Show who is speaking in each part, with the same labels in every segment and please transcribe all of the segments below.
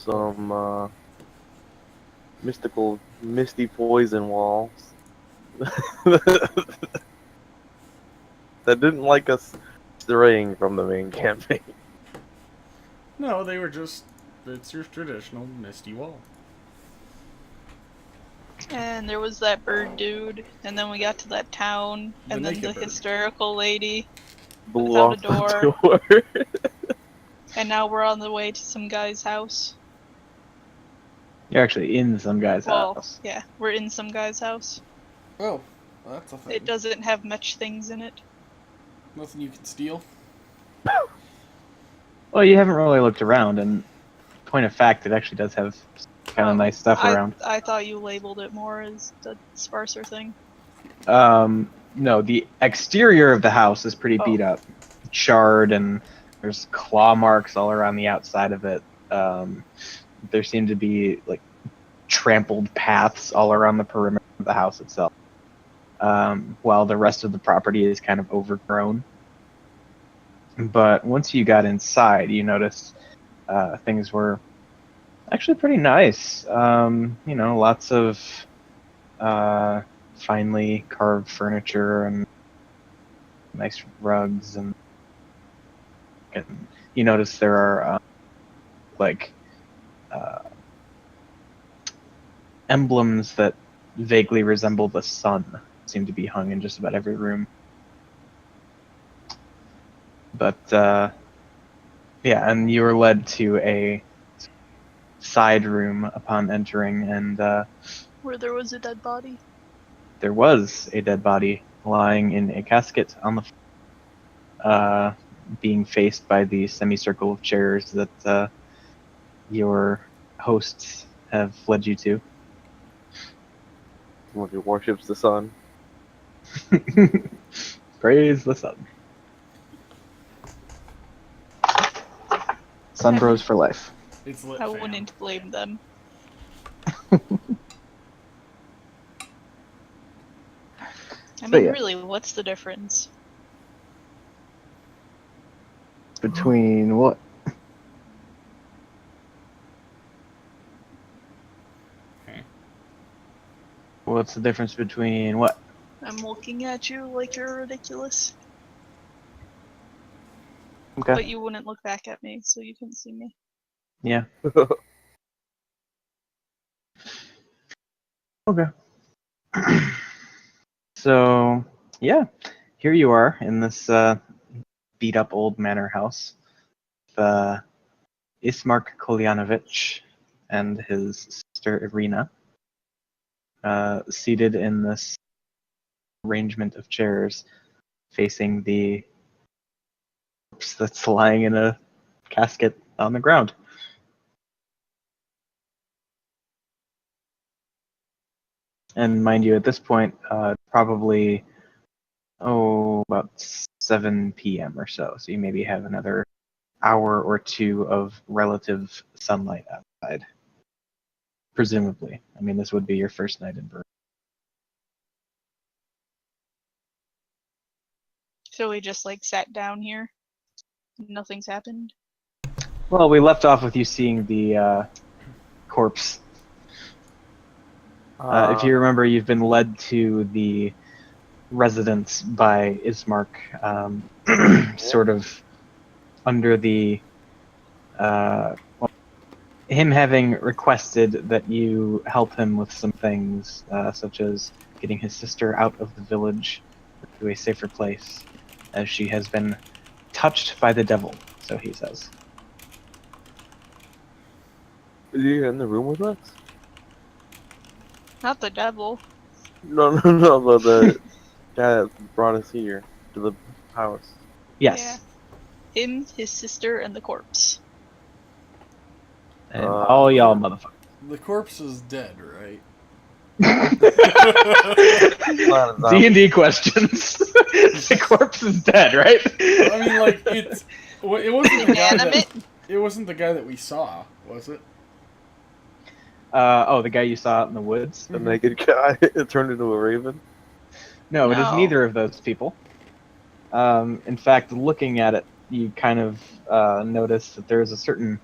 Speaker 1: some mystical, misty poison walls that didn't like us straying from the main campaign.
Speaker 2: No, they were just. It's your traditional misty wall.
Speaker 3: And there was that bird dude, and then we got to that town,
Speaker 2: The
Speaker 3: and then
Speaker 2: naked
Speaker 3: the
Speaker 2: bird.
Speaker 3: hysterical lady
Speaker 1: Blew
Speaker 3: without a
Speaker 1: off the
Speaker 3: door,
Speaker 1: door.
Speaker 3: and now we're on the way to some guy's house.
Speaker 4: You're actually in some guy's
Speaker 3: Well,
Speaker 4: house.
Speaker 3: yeah, we're in some guy's house.
Speaker 2: Oh, that's a thing.
Speaker 3: It doesn't have much things in it.
Speaker 2: Nothing you can steal.
Speaker 4: Well, you haven't really looked around, and point of fact, it actually does have kind of nice stuff around.
Speaker 3: I thought you labeled it more as the sparser thing.
Speaker 4: No, the exterior of the house is pretty beat up, charred, and there's claw marks all around the outside of it. There seem to be like trampled paths all around the perimeter of the house itself, while the rest of the property is kind of overgrown. But once you got inside, you noticed things were actually pretty nice. Lots of finely carved furniture and nice rugs, and you notice there are emblems that vaguely resemble the sun seem to be hung in just about every room. But yeah, and you were led to a side room upon entering, and
Speaker 3: Where there was a dead body.
Speaker 4: there was a dead body lying in a casket on the floor, being faced by the semicircle of chairs that your hosts have led you to.
Speaker 1: One who worships the sun.
Speaker 4: Praise the sun. Sun bros for life.
Speaker 2: It's lit.
Speaker 3: I
Speaker 2: fam.
Speaker 3: wouldn't blame them. I mean,
Speaker 4: yeah.
Speaker 3: really, what's the difference?
Speaker 4: Between what? What's the difference between what?
Speaker 3: I'm looking at you like you're ridiculous.
Speaker 4: Okay.
Speaker 3: But you wouldn't look back at me, so you couldn't see me.
Speaker 4: Yeah. Okay. So, yeah, here you are in this beat up old manor house. Ismark Kolyanovich and his sister Irina, seated in this arrangement of chairs facing the corpse that's lying in a casket on the ground. And mind you, at this point, probably about 7 p.m. or so. So you maybe have another hour or two of relative sunlight outside. Presumably. I mean, this would be your first night in Berlin.
Speaker 3: So we just sat down here. Nothing's happened.
Speaker 4: Well, we left off with you seeing the corpse. If you remember, you've been led to the residence by Ismark, sort of under the him having requested that you help him with some things, such as getting his sister out of the village to a safer place, as she has been touched by the devil, so he says.
Speaker 1: Is he in the room with us?
Speaker 3: Not the devil.
Speaker 1: No, but the guy that brought us here to the house.
Speaker 4: Yes.
Speaker 3: Yeah. Him, his sister, and the corpse.
Speaker 4: And all y'all motherfuckers.
Speaker 2: The corpse is dead, right?
Speaker 4: D&D questions. The corpse is dead, right?
Speaker 2: I mean, it wasn't the guy
Speaker 3: Inanimate?
Speaker 2: it wasn't the guy that we saw, was it?
Speaker 4: The guy you saw out in the woods?
Speaker 1: The naked guy it turned into a raven.
Speaker 4: No, it is
Speaker 3: No.
Speaker 4: neither of those people. In fact, looking at it, you kind of notice that there is a certain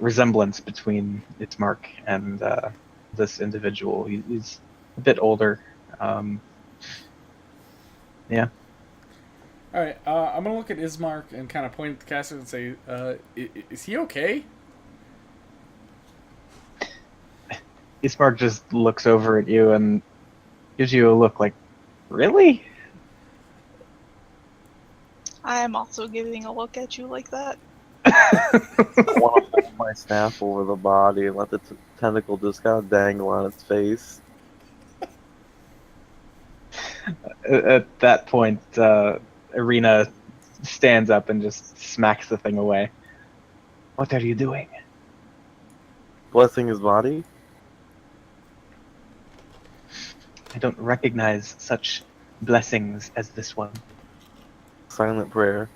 Speaker 4: resemblance between Ismark and this individual. He's a bit older. Yeah.
Speaker 2: All right, I'm gonna look at Ismark and kind of point at the caster and say, "Is he okay?"
Speaker 4: Ismark just looks over at you and gives you a look like, really?
Speaker 3: I am also giving a look at you like that.
Speaker 1: I want to hold my staff over the body and let the tentacle just kind of dangle on its face.
Speaker 4: At that point, Irina stands up and just smacks the thing away. What are you doing?
Speaker 1: Blessing his body?
Speaker 4: I don't recognize such blessings as this one.
Speaker 1: Silent prayer.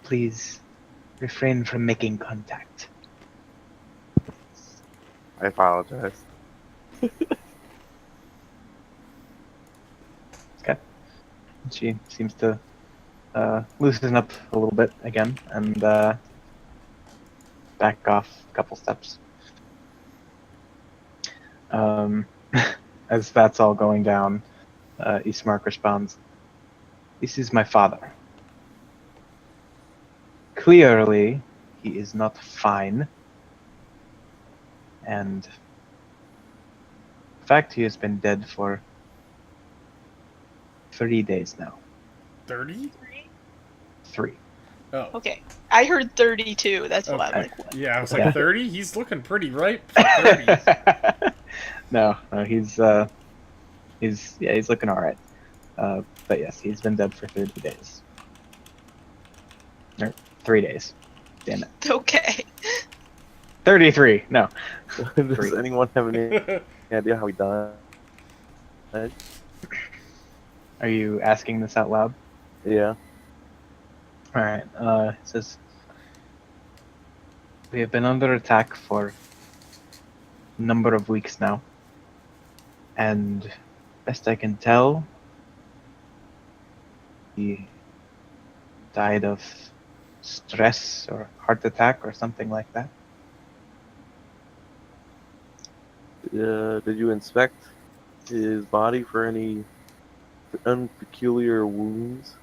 Speaker 4: Please refrain from making contact.
Speaker 1: I apologize.
Speaker 4: Okay. She seems to loosen up a little bit again and back off a couple steps. As that's all going down, Ismark responds, "This is my father. Clearly, he is not fine. And in fact, he has been dead for 30 days now.
Speaker 2: 30?
Speaker 4: 3.
Speaker 2: Oh,
Speaker 3: Okay, I heard 32. That's why I'm
Speaker 2: Okay.
Speaker 3: like, what?
Speaker 2: yeah. I was
Speaker 4: Yeah.
Speaker 2: like 30. He's looking pretty ripe for 30.
Speaker 4: No, he's looking all right. But yes, he's been dead for 30 days. Or 3 days. Damn it.
Speaker 3: Okay.
Speaker 4: 33. No.
Speaker 1: Does
Speaker 4: Three.
Speaker 1: anyone have any idea how he died?
Speaker 4: Are you asking this out loud?
Speaker 1: Yeah.
Speaker 4: All right. It says we have been under attack for a number of weeks now, and best I can tell, he died of stress or heart attack or something like that.
Speaker 1: Did you inspect his body for any unpeculiar wounds?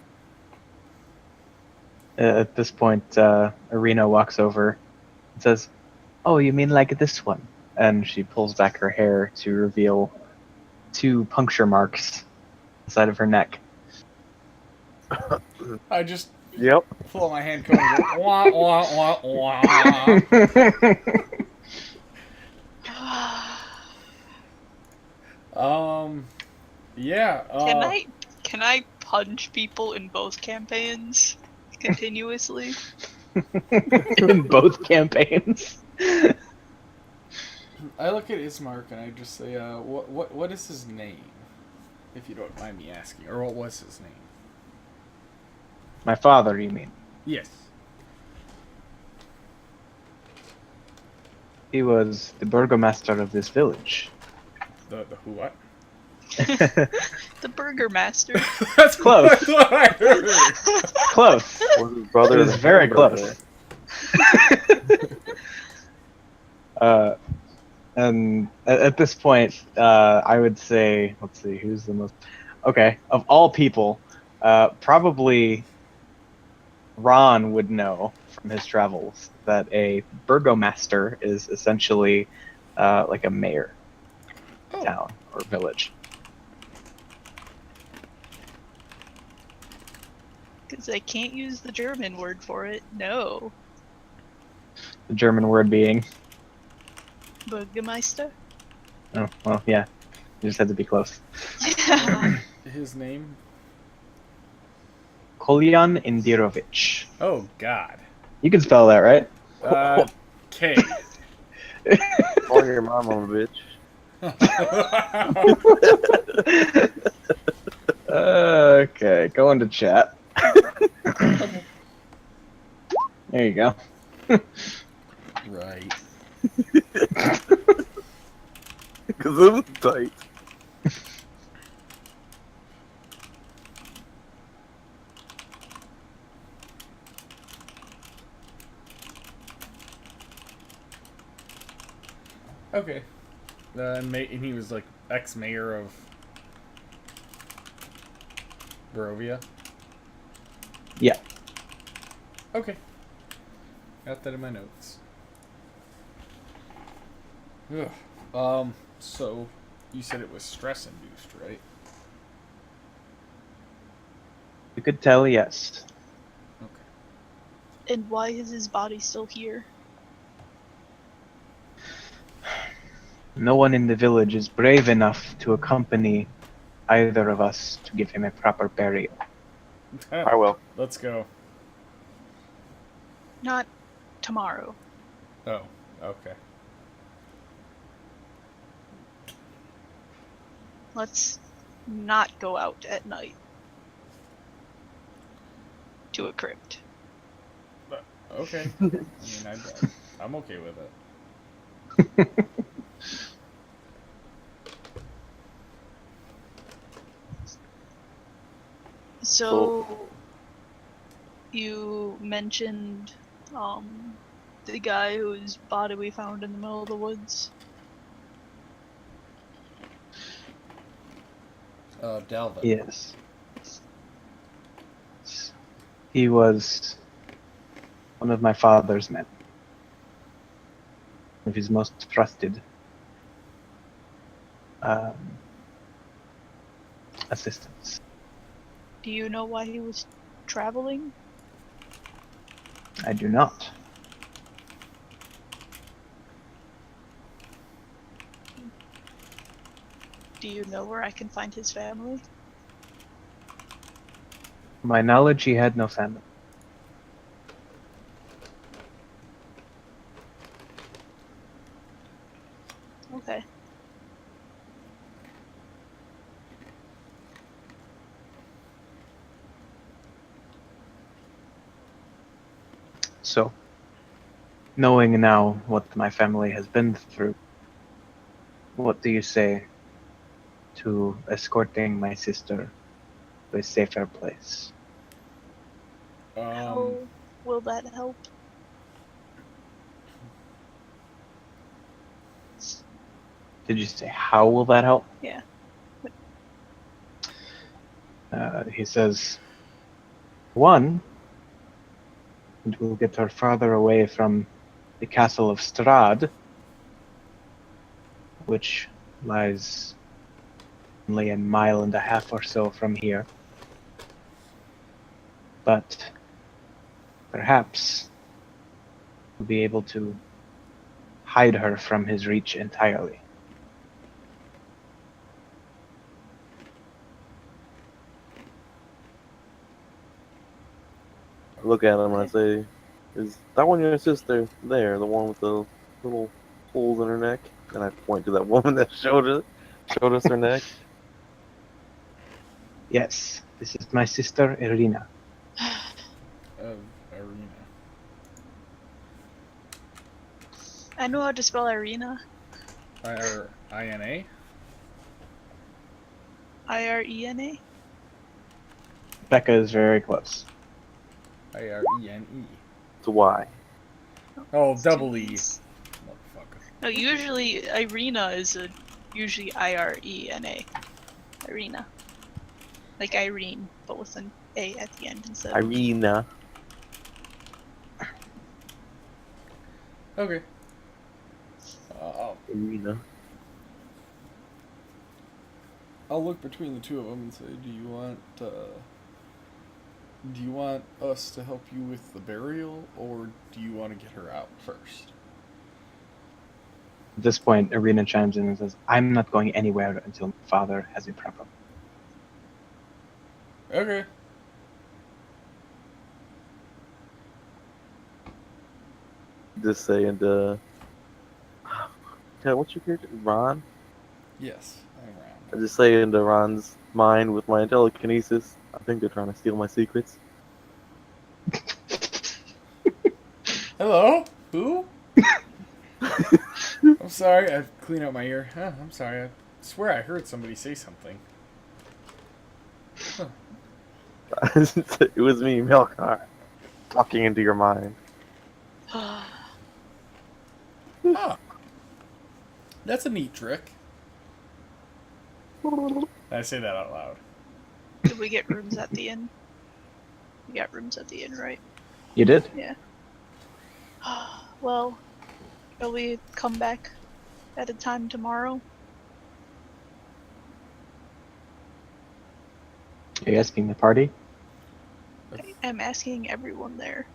Speaker 4: At this point, Irina walks over and says, "Oh, you mean like this one?" And she pulls back her hair to reveal 2 puncture marks on the side of her neck.
Speaker 2: I just
Speaker 1: Yep.
Speaker 2: pull out my hand cone and go, wah, wah, wah, wah. Yeah.
Speaker 3: Can I punch people in both campaigns continuously?
Speaker 4: In both campaigns.
Speaker 2: I look at Ismark and I just say, what is his name? If you don't mind me asking. Or what was his name?
Speaker 4: My father, you mean?
Speaker 2: Yes.
Speaker 4: He was the burgomaster of this village.
Speaker 2: The who what?
Speaker 3: The Burgermaster.
Speaker 2: That's
Speaker 4: Close.
Speaker 2: what I heard.
Speaker 4: Close.
Speaker 1: Was his brother
Speaker 4: It was
Speaker 1: the
Speaker 4: very
Speaker 1: hamburger?
Speaker 4: close. And at this point, I would say, let's see, who's the most... Okay, of all people, probably Ron would know from his travels that a burgomaster is essentially like a mayor of
Speaker 2: Oh.
Speaker 4: town or village.
Speaker 3: Because I can't use the German word for it. No.
Speaker 4: The German word being...
Speaker 3: Burgermeister?
Speaker 4: Oh, well, yeah. You just had to be close.
Speaker 3: Yeah.
Speaker 2: His name?
Speaker 4: Kolyan Indirovich.
Speaker 2: Oh, God.
Speaker 4: You can spell that, right?
Speaker 2: K.
Speaker 1: Call your mom a bitch.
Speaker 4: Okay, go into chat. There you go.
Speaker 2: Right.
Speaker 1: Because it was tight.
Speaker 2: Okay. And he was like ex-mayor of Barovia.
Speaker 4: Yeah.
Speaker 2: Okay. Got that in my notes. Ugh. So you said it was stress induced, right?
Speaker 4: You could tell, yes.
Speaker 2: Okay.
Speaker 3: And why is his body still here?
Speaker 4: No one in the village is brave enough to accompany either of us to give him a proper burial.
Speaker 1: I will.
Speaker 2: Let's go.
Speaker 3: Not tomorrow.
Speaker 2: Oh, okay.
Speaker 3: Let's not go out at night to a crypt.
Speaker 2: Okay. I mean, I'm okay with it.
Speaker 3: So you mentioned the guy whose body we found in the middle of the woods.
Speaker 2: Dalvin.
Speaker 4: Yes. He was one of my father's men. One of his most trusted assistants.
Speaker 3: Do you know why he was traveling?
Speaker 4: I do not.
Speaker 3: Do you know where I can find his family?
Speaker 4: To my knowledge, he had no family.
Speaker 3: Okay.
Speaker 4: So, knowing now what my family has been through, what do you say to escorting my sister to a safer place?
Speaker 3: How will that help?
Speaker 4: Did you say, how will that help?
Speaker 3: Yeah.
Speaker 4: He says, one, it will get her farther away from the castle of Strad, which lies only a mile and a half or so from here. But perhaps we'll be able to hide her from his reach entirely.
Speaker 1: I look at him and I say, "Is that one your sister? There, the one with the little holes in her neck?" And I point to that woman that showed us her neck.
Speaker 4: Yes, this is my sister Irina.
Speaker 2: Of Arena.
Speaker 3: I know how to spell Irina.
Speaker 2: INA?
Speaker 3: Irena?
Speaker 4: Becca is very close.
Speaker 2: IRENE.
Speaker 1: It's a Y.
Speaker 2: Oh,
Speaker 3: It's
Speaker 2: double
Speaker 3: two
Speaker 2: E.
Speaker 3: E's.
Speaker 2: Motherfucker.
Speaker 3: No, usually Irina is usually Irena. Irina. Like Irene, but with an A at the end instead of an E.
Speaker 1: Irina.
Speaker 2: Okay.
Speaker 1: Irina.
Speaker 2: I'll look between the two of them and say, do you want us to help you with the burial, or do you want to get her out first?
Speaker 4: At this point, Irina chimes in and says, I'm not going anywhere until my father has a proper.
Speaker 2: Okay.
Speaker 1: Just saying to. What's your character? Ron?
Speaker 2: Yes, I'm
Speaker 1: I
Speaker 2: around.
Speaker 1: just say into Ron's mind with my telekinesis. I think they're trying to steal my secrets.
Speaker 2: Hello? Who? I'm sorry, I clean out my ear. Huh, I'm sorry, I swear I heard somebody say something. Huh.
Speaker 1: It was me, Melkar, talking into your mind.
Speaker 2: Huh. That's a neat trick. I say that out loud.
Speaker 3: Did we get rooms at the inn? We got rooms at the inn, right?
Speaker 4: You did?
Speaker 3: Yeah. Well, shall we come back at a time tomorrow?
Speaker 4: Are you asking the party?
Speaker 3: I'm asking everyone there.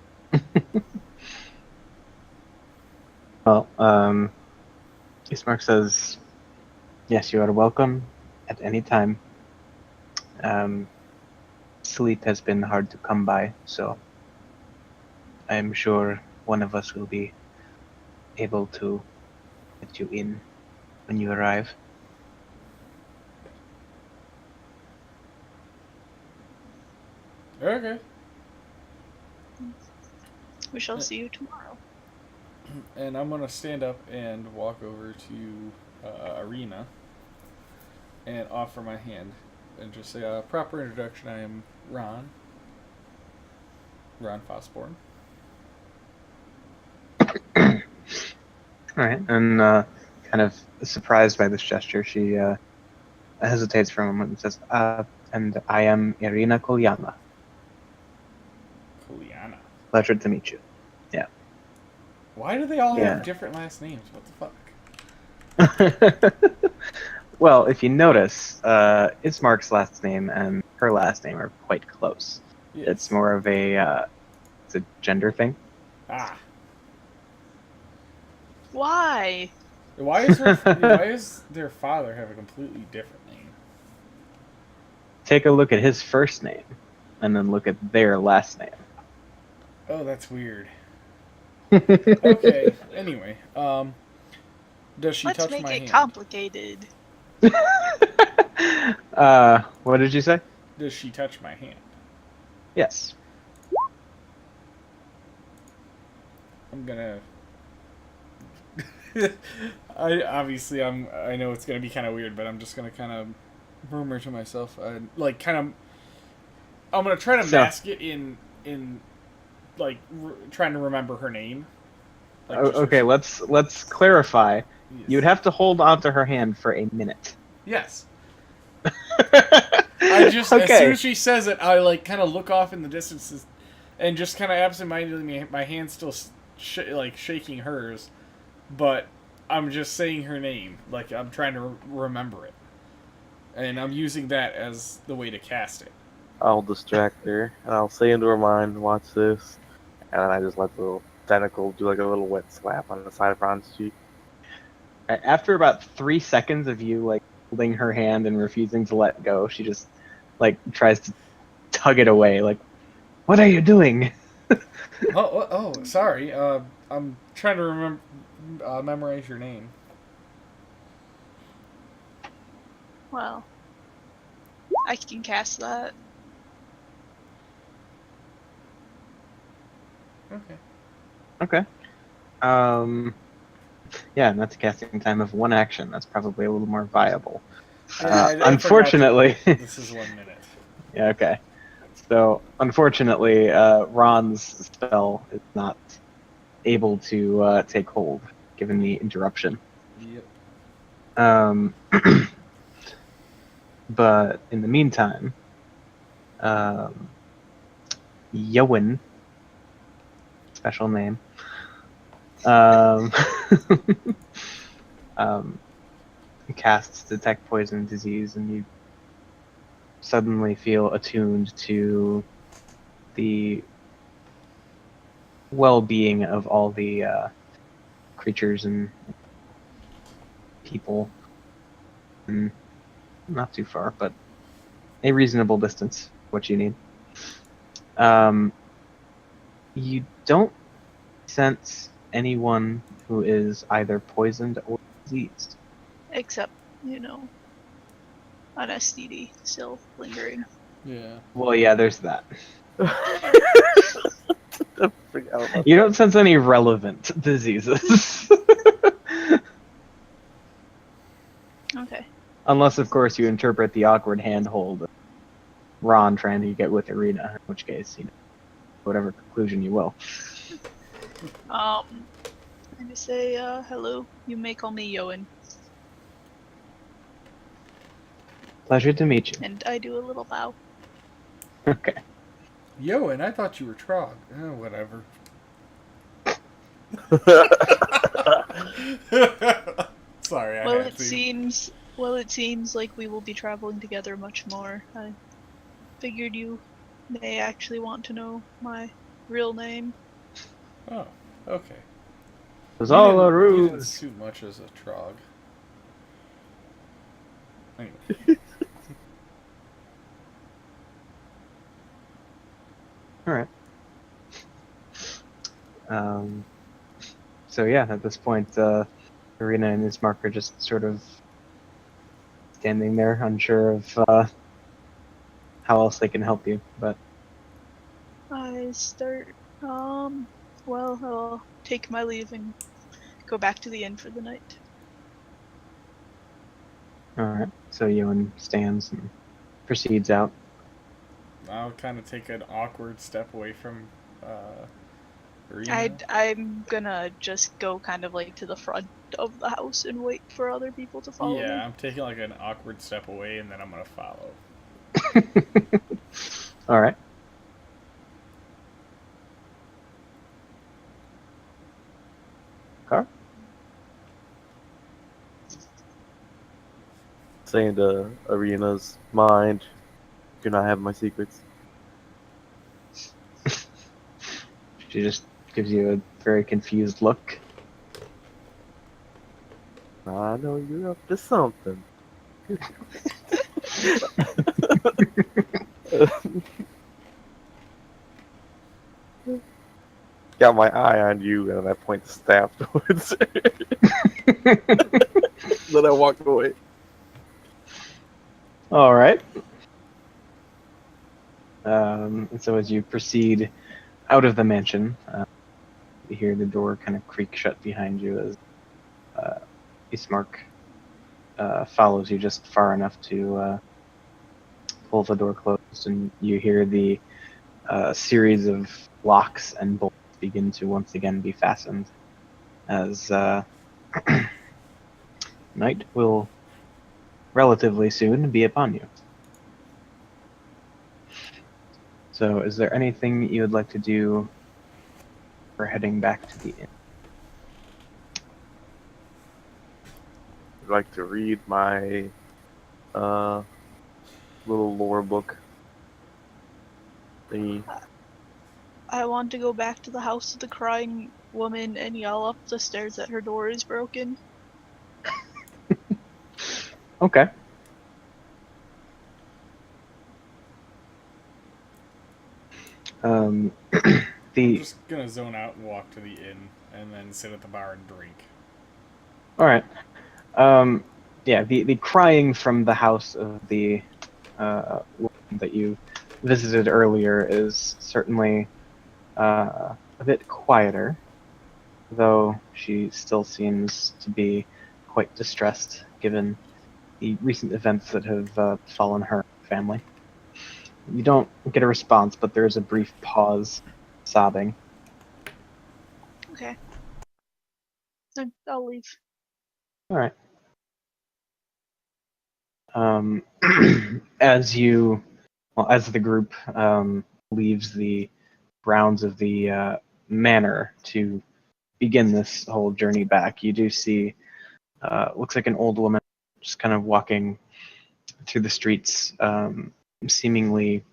Speaker 4: Well, Ismark says, yes, you are welcome at any time. Sleep has been hard to come by, so I'm sure one of us will be able to let you in when you arrive.
Speaker 2: Okay.
Speaker 3: We shall see you tomorrow.
Speaker 2: And I'm gonna stand up and walk over to Arena and offer my hand and just say a proper introduction. I am Ron Fosborn.
Speaker 4: All right, and kind of surprised by this gesture, she hesitates for a moment and says, and I am Irina Kolyana.
Speaker 2: Kuliana.
Speaker 4: Pleasure to meet you. Yeah.
Speaker 2: Why do they all
Speaker 4: Yeah.
Speaker 2: have different last names? What the fuck?
Speaker 4: Well, if you notice, Ismark's last name and her last name are quite close.
Speaker 2: Yes.
Speaker 4: It's more of it's a gender thing.
Speaker 2: Ah.
Speaker 3: Why?
Speaker 2: Why is their father have a completely different name?
Speaker 4: Take a look at his first name, and then look at their last name.
Speaker 2: Oh, that's weird. Okay. Anyway, does she
Speaker 3: Let's
Speaker 2: touch
Speaker 3: make
Speaker 2: my
Speaker 3: it
Speaker 2: hand?
Speaker 3: complicated.
Speaker 4: What did you say?
Speaker 2: Does she touch my hand?
Speaker 4: Yes.
Speaker 2: I'm gonna. I know it's gonna be kind of weird, but I'm just gonna kind of murmur to myself, I'm gonna try to mask it in trying to remember her name. Like,
Speaker 4: Okay, let's clarify.
Speaker 2: Yes.
Speaker 4: You'd have to hold onto her hand for a minute.
Speaker 2: Yes. I just
Speaker 4: Okay.
Speaker 2: as soon as she says it, I kind of look off in the distance, and just kind of absentmindedly, my hand's still shaking hers, but I'm just saying her name, like I'm trying to remember it, and I'm using that as the way to cast it.
Speaker 1: I'll distract her, and I'll say into her mind, watch this. And then I just let the little tentacle do like a little wet slap on the side of Ron's cheek.
Speaker 4: After about 3 seconds of you holding her hand and refusing to let go, she just tries to tug it away. Like, what are you doing?
Speaker 2: Sorry. I'm trying to remember, memorize your name.
Speaker 3: Well, I can cast that.
Speaker 2: Okay.
Speaker 4: Okay. Yeah, and that's a casting time of 1 action. That's probably a little more viable.
Speaker 2: I
Speaker 4: Unfortunately,
Speaker 2: this is 1 minute.
Speaker 4: Yeah, okay. So, unfortunately, Ron's spell is not able to take hold, given the interruption.
Speaker 2: Yep.
Speaker 4: But in the meantime, Yowen, special name, casts Detect Poison Disease, and you suddenly feel attuned to the well-being of all the creatures and people. And not too far, but a reasonable distance, what you need. You don't sense anyone who is either poisoned or diseased.
Speaker 3: Except, an STD still lingering.
Speaker 2: Yeah.
Speaker 4: Well, yeah, there's that.
Speaker 1: Forgot about
Speaker 4: You don't sense any relevant diseases.
Speaker 3: Okay.
Speaker 4: Unless, of course, you interpret the awkward handhold of Ron trying to get with Irina, in which case, whatever conclusion you will.
Speaker 3: I just say, hello. You may call me Yoan.
Speaker 4: Pleasure to meet you.
Speaker 3: And I do a little bow.
Speaker 4: Okay.
Speaker 2: Yo, and I thought you were Trog. Oh, whatever. Sorry, I
Speaker 3: Well,
Speaker 2: had to.
Speaker 3: it seems like we will be traveling together much more. I figured you may actually want to know my real name.
Speaker 2: Oh, okay.
Speaker 4: It was all a
Speaker 2: You didn't
Speaker 4: ruse.
Speaker 2: suit much as a Trog. Anyway.
Speaker 4: All right. So yeah, at this point, Arena and his mark are just sort of standing there, unsure of how else they can help you. But
Speaker 3: I start, well, I'll take my leave and go back to the inn for the night.
Speaker 4: all right. So Ewan stands and proceeds out.
Speaker 2: I'll kind of take an awkward step away from Arena.
Speaker 3: I'm gonna just go kind of like to the front of the house and wait for other people to follow
Speaker 2: Yeah,
Speaker 3: me.
Speaker 2: I'm taking like an awkward step away, and then I'm gonna follow.
Speaker 4: All right. Car?
Speaker 1: Saying to Arena's mind, you cannot have my secrets.
Speaker 4: She just gives you a very confused look.
Speaker 1: I know you're up to something. Got my eye on you, and I point the staff towards her. Then I walk away.
Speaker 4: All right. And so as you proceed out of the mansion, you hear the door kind of creak shut behind you as Ismark follows you just far enough to pull the door closed, and you hear the series of locks and bolts begin to once again be fastened as night will relatively soon be upon you. So is there anything you would like to do for heading back to the inn?
Speaker 1: I'd like to read my little lore book thingy.
Speaker 3: I want to go back to the house of the crying woman and yell up the stairs that her door is broken.
Speaker 4: Okay.
Speaker 2: I'm
Speaker 4: The
Speaker 2: just gonna zone out and walk to the inn, and then sit at the bar and drink.
Speaker 4: all right. Yeah, the crying from the house of the woman that you visited earlier is certainly a bit quieter, though she still seems to be quite distressed given the recent events that have befallen her family. You don't get a response, but there is a brief pause, sobbing.
Speaker 3: Okay. Then I'll leave.
Speaker 4: All right. As you, well, as the group leaves the grounds of the manor to begin this whole journey back, you do see, looks like an old woman just kind of walking through the streets, seemingly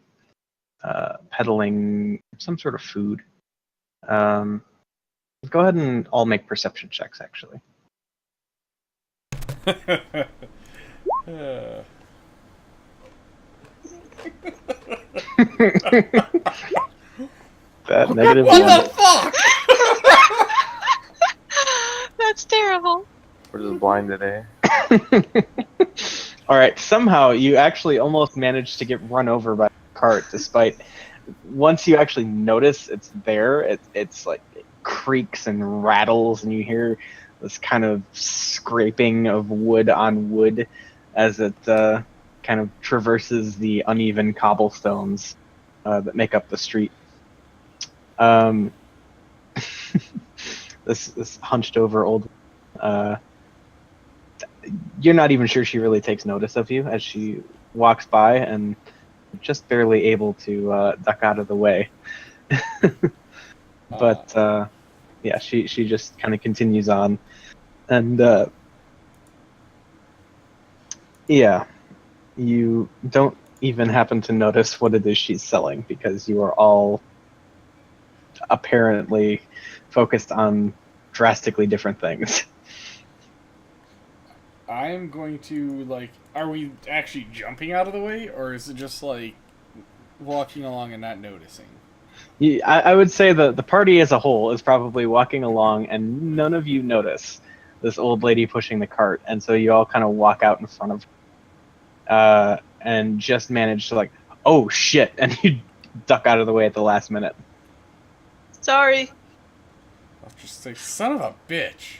Speaker 4: peddling some sort of food. Go ahead and all make perception checks, actually. That negative
Speaker 2: What
Speaker 4: one.
Speaker 2: the fuck?
Speaker 3: That's terrible.
Speaker 1: We're just blind today.
Speaker 4: All right. Somehow you actually almost managed to get run over by a cart, despite once you actually notice it's there, it's like it creaks and rattles, and you hear this kind of scraping of wood on wood as it kind of traverses the uneven cobblestones that make up the street. This hunched over old. You're not even sure she really takes notice of you as she walks by and just barely able to duck out of the way. But yeah, she just kind of continues on, and yeah, you don't even happen to notice what it is she's selling because you are all apparently focused on drastically different things.
Speaker 2: I'm going to, like, are we actually jumping out of the way, or is it just, like, walking along and not noticing?
Speaker 4: I would say the party as a whole is probably walking along, and none of you notice this old lady pushing the cart, and so you all kind of walk out in front of her, and just manage to, like, oh shit, and you duck out of the way at the last minute.
Speaker 3: Sorry.
Speaker 2: I'll just say, son of a bitch.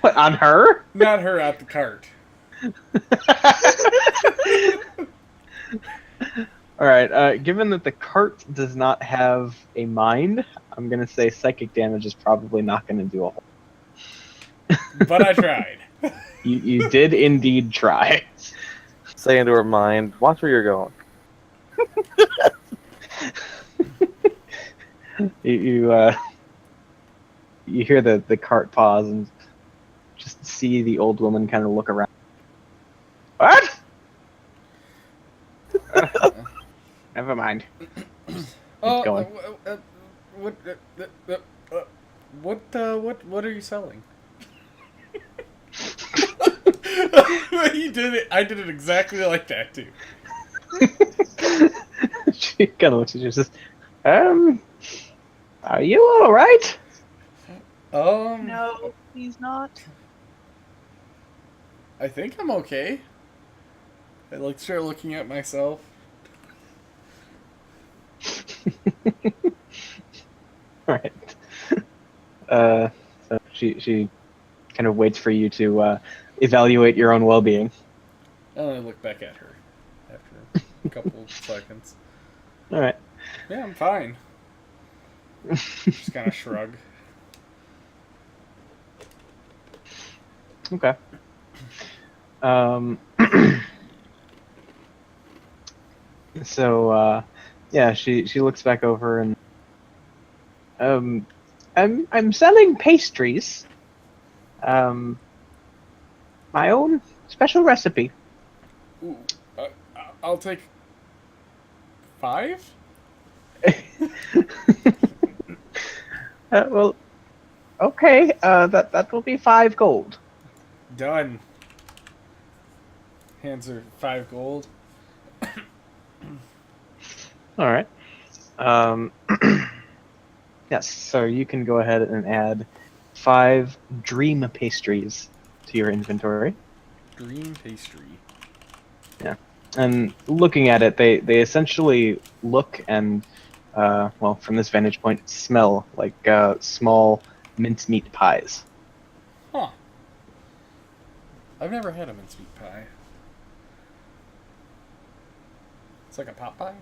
Speaker 4: What, on her?
Speaker 2: Not her, at the cart.
Speaker 4: All right. Given that the cart does not have a mind, I'm gonna say psychic damage is probably not gonna do a whole.
Speaker 2: But I tried.
Speaker 4: You did indeed try.
Speaker 1: Say into her mind, watch where you're going.
Speaker 4: You hear the cart pause and just see the old woman kind of look around. What? Never mind.
Speaker 2: Oh,
Speaker 4: going.
Speaker 2: What are you selling? You did it. I did it exactly like that too.
Speaker 4: She kind of looks at you and says, are you all right?
Speaker 3: No, he's not.
Speaker 2: I think I'm okay. I like start looking at myself.
Speaker 4: All right. So she kind of waits for you to evaluate your own well-being.
Speaker 2: I only look back at her after a couple seconds.
Speaker 4: All right.
Speaker 2: Yeah, I'm fine. Just kind of shrug.
Speaker 4: Okay. So yeah, she looks back over and I'm selling pastries. My own special recipe.
Speaker 2: Ooh, I'll take 5?
Speaker 4: Well, okay. That will be 5 gold.
Speaker 2: Done. Hands her 5 gold.
Speaker 4: All right. Yes. So you can go ahead and add 5 dream pastries to your inventory.
Speaker 2: Green pastry.
Speaker 4: Yeah. And looking at it, they essentially look and well, from this vantage point, smell like small mincemeat pies.
Speaker 2: Huh. I've never had a mincemeat pie. It's like a pot pie?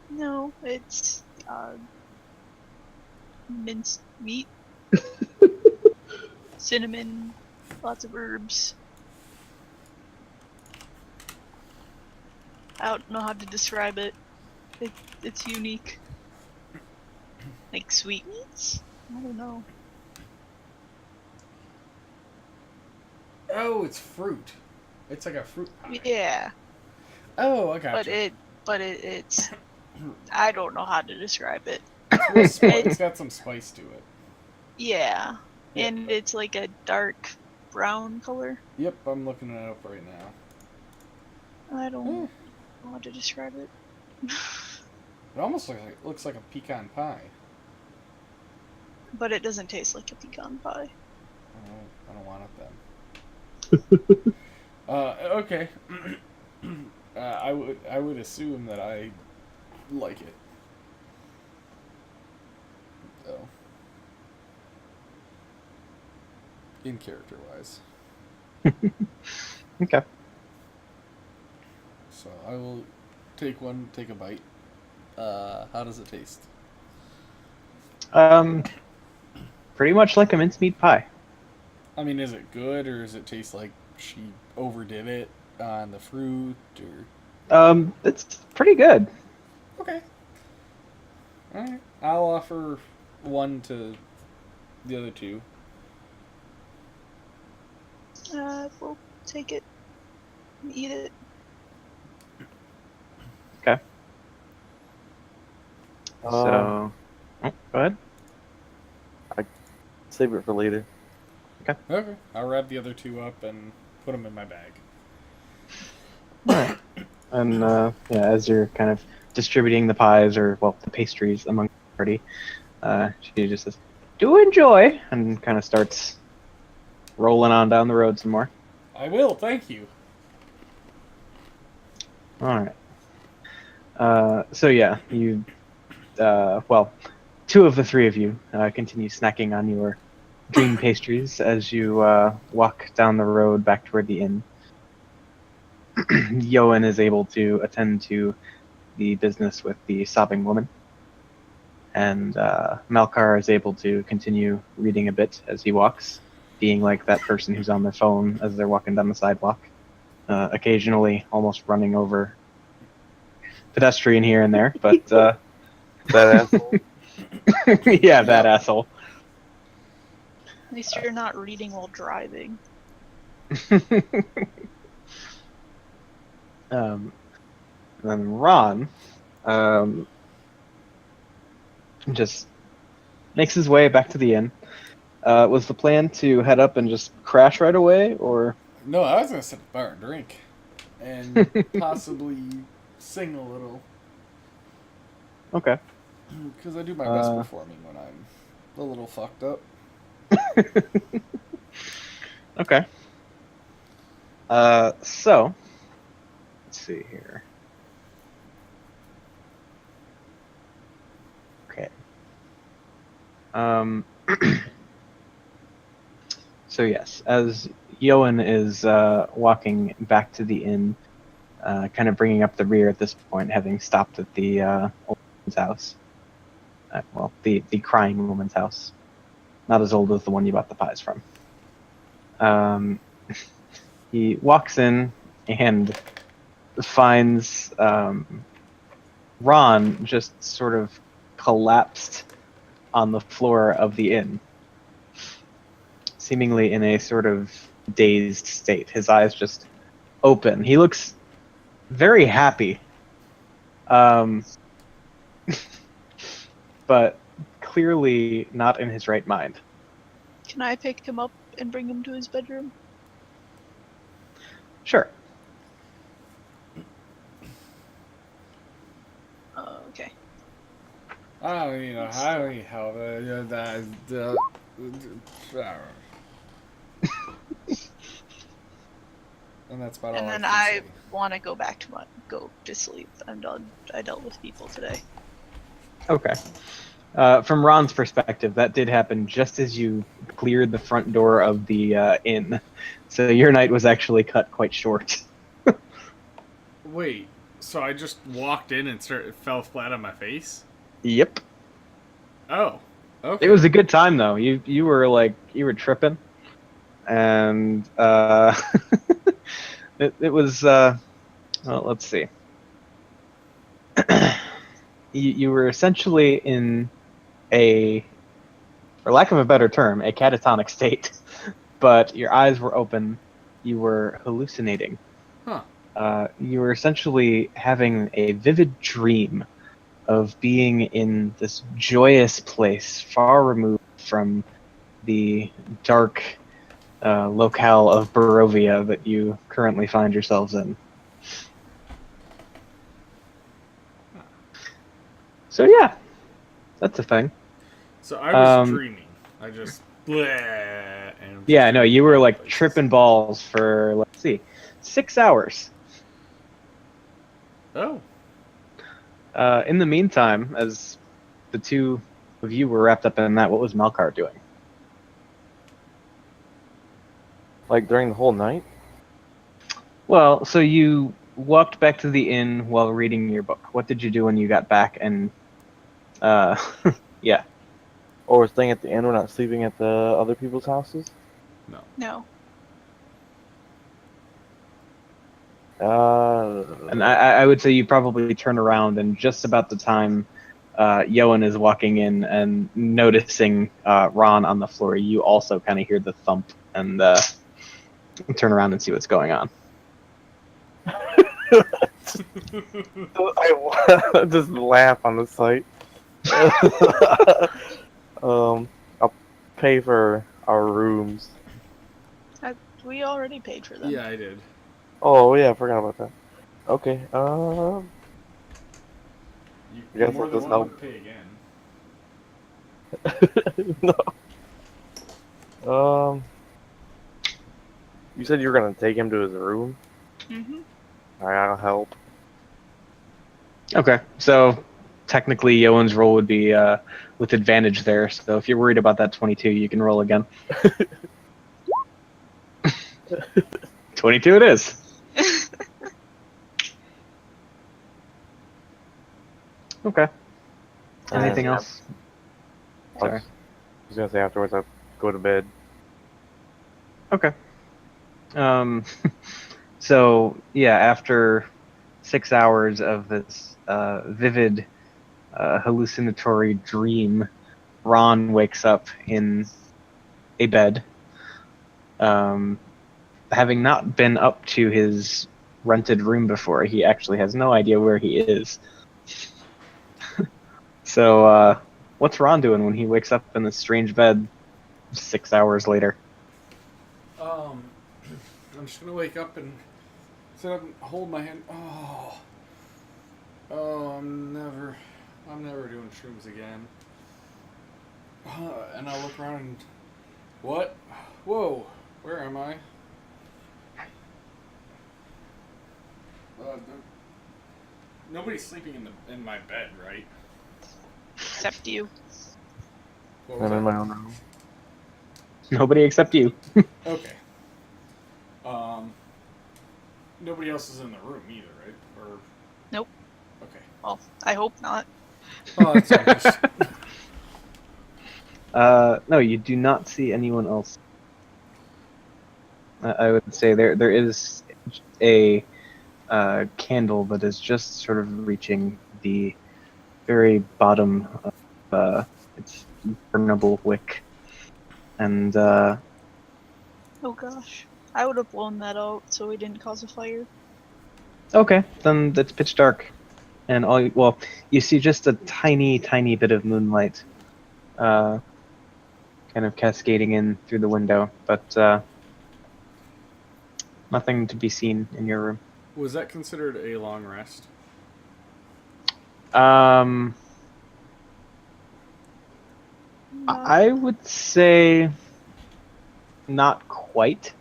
Speaker 3: No, it's minced meat, cinnamon, lots of herbs. I don't know how to describe it. It's unique. Like sweetmeats? I don't know.
Speaker 2: Oh, it's fruit. It's like a fruit pie.
Speaker 3: Yeah,
Speaker 2: Oh, I got you.
Speaker 3: but it's I don't know how to describe it.
Speaker 2: It's got some spice to it.
Speaker 3: Yeah,
Speaker 2: Yeah.
Speaker 3: and it's like a dark brown color.
Speaker 2: Yep, I'm looking it up right now.
Speaker 3: I don't know how to describe it.
Speaker 2: It almost looks like a pecan pie.
Speaker 3: But it doesn't taste like a pecan pie.
Speaker 2: I don't want it then. Okay. I would assume that I like it. So, in character wise.
Speaker 4: Okay.
Speaker 2: So I will take a bite. How does it taste?
Speaker 4: Pretty much like a mincemeat pie.
Speaker 2: I mean, is it good or does it taste like she overdid it on the fruit? Or
Speaker 4: It's pretty good.
Speaker 2: okay, all right. I'll offer one to the other two.
Speaker 3: We'll take it and eat it.
Speaker 4: Okay.
Speaker 1: Uh,
Speaker 4: So, go ahead.
Speaker 1: Save it for later.
Speaker 2: Okay, I'll wrap the other two up and put them in my bag.
Speaker 4: All right. And yeah, as you're kind of distributing the pies or the pastries among the party, she just says, "Do enjoy," and kind of starts rolling on down the road some more.
Speaker 2: I will, thank you.
Speaker 4: All right. So yeah, you, two of the three of you continue snacking on your dream pastries as you walk down the road back toward the inn. Yoan is able to attend to the business with the sobbing woman, and Malkar is able to continue reading a bit as he walks, being like that person who's on their phone as they're walking down the sidewalk, occasionally almost running over pedestrian here and there, but
Speaker 1: That asshole.
Speaker 4: yeah, that asshole.
Speaker 3: At least you're not reading while driving.
Speaker 4: Then Ron just makes his way back to the inn. Was the plan to head up and just crash right away, or?
Speaker 2: No, I was gonna sit at the bar and drink, and possibly sing a little,
Speaker 4: Okay.
Speaker 2: because I do my best performing when I'm a little fucked up.
Speaker 4: Okay. So let's see here. Okay. So yes, as Yoan is walking back to the inn, kind of bringing up the rear at this point, having stopped at the old woman's house. The crying woman's house. Not as old as the one you bought the pies from. He walks in and finds Ron just sort of collapsed on the floor of the inn, seemingly in a sort of dazed state. His eyes just open. He looks very happy, but clearly not in his right mind.
Speaker 3: Can I pick him up and bring him to his bedroom?
Speaker 4: Sure.
Speaker 3: Okay.
Speaker 2: I don't even know how and that's about all.
Speaker 3: And then I want to go back to go to sleep. I'm done. I dealt with people today.
Speaker 4: Okay. From Ron's perspective, that did happen just as you cleared the front door of the inn. So your night was actually cut quite short.
Speaker 2: Wait, so I just walked in and fell flat on my face?
Speaker 4: Yep.
Speaker 2: Oh, okay.
Speaker 4: It was a good time though. You were tripping, and it was. Well, let's see. You were essentially in a, for lack of a better term, a catatonic state, but your eyes were open. You were hallucinating.
Speaker 2: Huh.
Speaker 4: You were essentially having a vivid dream of being in this joyous place, far removed from the dark locale of Barovia that you currently find yourselves in. So yeah, that's a thing.
Speaker 2: So I was dreaming. I just and
Speaker 4: yeah, no, you were like tripping balls for, let's see, 6 hours.
Speaker 2: Oh.
Speaker 4: In the meantime, as the two of you were wrapped up in that, what was Malkar doing?
Speaker 1: Like during the whole night?
Speaker 4: Well, so you walked back to the inn while reading your book. What did you do when you got back? And yeah.
Speaker 1: Or staying at the inn, we're not sleeping at the other people's houses?
Speaker 3: No.
Speaker 4: And I would say you probably turn around, and just about the time Yoan is walking in and noticing Ron on the floor, you also kind of hear the thump and turn around and see what's going on.
Speaker 1: I just laugh on the sight. I'll pay for our rooms.
Speaker 3: We already paid for them.
Speaker 2: Yeah, I did.
Speaker 1: Oh yeah, I forgot about that. Okay.
Speaker 2: You
Speaker 1: I guess
Speaker 2: more
Speaker 1: I'll
Speaker 2: than
Speaker 1: just
Speaker 2: welcome
Speaker 1: help.
Speaker 2: to pay again.
Speaker 1: No. You said you were gonna take him to his room.
Speaker 3: Mm-hmm.
Speaker 1: Alright, I'll help.
Speaker 4: Okay, so technically Yoan's roll would be with advantage there. So if you're worried about that 22, you can roll again. 22 it is. Okay. Anything
Speaker 1: Yeah.
Speaker 4: else?
Speaker 1: I
Speaker 4: Sorry.
Speaker 1: was gonna say afterwards I'll go to bed.
Speaker 4: Okay. So yeah, after 6 hours of this vivid hallucinatory dream, Ron wakes up in a bed, having not been up to his rented room before. He actually has no idea where he is. So what's Ron doing when he wakes up in this strange bed 6 hours later?
Speaker 2: I'm just gonna wake up and sit up and hold my hand. I'm never doing shrooms again. And I'll look around and what? Whoa, where am I? Nobody's sleeping in my bed, right?
Speaker 3: Except you.
Speaker 2: What was
Speaker 1: I'm in
Speaker 2: that?
Speaker 1: my own room.
Speaker 4: Nobody except you.
Speaker 2: Okay. Nobody else is in the room either, right? Or
Speaker 3: Nope.
Speaker 2: okay.
Speaker 3: Well, I hope not.
Speaker 2: Oh, that's nice.
Speaker 4: No, you do not see anyone else. I would say there is a candle that is just sort of reaching the very bottom of its burnable wick, and
Speaker 3: Oh gosh. I would have blown that out so we didn't cause a fire.
Speaker 4: okay, then it's pitch dark, and well, you see just a tiny, tiny bit of moonlight, kind of cascading in through the window, but nothing to be seen in your room.
Speaker 2: Was that considered a long rest?
Speaker 4: I would say not quite.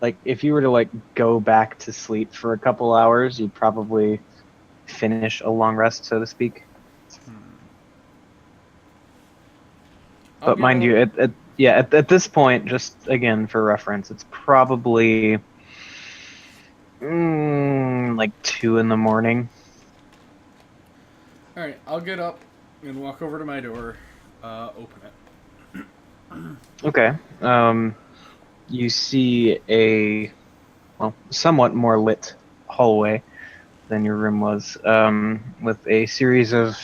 Speaker 4: Like if you were to like go back to sleep for a couple hours, you'd probably finish a long rest, so to speak. But mind you, at this point, just again for reference, it's probably like 2 in the morning.
Speaker 2: All right, I'll get up and walk over to my door, open it.
Speaker 4: Okay. You see a somewhat more lit hallway than your room was, with a series of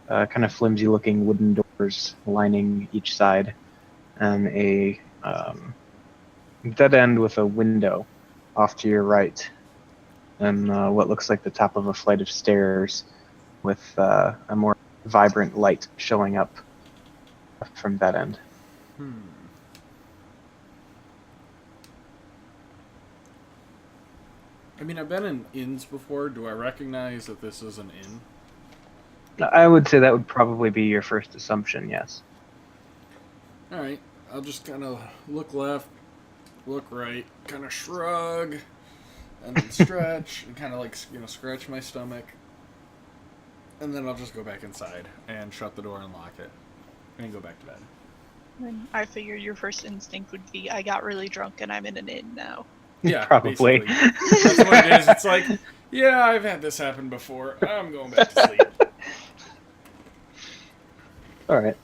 Speaker 4: kind of flimsy-looking wooden doors lining each side, and a dead end with a window off to your right, and what looks like the top of a flight of stairs with a more vibrant light showing up from that end.
Speaker 2: I mean, I've been in inns before. Do I recognize that this is an inn?
Speaker 4: I would say that would probably be your first assumption, yes.
Speaker 2: All right, I'll just kind of look left, look right, kind of shrug, and then stretch, and kind of like, scratch my stomach. And then I'll just go back inside and shut the door and lock it, and go back to bed.
Speaker 3: And I figured your first instinct would be, I got really drunk and I'm in an inn now.
Speaker 2: Yeah,
Speaker 4: Probably.
Speaker 2: basically. That's what it is. It's like, yeah, I've had this happen before. I'm going back to sleep.
Speaker 4: All right.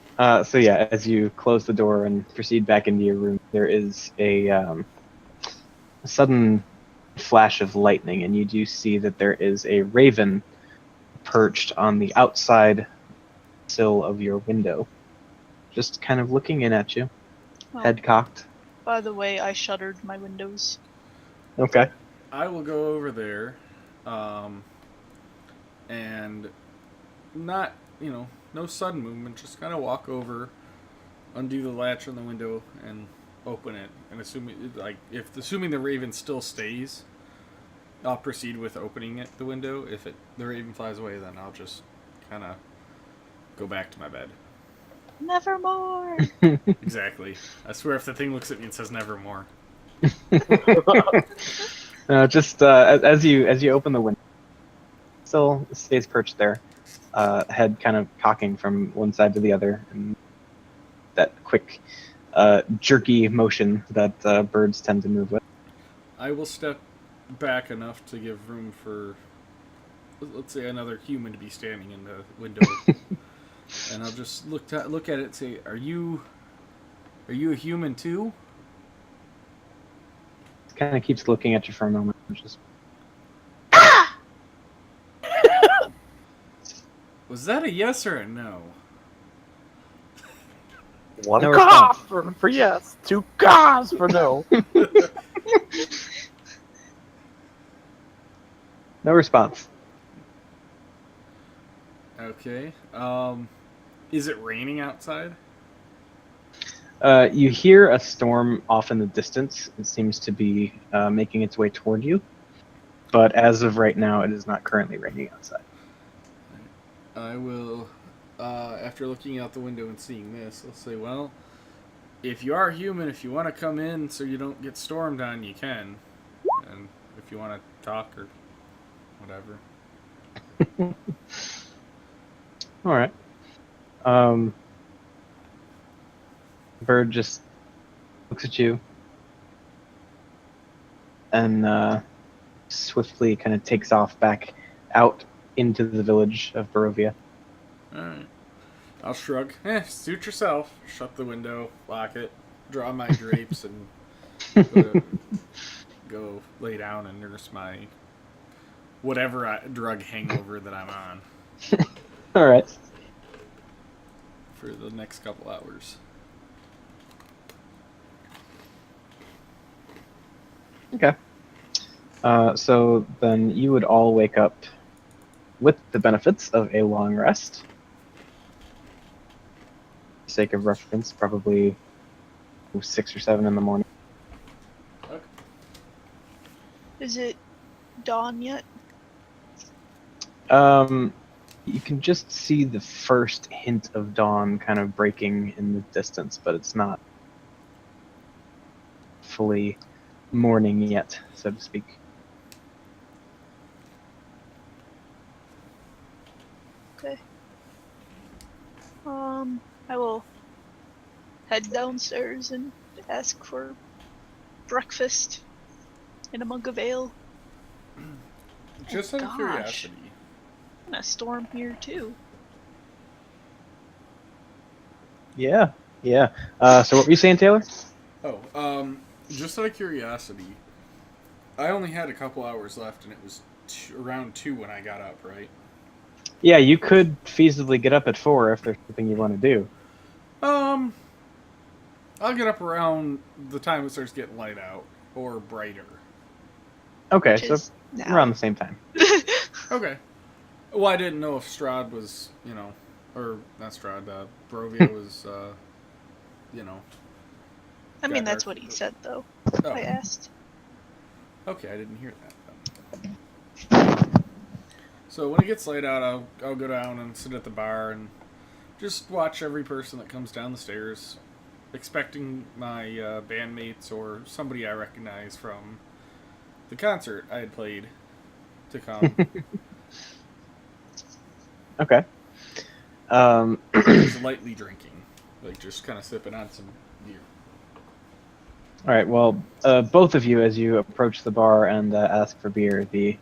Speaker 4: So yeah, as you close the door and proceed back into your room, there is a sudden flash of lightning, and you do see that there is a raven perched on the outside sill of your window, just kind of looking in at you,
Speaker 3: Oh,
Speaker 4: head cocked.
Speaker 3: by the way, I shuttered my windows.
Speaker 4: Okay.
Speaker 2: I will go over there, and not, no sudden movement. Just kind of walk over, undo the latch on the window, and open it. And assuming the raven still stays, I'll proceed with opening the window. If the raven flies away, then I'll just kind of go back to my bed.
Speaker 3: Nevermore.
Speaker 2: Exactly. I swear, if the thing looks at me and says "Nevermore,"
Speaker 4: Just as you open the window, still stays perched there, head kind of cocking from one side to the other, and that quick, jerky motion that birds tend to move with.
Speaker 2: I will step back enough to give room for, let's say, another human to be standing in the window, and I'll just look at it and say, "Are you a human too?"
Speaker 4: Kind of keeps looking at you for a moment. Just
Speaker 2: Was that a yes or a no?
Speaker 1: One
Speaker 4: No
Speaker 1: cough for yes, two coughs for no.
Speaker 4: no response.
Speaker 2: Okay. Is it raining outside?
Speaker 4: You hear a storm off in the distance. It seems to be making its way toward you, but as of right now, it is not currently raining outside.
Speaker 2: I will, after looking out the window and seeing this, I'll say, well, if you are human, if you want to come in so you don't get stormed on, you can. And if you want to talk or whatever.
Speaker 4: All right. Bird just looks at you and swiftly kind of takes off back out into the village of Barovia.
Speaker 2: Alright. I'll shrug. Suit yourself. Shut the window, lock it, draw my drapes, and go lay down and nurse my whatever drug hangover that I'm on
Speaker 4: All right.
Speaker 2: for the next couple hours.
Speaker 4: Okay. So then you would all wake up with the benefits of a long rest. For the sake of reference, probably 6 or 7 in the morning.
Speaker 2: Okay.
Speaker 3: Is it dawn yet?
Speaker 4: You can just see the first hint of dawn kind of breaking in the distance, but it's not fully morning yet, so to speak.
Speaker 3: Okay. I will head downstairs and ask for breakfast and a mug of ale.
Speaker 2: Just
Speaker 3: Oh,
Speaker 2: out of
Speaker 3: gosh.
Speaker 2: curiosity.
Speaker 3: And a storm here too.
Speaker 4: Yeah. So what were you saying, Taylor?
Speaker 2: Just out of curiosity, I only had a couple hours left, and it was around 2 when I got up, right?
Speaker 4: Yeah, you could feasibly get up at 4 if there's something you want to do.
Speaker 2: I'll get up around the time it starts getting light out, or brighter.
Speaker 4: Okay,
Speaker 3: Which
Speaker 4: so
Speaker 3: is now.
Speaker 4: around the same time.
Speaker 2: Okay. Well, I didn't know if Strahd was, or not Strahd, Barovia was,
Speaker 3: I mean,
Speaker 2: got
Speaker 3: that's
Speaker 2: dark.
Speaker 3: what he said, though.
Speaker 2: Oh,
Speaker 3: I asked.
Speaker 2: okay, I didn't hear that then. So when it gets light out, I'll go down and sit at the bar and just watch every person that comes down the stairs, expecting my bandmates or somebody I recognize from the concert I had played to come.
Speaker 4: Okay.
Speaker 2: Just lightly drinking, like just kind of sipping on some beer.
Speaker 4: All right. Well, both of you, as you approach the bar and ask for beer, the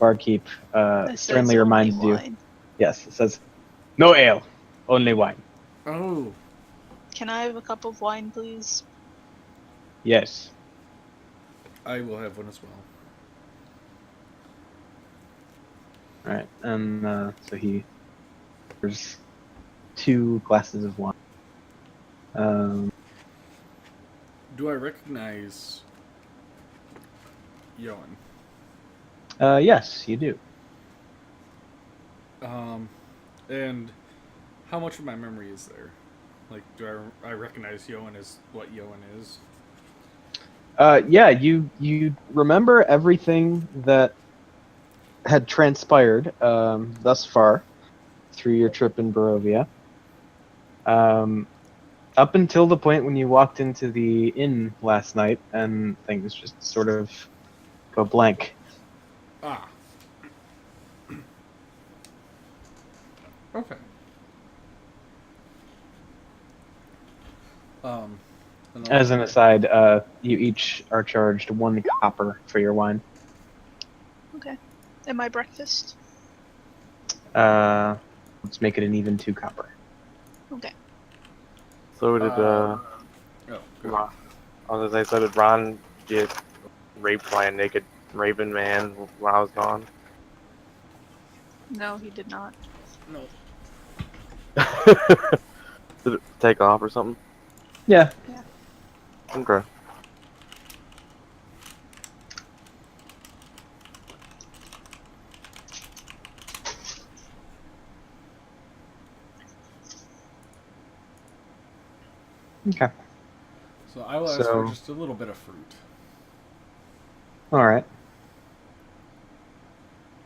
Speaker 4: barkeep
Speaker 3: It says
Speaker 4: sternly
Speaker 3: only
Speaker 4: reminds you.
Speaker 3: wine.
Speaker 4: Yes, it says, "No ale, only wine."
Speaker 2: Oh,
Speaker 3: Can I have a cup of wine, please?
Speaker 4: Yes.
Speaker 2: I will have one as well.
Speaker 4: All right, and so there's 2 glasses of wine.
Speaker 2: Do I recognize Yoan?
Speaker 4: Yes, you do.
Speaker 2: And how much of my memory is there? Like, do I recognize Yoan as what Yoan is?
Speaker 4: Yeah, you remember everything that had transpired thus far through your trip in Barovia. Up until the point when you walked into the inn last night and things just sort of go blank.
Speaker 2: Ah. Okay. And
Speaker 4: As an aside, you each are charged 1 copper for your wine.
Speaker 3: Okay. And my breakfast?
Speaker 4: Let's make it an even 2 copper.
Speaker 3: Okay.
Speaker 1: So did
Speaker 2: oh, good.
Speaker 1: Ron, as I said, did Ron get raped by a naked raven man when I was gone?
Speaker 3: No, he did not.
Speaker 2: No.
Speaker 1: Did it take off or something?
Speaker 4: Yeah.
Speaker 3: Yeah.
Speaker 1: Okay.
Speaker 4: Okay.
Speaker 2: So I will ask for
Speaker 4: So,
Speaker 2: just a little bit of fruit.
Speaker 4: all right.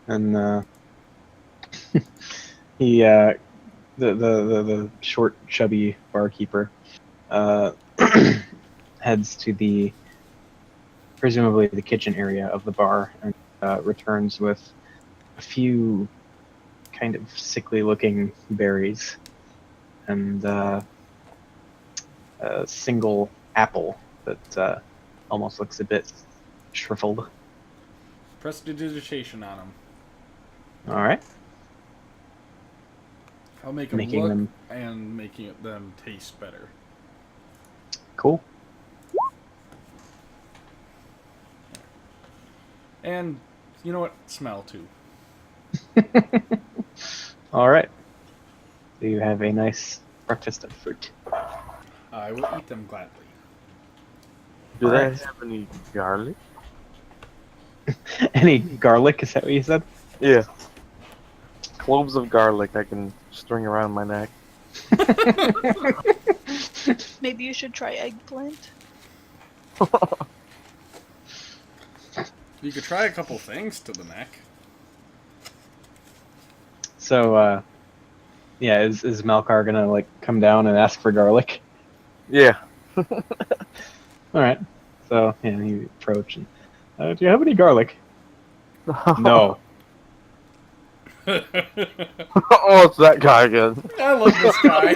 Speaker 4: And he the short chubby barkeeper heads to the presumably the kitchen area of the bar and returns with a few kind of sickly looking berries and a single apple that almost looks a bit shriveled.
Speaker 2: Prestidigitation on them.
Speaker 4: All right.
Speaker 2: I'll make them
Speaker 4: Making
Speaker 2: look
Speaker 4: them
Speaker 2: and making them taste better.
Speaker 4: cool.
Speaker 2: And you know what? Smell too.
Speaker 4: All right. So you have a nice breakfast of fruit.
Speaker 2: I will eat them gladly.
Speaker 1: Do they
Speaker 4: Alright.
Speaker 1: have any garlic?
Speaker 4: Any garlic? Is that what you said?
Speaker 1: Yeah. Cloves of garlic I can string around my neck.
Speaker 3: Maybe you should try eggplant.
Speaker 2: You could try a couple things to the neck.
Speaker 4: So, yeah, is Malkar gonna like come down and ask for garlic?
Speaker 1: Yeah.
Speaker 4: All right. So yeah, you approach and do you have any garlic? No.
Speaker 1: Oh, it's that guy again.
Speaker 2: I love this guy.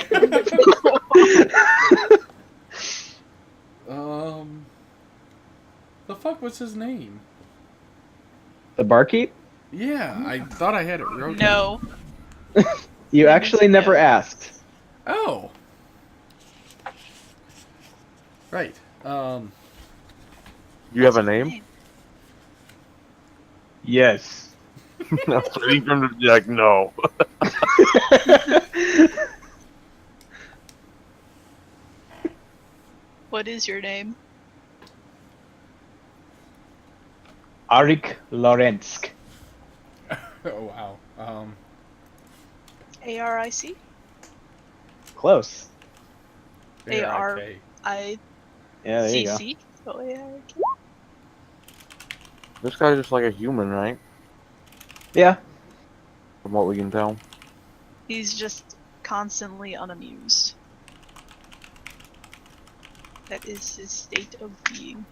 Speaker 2: The fuck was his name?
Speaker 4: The barkeep?
Speaker 2: Yeah, I thought I had it wrote.
Speaker 3: No.
Speaker 4: You
Speaker 3: Name
Speaker 4: actually
Speaker 3: is
Speaker 4: never
Speaker 3: no.
Speaker 4: asked.
Speaker 2: Oh. Right.
Speaker 1: You have a name?
Speaker 4: Yes.
Speaker 1: I was waiting for him to be like, no.
Speaker 3: What is your name?
Speaker 4: Arik Lorensk.
Speaker 2: Oh wow.
Speaker 3: ARIC?
Speaker 4: Close.
Speaker 2: ARIK.
Speaker 3: I
Speaker 4: Yeah, there you go.
Speaker 3: CC? Oh, ARIK.
Speaker 1: This guy's just like a human, right?
Speaker 4: Yeah.
Speaker 1: From what we can tell.
Speaker 3: He's just constantly unamused. That is his state of being.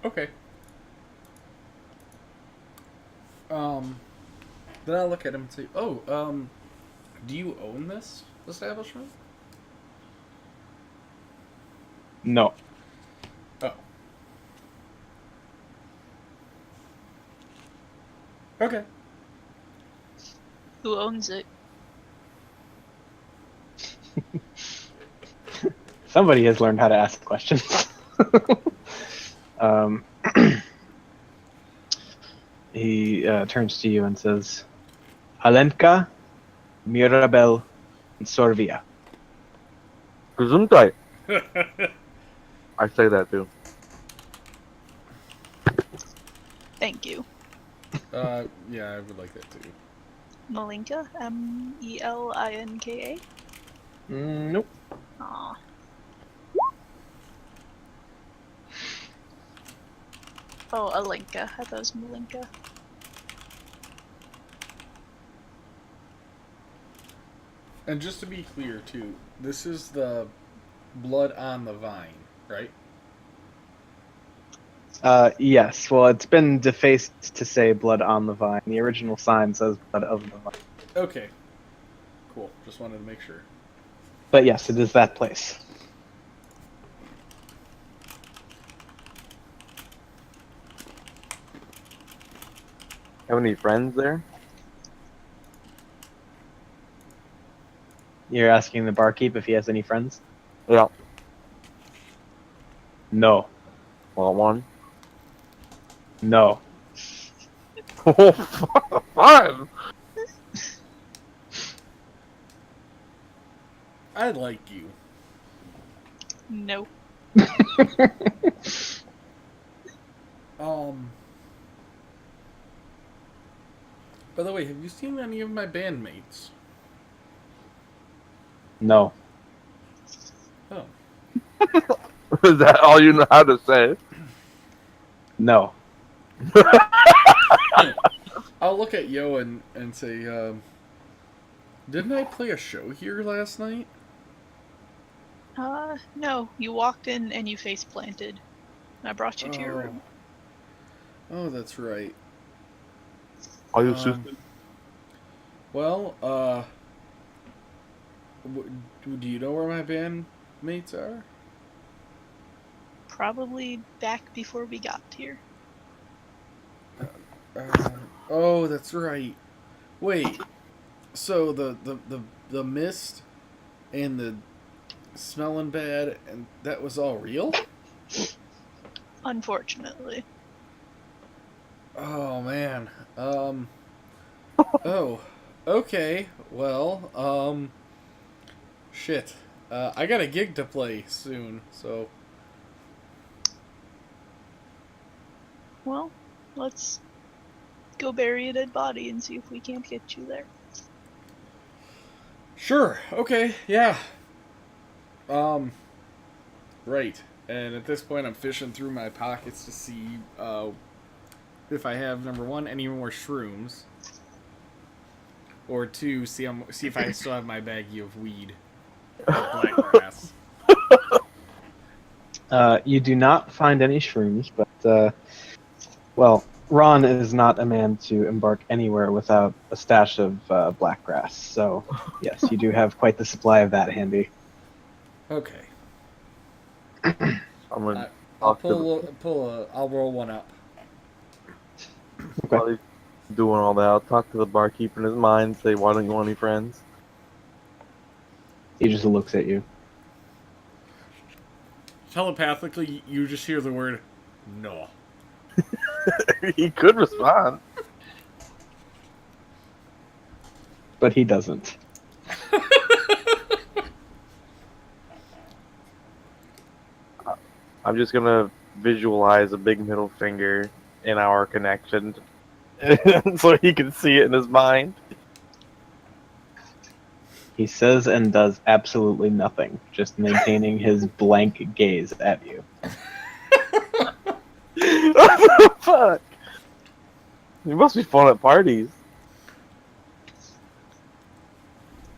Speaker 2: Okay. Then I'll look at him and say, "Oh, do you own this establishment?"
Speaker 4: No.
Speaker 2: Oh. Okay.
Speaker 3: Who owns it?
Speaker 4: Somebody has learned how to ask questions. um, he turns to you and says, Alenka, Mirabel, and Sorvia.
Speaker 1: Gesundheit. I say that too.
Speaker 3: Thank you.
Speaker 2: Yeah, I would like that too.
Speaker 3: Malinka? Melinka?
Speaker 4: Nope.
Speaker 3: Aw. Oh, Alinka. I thought it was Malinka.
Speaker 2: And just to be clear too, this is the blood on the vine, right?
Speaker 4: Yes. Well, it's been defaced to say blood on the vine. The original sign says blood of the vine.
Speaker 2: Okay. Cool. Just wanted to make sure.
Speaker 4: But yes, it is that place.
Speaker 1: Have any friends there?
Speaker 4: You're asking the barkeep if he has any friends?
Speaker 1: Yeah.
Speaker 4: No.
Speaker 1: Want one?
Speaker 4: No.
Speaker 1: Oh, fine.
Speaker 2: I like you.
Speaker 3: No.
Speaker 2: By the way, have you seen any of my bandmates?
Speaker 4: No.
Speaker 2: Oh.
Speaker 1: Is that all you know how to say?
Speaker 4: No.
Speaker 2: I'll look at Yo and say, didn't I play a show here last night?
Speaker 3: No. You walked in and you face planted. I brought you to your room.
Speaker 2: Oh, that's right.
Speaker 1: Are you assistant?
Speaker 2: Well, do you know where my bandmates are?
Speaker 3: Probably back before we got here.
Speaker 2: Oh, that's right. Wait. So the mist and the smelling bad and that was all real?
Speaker 3: Unfortunately.
Speaker 2: Oh man. Oh. Okay. Well, shit. I got a gig to play soon, so
Speaker 3: Well, let's go bury a dead body and see if we can't get you there.
Speaker 2: sure. Okay. Yeah. Right. And at this point, I'm fishing through my pockets to see if I have number one any more shrooms, or two see if I still have my baggie of weed, black grass.
Speaker 4: You do not find any shrooms, but, well, Ron is not a man to embark anywhere without a stash of black grass. So, yes, you do have quite the supply of that handy.
Speaker 2: Okay.
Speaker 1: I'm gonna
Speaker 2: I'll
Speaker 1: talk to
Speaker 2: I'll roll one up.
Speaker 1: while he's doing all that. I'll talk to the barkeep in his mind. Say, why don't you want any friends?
Speaker 4: He just looks at you.
Speaker 2: Telepathically, you just hear the word "no."
Speaker 1: He could respond.
Speaker 4: But he doesn't.
Speaker 1: I'm just gonna visualize a big middle finger in our connection, so he can see it in his mind.
Speaker 4: He says and does absolutely nothing, just maintaining his blank gaze at you.
Speaker 1: What the fuck? You must be fun at parties.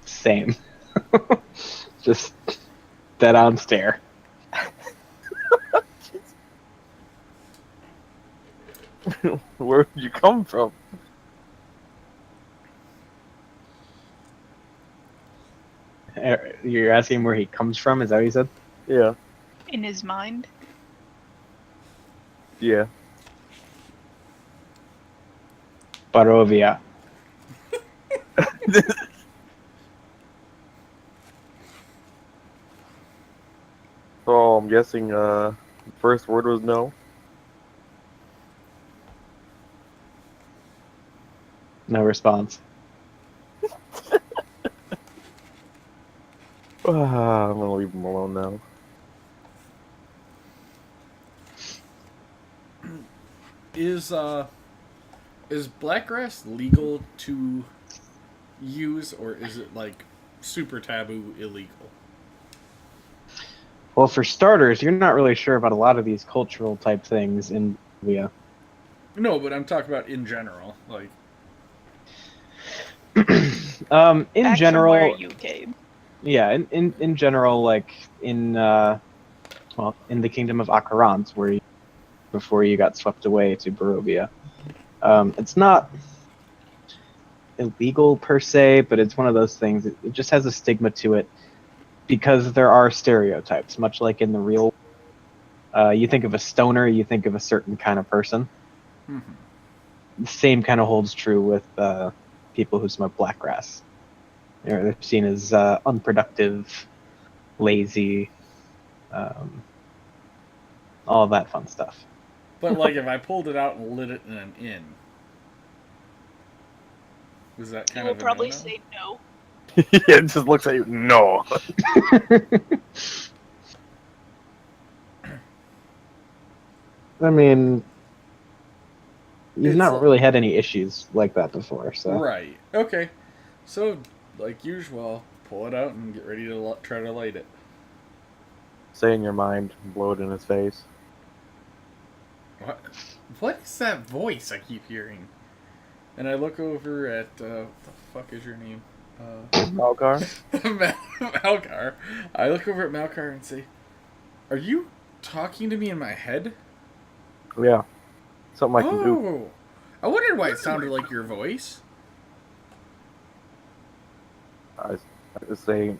Speaker 4: Same. Just dead on stare.
Speaker 1: Where did you come from?
Speaker 4: You're asking where he comes from? Is that what you said?
Speaker 1: Yeah.
Speaker 3: In his mind.
Speaker 1: Yeah. So I'm guessing the first word was no.
Speaker 4: No response.
Speaker 1: I'm gonna leave him alone now.
Speaker 2: Is blackgrass legal to use, or is it like super taboo illegal?
Speaker 4: Well, for starters, you're not really sure about a lot of these cultural type things in India.
Speaker 2: No, but I'm talking about in general. Like,
Speaker 4: In
Speaker 3: Back from where
Speaker 4: general,
Speaker 3: you came.
Speaker 4: yeah, in general, like in well, in the kingdom of Akarant, before you got swept away to Barovia, it's not illegal per se, but it's one of those things. It just has a stigma to it because there are stereotypes, much like in the real. You think of a stoner, you think of a certain kind of person. The same kind of holds true with people who smoke black grass. They're seen as unproductive, lazy, all of that fun stuff.
Speaker 2: but like if I pulled it out and lit it in an inn, was that
Speaker 3: He
Speaker 2: kind
Speaker 3: will
Speaker 2: of a
Speaker 3: probably
Speaker 2: no-no?
Speaker 3: say no.
Speaker 1: Yeah, it just looks at you. No.
Speaker 4: I mean, you've
Speaker 2: It's
Speaker 4: not really had any issues like that before, so.
Speaker 2: right. Okay. So, like usual, pull it out and get ready to try to light it.
Speaker 1: Say in your mind, blow it in his face.
Speaker 2: What? What is that voice I keep hearing? And I look over at what the fuck is your name?
Speaker 1: Malgar?
Speaker 2: Malkar. I look over at Malkar and say, "Are you talking to me in my head?"
Speaker 1: Yeah. Something I can do.
Speaker 2: Oh, I wondered why it sounded like your voice.
Speaker 1: I just say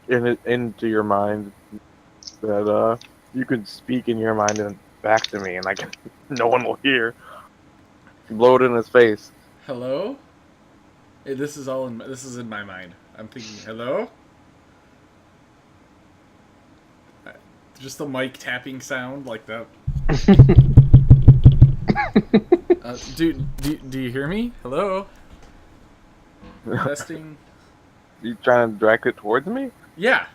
Speaker 1: into your mind that you can speak in your mind and back to me, and I can. No one will hear. Blow it in his face.
Speaker 2: Hello. Hey, this is all in. This is in my mind. I'm thinking, hello. Just the mic tapping sound like that. Dude, do you hear me? Hello? Testing.
Speaker 1: You trying to direct it towards me?
Speaker 2: Yeah.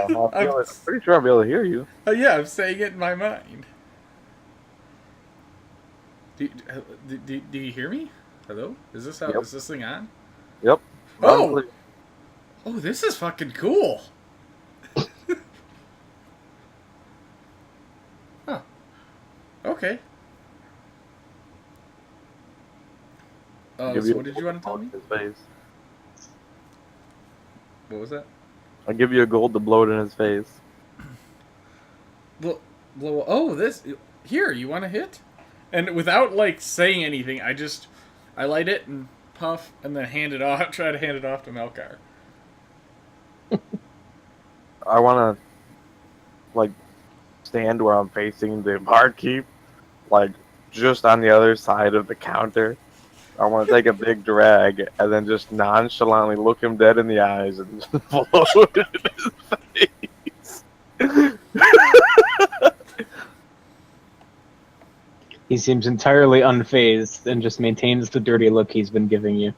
Speaker 1: No, I'm pretty sure I'll be able to hear you.
Speaker 2: Yeah, I'm saying it in my mind. Do you hear me? Hello? Is this how?
Speaker 1: Yep.
Speaker 2: Is this thing on?
Speaker 1: Yep.
Speaker 2: Oh! Oh, this is fucking cool! Huh. Okay. So what did you want to tell me?
Speaker 1: His face.
Speaker 2: What was that?
Speaker 1: I'll give you a gold to blow it in his face.
Speaker 2: Blow. Oh, this. Here, you want to hit? And without, like, saying anything, I light it and puff and then hand it off, try to hand it off to Melkar.
Speaker 1: I want to, like, stand where I'm facing the barkeep, like, just on the other side of the counter. I want to take a big drag and then just nonchalantly look him dead in the eyes and just blow it in his face.
Speaker 4: He seems entirely unfazed and just maintains the dirty look he's been giving you.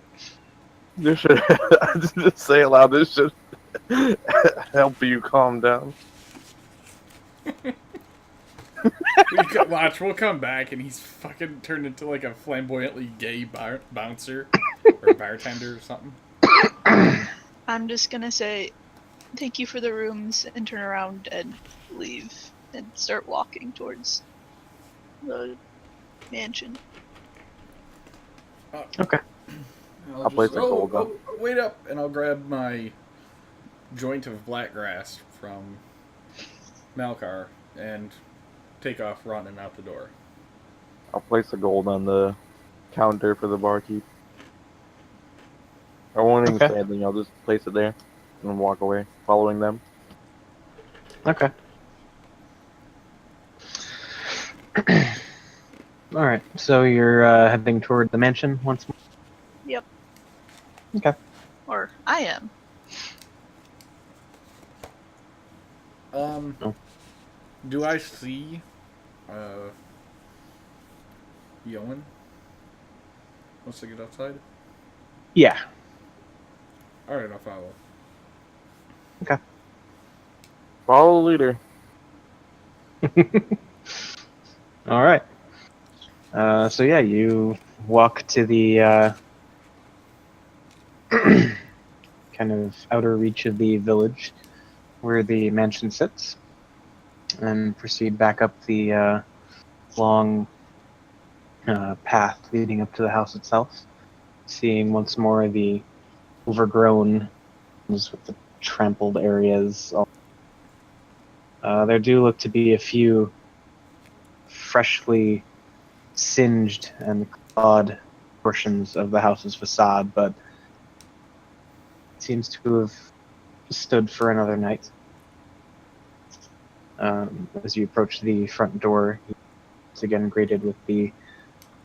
Speaker 1: This should just say it loud. This should help you calm down.
Speaker 2: Watch, we'll come back and he's fucking turned into like a flamboyantly gay bouncer or bartender or something.
Speaker 3: I'm just gonna say thank you for the rooms and turn around and leave and start walking towards the mansion.
Speaker 4: Okay.
Speaker 1: I'll place a gold up.
Speaker 2: Wait up, and I'll grab my joint of black grass from Malkar and take off running out the door.
Speaker 1: I'll place the gold on the counter for the barkeep. I won't even say anything. I'll just place it there and walk away, following them.
Speaker 4: Okay. All right. So you're heading toward the mansion once more.
Speaker 3: Yep.
Speaker 4: Okay.
Speaker 3: Or I am.
Speaker 4: Oh.
Speaker 2: Do I see Yoan once I get outside?
Speaker 4: Yeah.
Speaker 2: Alright, I'll follow.
Speaker 4: Okay.
Speaker 1: Follow the leader.
Speaker 4: All right. So yeah, you walk to the kind of outer reach of the village where the mansion sits, and proceed back up the long path leading up to the house itself, seeing once more the overgrown with the trampled areas. There do look to be a few freshly singed and clawed portions of the house's facade, but it seems to have stood for another night. As you approach the front door, it's again greeted with the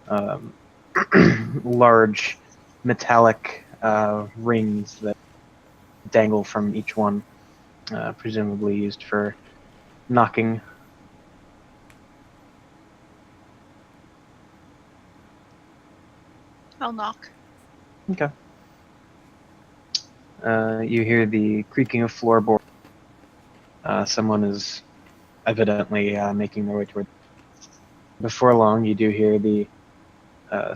Speaker 4: um, large metallic rings that dangle from each one, presumably used for knocking.
Speaker 3: I'll knock.
Speaker 4: Okay. You hear the creaking of floorboard. Someone is evidently making their way toward. Before long, you do hear the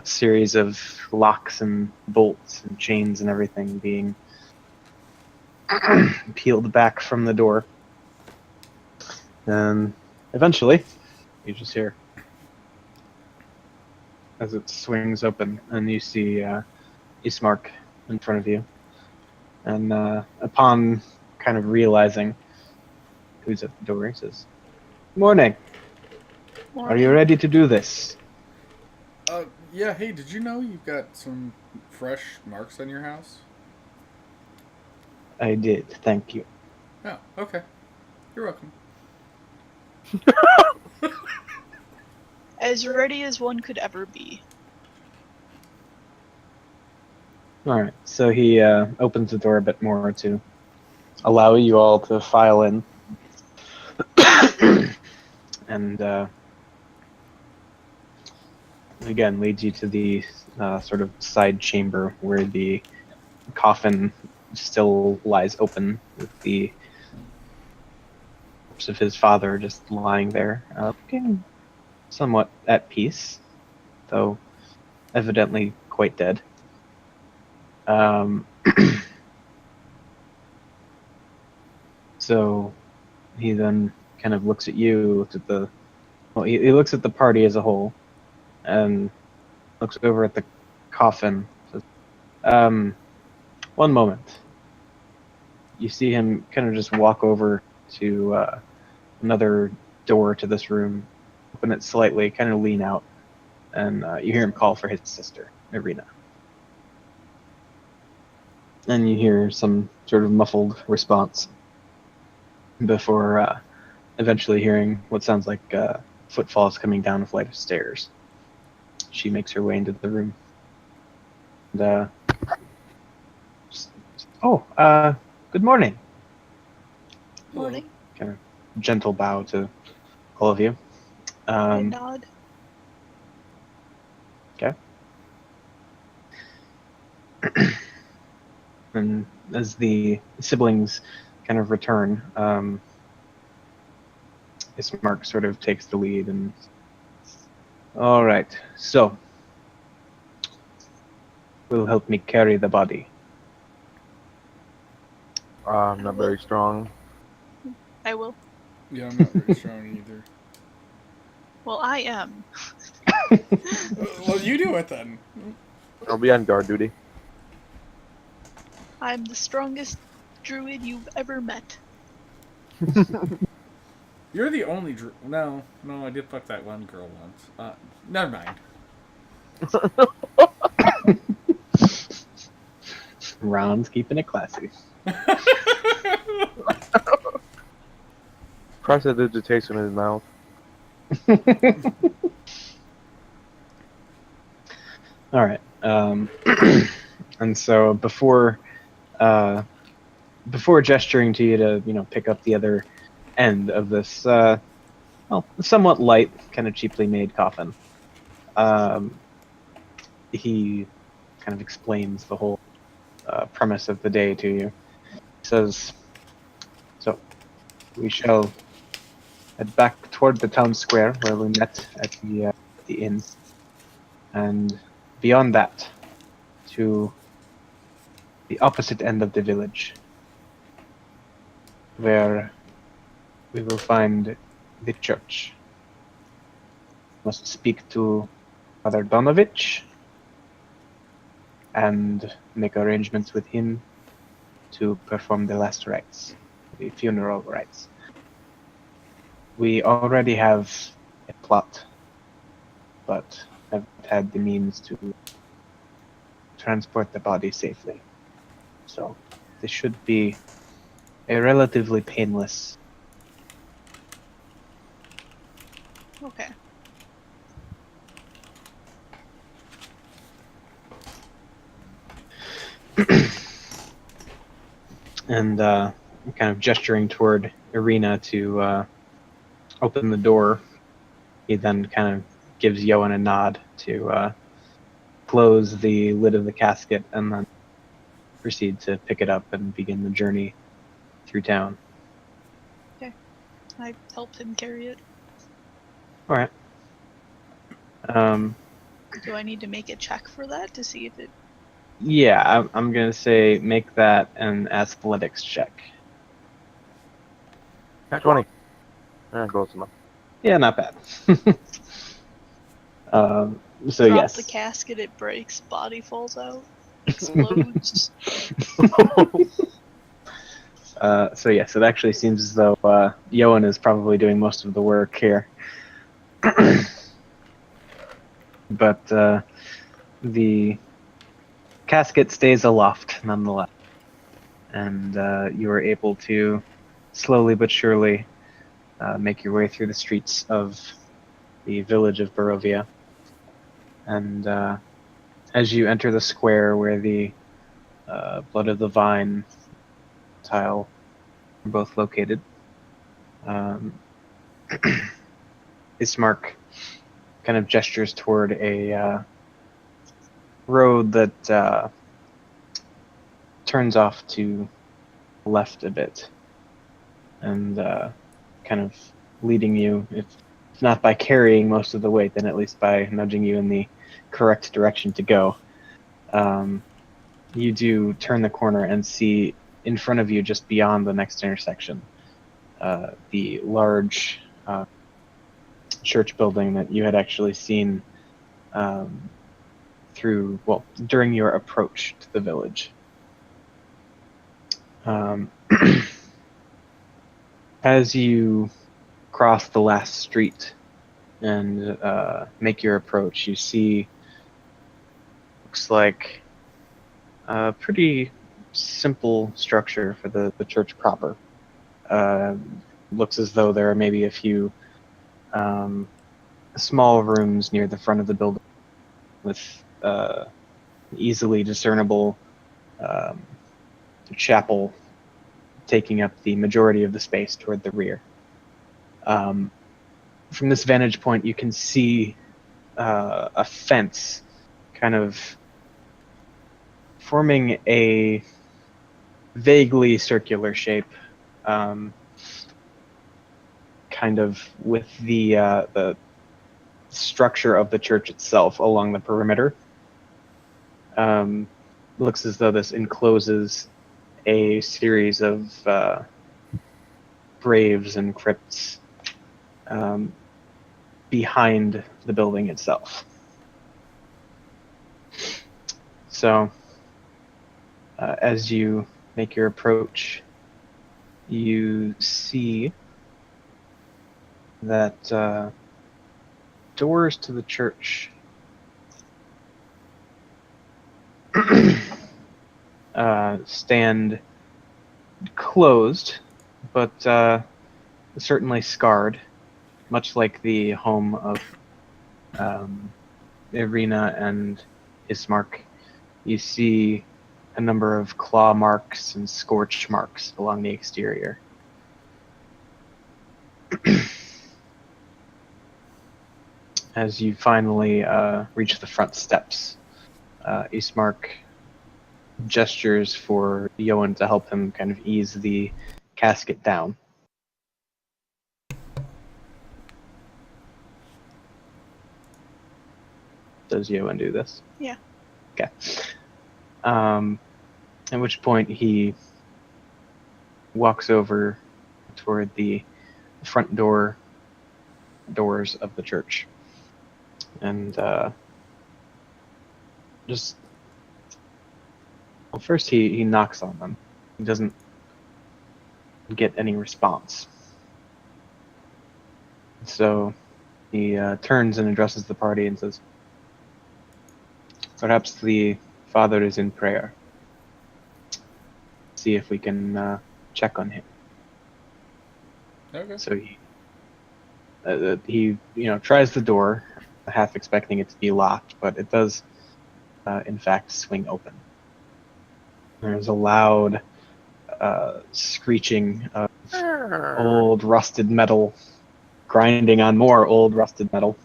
Speaker 4: series of locks and bolts and chains and everything being peeled back from the door. And eventually, you just hear as it swings open, and you see Ismark in front of you. And upon kind of realizing who's at the door, he says, "Morning. Are you
Speaker 3: Morning.
Speaker 4: ready to do this?"
Speaker 2: Yeah, hey, did you know you've got some fresh marks on your house?
Speaker 4: I did. Thank you.
Speaker 2: Oh, okay. You're welcome.
Speaker 3: As ready as one could ever be.
Speaker 4: All right. So he opens the door a bit more to allow you all to file in, and again leads you to the sort of side chamber where the coffin still lies open, with the corpse of his father just lying there, looking somewhat at peace, though evidently quite dead. Um, so he then kind of looks at you, looks at the well, he looks at the party as a whole, and looks over at the coffin. Says, "One moment." You see him kind of just walk over to another door to this room, open it slightly, kind of lean out, and you hear him call for his sister, Irina. And you hear some sort of muffled response before eventually hearing what sounds like footfalls coming down a flight of stairs. She makes her way into the room. And, good morning.
Speaker 3: Morning.
Speaker 4: Kind of gentle bow to all of you.
Speaker 3: I nod.
Speaker 4: Okay. And as the siblings kind of return, Ismark sort of takes the lead and, all right, so will help me carry the body.
Speaker 1: I'm not very strong.
Speaker 3: I will.
Speaker 2: Yeah, I'm not very strong either.
Speaker 3: Well, I am.
Speaker 2: Well, you do it then.
Speaker 1: I'll be on guard duty.
Speaker 3: I'm the strongest druid you've ever met.
Speaker 2: You're the only No, I did fuck that one girl once. Never mind.
Speaker 4: Ron's keeping it classy.
Speaker 1: Prestidigitation in his mouth.
Speaker 4: All right. And so before gesturing to you to pick up the other end of this somewhat light, kind of cheaply made coffin, um, he kind of explains the whole premise of the day to you. He says, "So we shall head back toward the town square where we met at the inn, and beyond that to the opposite end of the village, where we will find the church. Must speak to Father Donovich and make arrangements with him to perform the last rites, the funeral rites. We already have a plot, but haven't had the means to transport the body safely. So this should be a relatively painless."
Speaker 3: Okay.
Speaker 4: And kind of gesturing toward Irina to open the door, he then kind of gives Yoan a nod to close the lid of the casket and then proceed to pick it up and begin the journey through town.
Speaker 3: I help him carry it.
Speaker 4: All right.
Speaker 3: Do I need to make a check for that to see if it?
Speaker 4: Yeah, I'm gonna say make that an athletics check.
Speaker 1: Got 20. Close enough.
Speaker 4: Yeah, not bad. So
Speaker 3: Drop
Speaker 4: yes.
Speaker 3: the casket, it breaks, body falls out, explodes.
Speaker 4: So yes, it actually seems as though Yoan is probably doing most of the work here. But the casket stays aloft nonetheless, and you are able to slowly but surely make your way through the streets of the village of Barovia. And as you enter the square where the Blood of the Vine tile are both located, Ismark kind of gestures toward a road that turns off to the left a bit, and kind of leading you, if not by carrying most of the weight, then at least by nudging you in the correct direction to go. You do turn the corner and see in front of you, just beyond the next intersection, the large church building that you had actually seen during your approach to the village. As you cross the last street and make your approach, you see looks like a pretty simple structure for the church proper. Looks as though there are maybe a few small rooms near the front of the building with easily discernible chapel taking up the majority of the space toward the rear. From this vantage point, you can see a fence kind of forming a vaguely circular shape, kind of with the structure of the church itself along the perimeter. Looks as though this encloses a series of graves and crypts behind the building itself. So, as you make your approach, you see that doors to the church stand closed, but certainly scarred, much like the home of Irina and Ismark. You see a number of claw marks and scorch marks along the exterior. As you finally reach the front steps, Ismark gestures for Yoan to help him kind of ease the casket down. Does Yoan do this?
Speaker 3: Yeah.
Speaker 4: Okay. At which point he walks over toward the front doors of the church, and just well, first he knocks on them. He doesn't get any response, so he turns and addresses the party and says, "Perhaps the father is in prayer. See if we can check on him."
Speaker 2: Okay.
Speaker 4: So he tries the door, half expecting it to be locked, but it does in fact swing open. There's a loud screeching of old rusted metal grinding on more old rusted metal.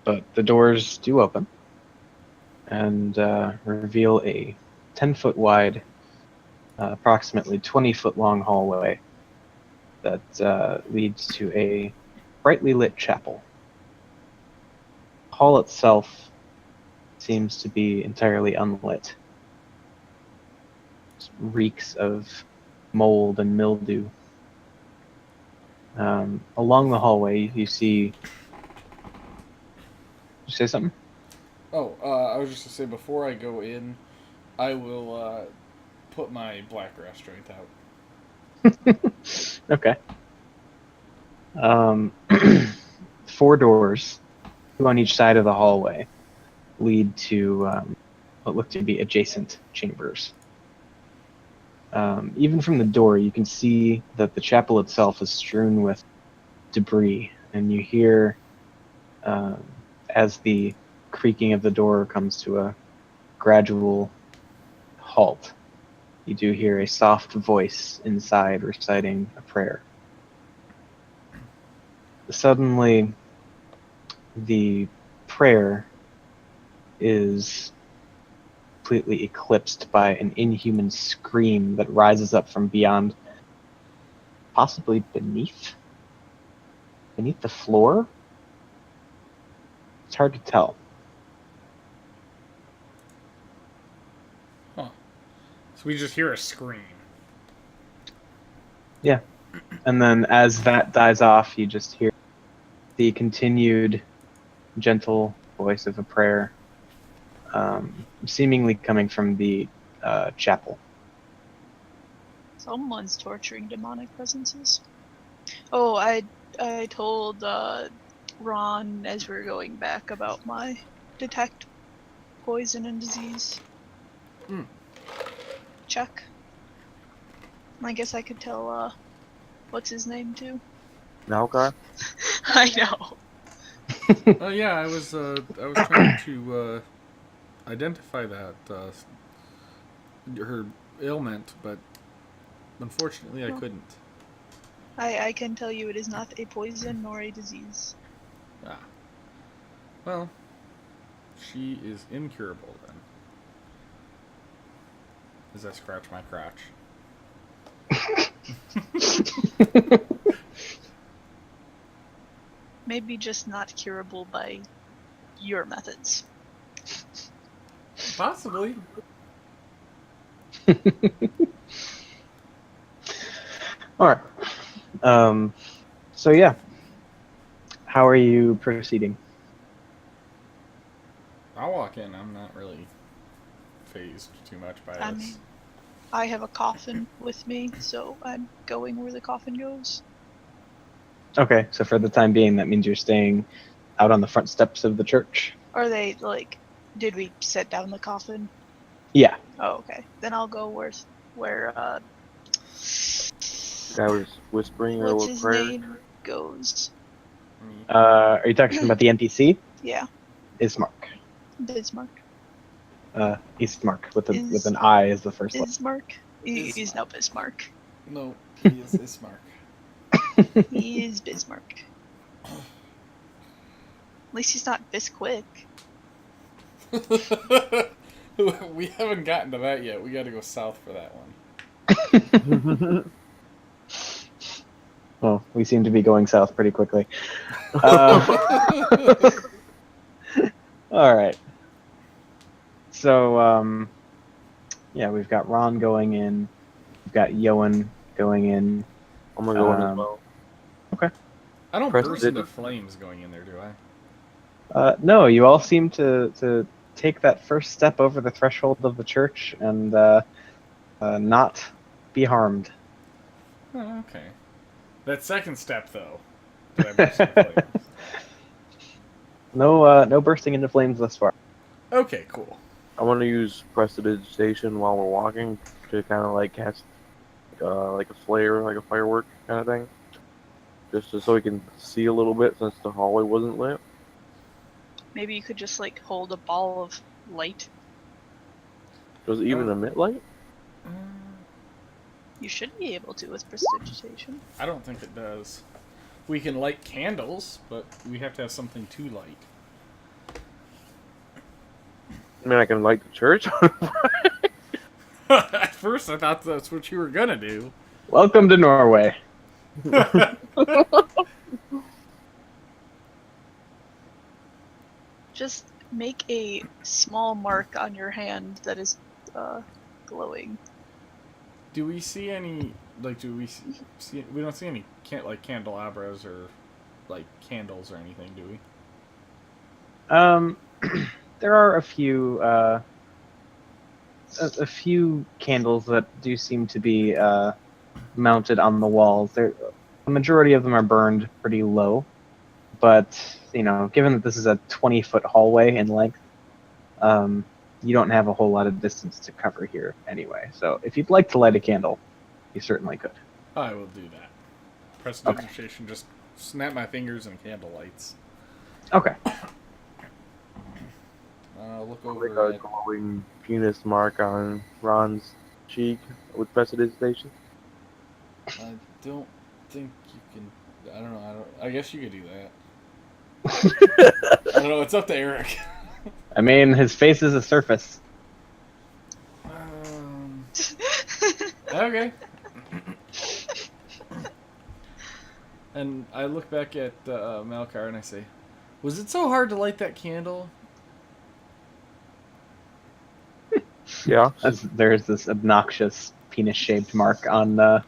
Speaker 4: But the doors do open and reveal a 10-foot wide, approximately 20-foot long hallway that leads to a brightly lit chapel. The hall itself seems to be entirely unlit. It reeks of mold and mildew. Along the hallway, you see. Did you say something?
Speaker 2: Oh, I was just gonna say before I go in, I will put my blackgrass joint out.
Speaker 4: Okay. 4 doors, 2 on each side of the hallway, lead to what look to be adjacent chambers. Even from the door, you can see that the chapel itself is strewn with debris, and you hear, as the creaking of the door comes to a gradual halt, you do hear a soft voice inside reciting a prayer. Suddenly, the prayer is completely eclipsed by an inhuman scream that rises up from beyond, possibly beneath the floor? It's hard to tell.
Speaker 2: Huh. So we just hear a scream.
Speaker 4: Yeah. And then as that dies off, you just hear the continued gentle voice of a prayer, seemingly coming from the chapel.
Speaker 3: Someone's torturing demonic presences. Oh, I told Ron as we were going back about my detect poison and disease check. I guess I could tell what's his name too.
Speaker 1: Nalgar?
Speaker 3: I know.
Speaker 2: Oh yeah, I was trying to identify that her ailment, but unfortunately I couldn't.
Speaker 3: I can tell you it is not a poison nor a disease.
Speaker 2: Ah. Well, she is incurable then. As I scratch my crotch.
Speaker 3: Maybe just not curable by your methods.
Speaker 2: Possibly.
Speaker 4: All right. So yeah, how are you proceeding?
Speaker 2: I'll walk in. I'm not really phased too much by
Speaker 3: I
Speaker 2: this.
Speaker 3: mean, I have a coffin with me, so I'm going where the coffin goes.
Speaker 4: Okay, so for the time being, that means you're staying out on the front steps of the church?
Speaker 3: Are they, like, did we set down the coffin?
Speaker 4: Yeah.
Speaker 3: Oh, okay. Then I'll go where
Speaker 1: Guy was whispering a
Speaker 3: what's
Speaker 1: little
Speaker 3: his
Speaker 1: prayer.
Speaker 3: name goes.
Speaker 4: Are you talking about the NPC?
Speaker 3: Yeah.
Speaker 4: Ismark.
Speaker 3: Bismarck.
Speaker 4: Eastmark with
Speaker 3: Is-
Speaker 4: an I as the first letter.
Speaker 3: Bismarck. He's now Bismarck.
Speaker 2: No, he is Ismark.
Speaker 3: He is Bismarck. At least he's not Bisquick.
Speaker 2: We haven't gotten to that yet. We got to go south for that one.
Speaker 4: Well, we seem to be going south pretty quickly. All right. So, yeah, we've got Ron going in. We've got Yoan going in.
Speaker 1: I'm gonna go in as well.
Speaker 2: I don't
Speaker 1: Press
Speaker 2: burst
Speaker 1: it.
Speaker 2: into flames going in there, do I?
Speaker 4: No, you all seem to take that first step over the threshold of the church and not be harmed.
Speaker 2: Oh, okay. That second step, though. Did I burst into flames?
Speaker 4: No bursting into flames thus far.
Speaker 2: Okay, cool.
Speaker 1: I want to use prestidigitation while we're walking to kind of like cast like a flare, like a firework kind of thing, just so we can see a little bit since the hallway wasn't lit.
Speaker 3: Maybe you could just like hold a ball of light.
Speaker 1: Does it even emit light?
Speaker 3: You should be able to with prestidigitation.
Speaker 2: I don't think it does. We can light candles, but we have to have something to light.
Speaker 1: I mean, I can light the church.
Speaker 2: At first, I thought that's what you were gonna do.
Speaker 4: Welcome to Norway.
Speaker 3: Just make a small mark on your hand that is glowing.
Speaker 2: Do we see any? Like, do we see? We don't see any candelabras or like candles or anything, do we?
Speaker 4: There are a few candles that do seem to be mounted on the walls. The majority of them are burned pretty low, but given that this is a 20-foot hallway in length, you don't have a whole lot of distance to cover here anyway. So if you'd like to light a candle, you certainly could.
Speaker 2: I will do that. Prestidigitation, just snap my fingers and candle lights.
Speaker 4: Okay.
Speaker 2: Look
Speaker 1: I'll
Speaker 2: over
Speaker 1: make a
Speaker 2: at...
Speaker 1: glowing penis mark on Ron's cheek with prestidigitation.
Speaker 2: I don't think you can... I don't know. I guess you could do that. I don't know. It's up to Eric.
Speaker 4: I mean, his face is a surface.
Speaker 2: Okay. And I look back at Malkar and I say, was it so hard to light that candle?
Speaker 1: Yeah.
Speaker 4: There's this obnoxious penis-shaped mark on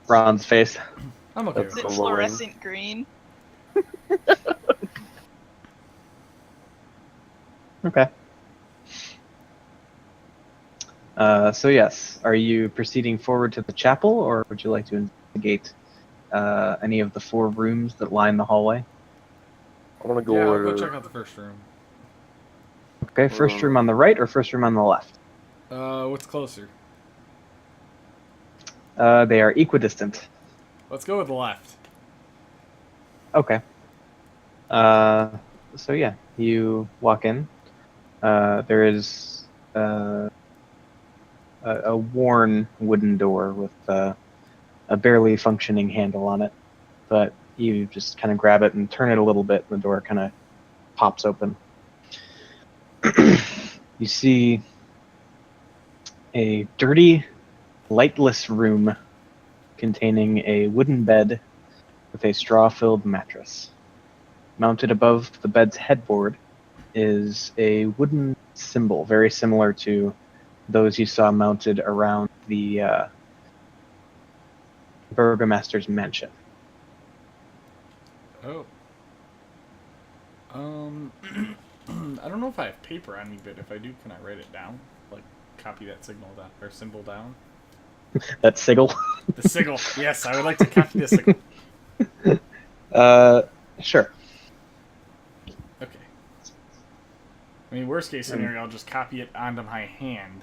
Speaker 4: Ron's face.
Speaker 2: I'm okay
Speaker 3: Is
Speaker 2: with
Speaker 3: it
Speaker 2: it.
Speaker 3: fluorescent green?
Speaker 4: Okay. So yes, are you proceeding forward to the chapel, or would you like to investigate any of the 4 rooms that line the hallway?
Speaker 1: I want to go
Speaker 2: Yeah, I'll
Speaker 1: over.
Speaker 2: go check out the first room.
Speaker 4: Okay, first room on the right or first room on the left?
Speaker 2: What's closer?
Speaker 4: They are equidistant.
Speaker 2: Let's go with the left.
Speaker 4: Okay. So yeah, you walk in. There is a worn wooden door with a barely functioning handle on it, but you just kind of grab it and turn it a little bit, and the door kind of pops open. You see a dirty, lightless room containing a wooden bed with a straw-filled mattress. Mounted above the bed's headboard is a wooden symbol, very similar to those you saw mounted around the Burgomaster's mansion.
Speaker 2: Oh. I don't know if I have paper on me, but if I do, can I write it down? Like, copy that signal down, or symbol down?
Speaker 4: That sigil?
Speaker 2: The sigil. Yes, I would like to copy the sigil.
Speaker 4: Sure.
Speaker 2: Okay. I mean, worst case scenario, I'll just copy it onto my hand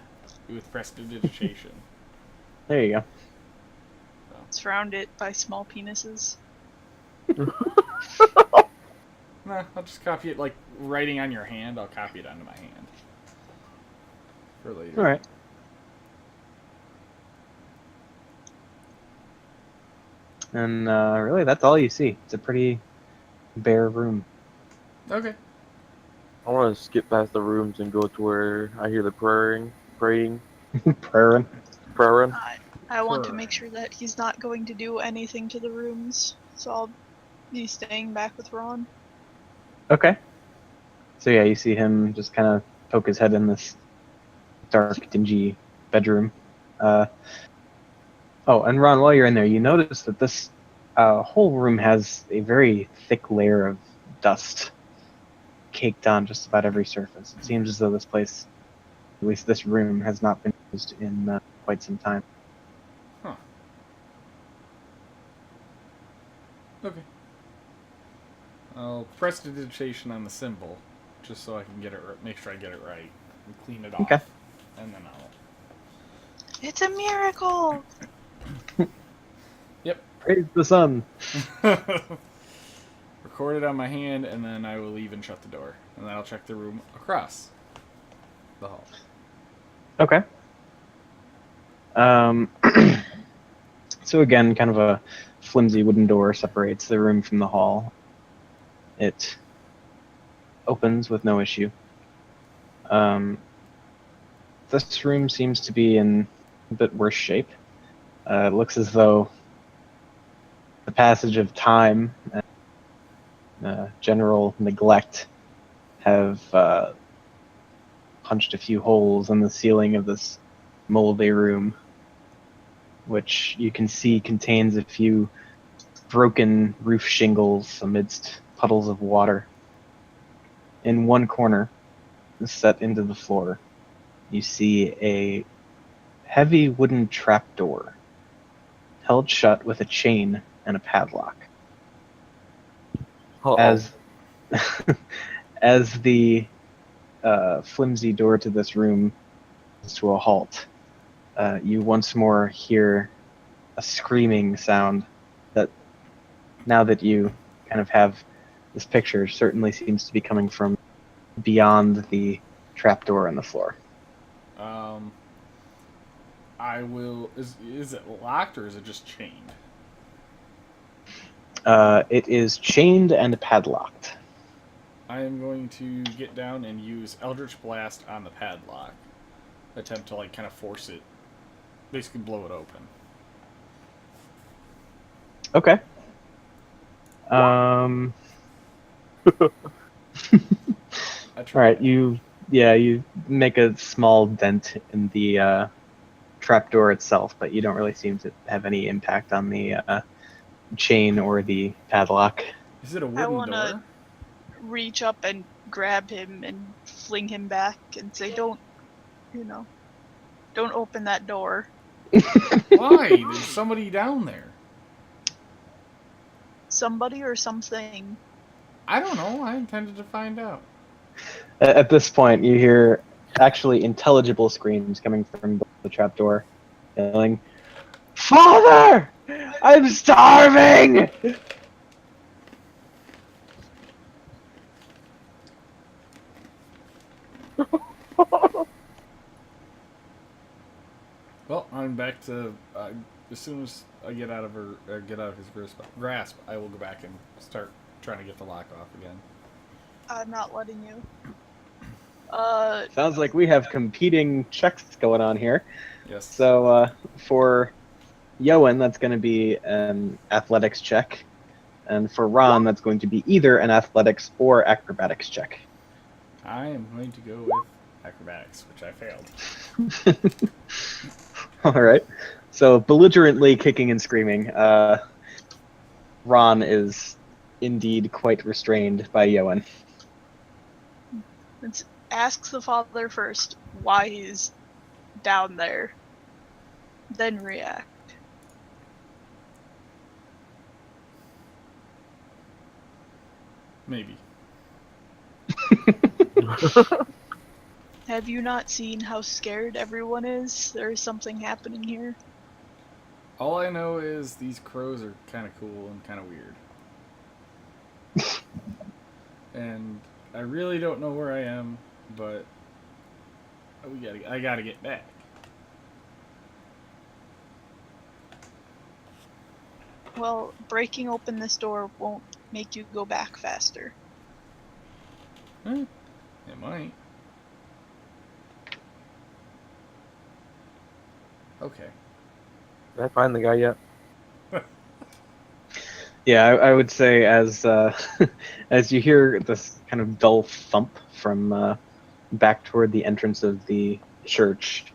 Speaker 2: with prestidigitation.
Speaker 4: There you go.
Speaker 3: Surround it by small penises.
Speaker 2: No, I'll just copy it, like writing on your hand. I'll copy it onto my hand for later.
Speaker 4: All right. And really, that's all you see. It's a pretty bare room.
Speaker 2: Okay.
Speaker 1: I want to skip past the rooms and go to where I hear the praying.
Speaker 4: Praying.
Speaker 1: Praying.
Speaker 3: I want to
Speaker 2: Purr.
Speaker 3: make sure that he's not going to do anything to the rooms, so I'll be staying back with Ron.
Speaker 4: Okay. So yeah, you see him just kind of poke his head in this dark, dingy bedroom. Oh, and Ron, while you're in there, you notice that this whole room has a very thick layer of dust caked on just about every surface. It seems as though this place, at least this room, has not been used in quite some time.
Speaker 2: Huh. Okay. I'll press digitation on the symbol, just so I can get it, make sure I get it right, and clean it off.
Speaker 4: Okay.
Speaker 2: And then I'll.
Speaker 3: It's a miracle!
Speaker 2: Yep.
Speaker 4: Praise the sun!
Speaker 2: Record it on my hand, and then I will leave and shut the door. And then I'll check the room across the hall.
Speaker 4: Okay. So again, kind of a flimsy wooden door separates the room from the hall. It opens with no issue. This room seems to be in a bit worse shape. It looks as though the passage of time and general neglect have punched a few holes in the ceiling of this moldy room, which you can see contains a few broken roof shingles amidst puddles of water. In one corner, set into the floor, you see a heavy wooden trapdoor held shut with a chain and a padlock.
Speaker 1: Uh-oh.
Speaker 4: As the flimsy door to this room comes to a halt, you once more hear a screaming sound that, now that you kind of have this picture, certainly seems to be coming from beyond the trapdoor in the floor.
Speaker 2: I will. Is it locked or is it just chained?
Speaker 4: It is chained and padlocked.
Speaker 2: I am going to get down and use Eldritch Blast on the padlock. Attempt to like kind of force it, basically blow it open.
Speaker 4: Okay. Alright, you make a small dent in the trapdoor itself, but you don't really seem to have any impact on the chain or the padlock.
Speaker 2: Is it a
Speaker 3: I
Speaker 2: wooden
Speaker 3: wanna
Speaker 2: door?
Speaker 3: reach up and grab him and fling him back and say, don't open that door.
Speaker 2: Why? There's somebody down there.
Speaker 3: Somebody or something.
Speaker 2: I don't know. I intended to find out.
Speaker 4: At this point, you hear actually intelligible screams coming from the trapdoor, yelling, "Father! I'm starving!"
Speaker 2: Well, I'm back to. As soon as I get out of his grasp, I will go back and start trying to get the lock off again.
Speaker 3: I'm not letting you.
Speaker 4: Sounds like we have competing checks going on here.
Speaker 2: Yes.
Speaker 4: So for Yoan, that's going to be an athletics check, and for Ron, that's going to be either an athletics or acrobatics check.
Speaker 2: I am going to go with acrobatics, which I failed.
Speaker 4: All right. So belligerently kicking and screaming, Ron is indeed quite restrained by Yoan.
Speaker 3: Let's ask the father first why he's down there, then react.
Speaker 2: Maybe.
Speaker 3: Have you not seen how scared everyone is? There is something happening here.
Speaker 2: All I know is these crows are kind of cool and kind of weird. and I really don't know where I am, but I gotta get back.
Speaker 3: Well, breaking open this door won't make you go back faster.
Speaker 2: It might. Okay.
Speaker 1: Did I find the guy yet?
Speaker 4: Yeah, I would say as as you hear this kind of dull thump from back toward the entrance of the church,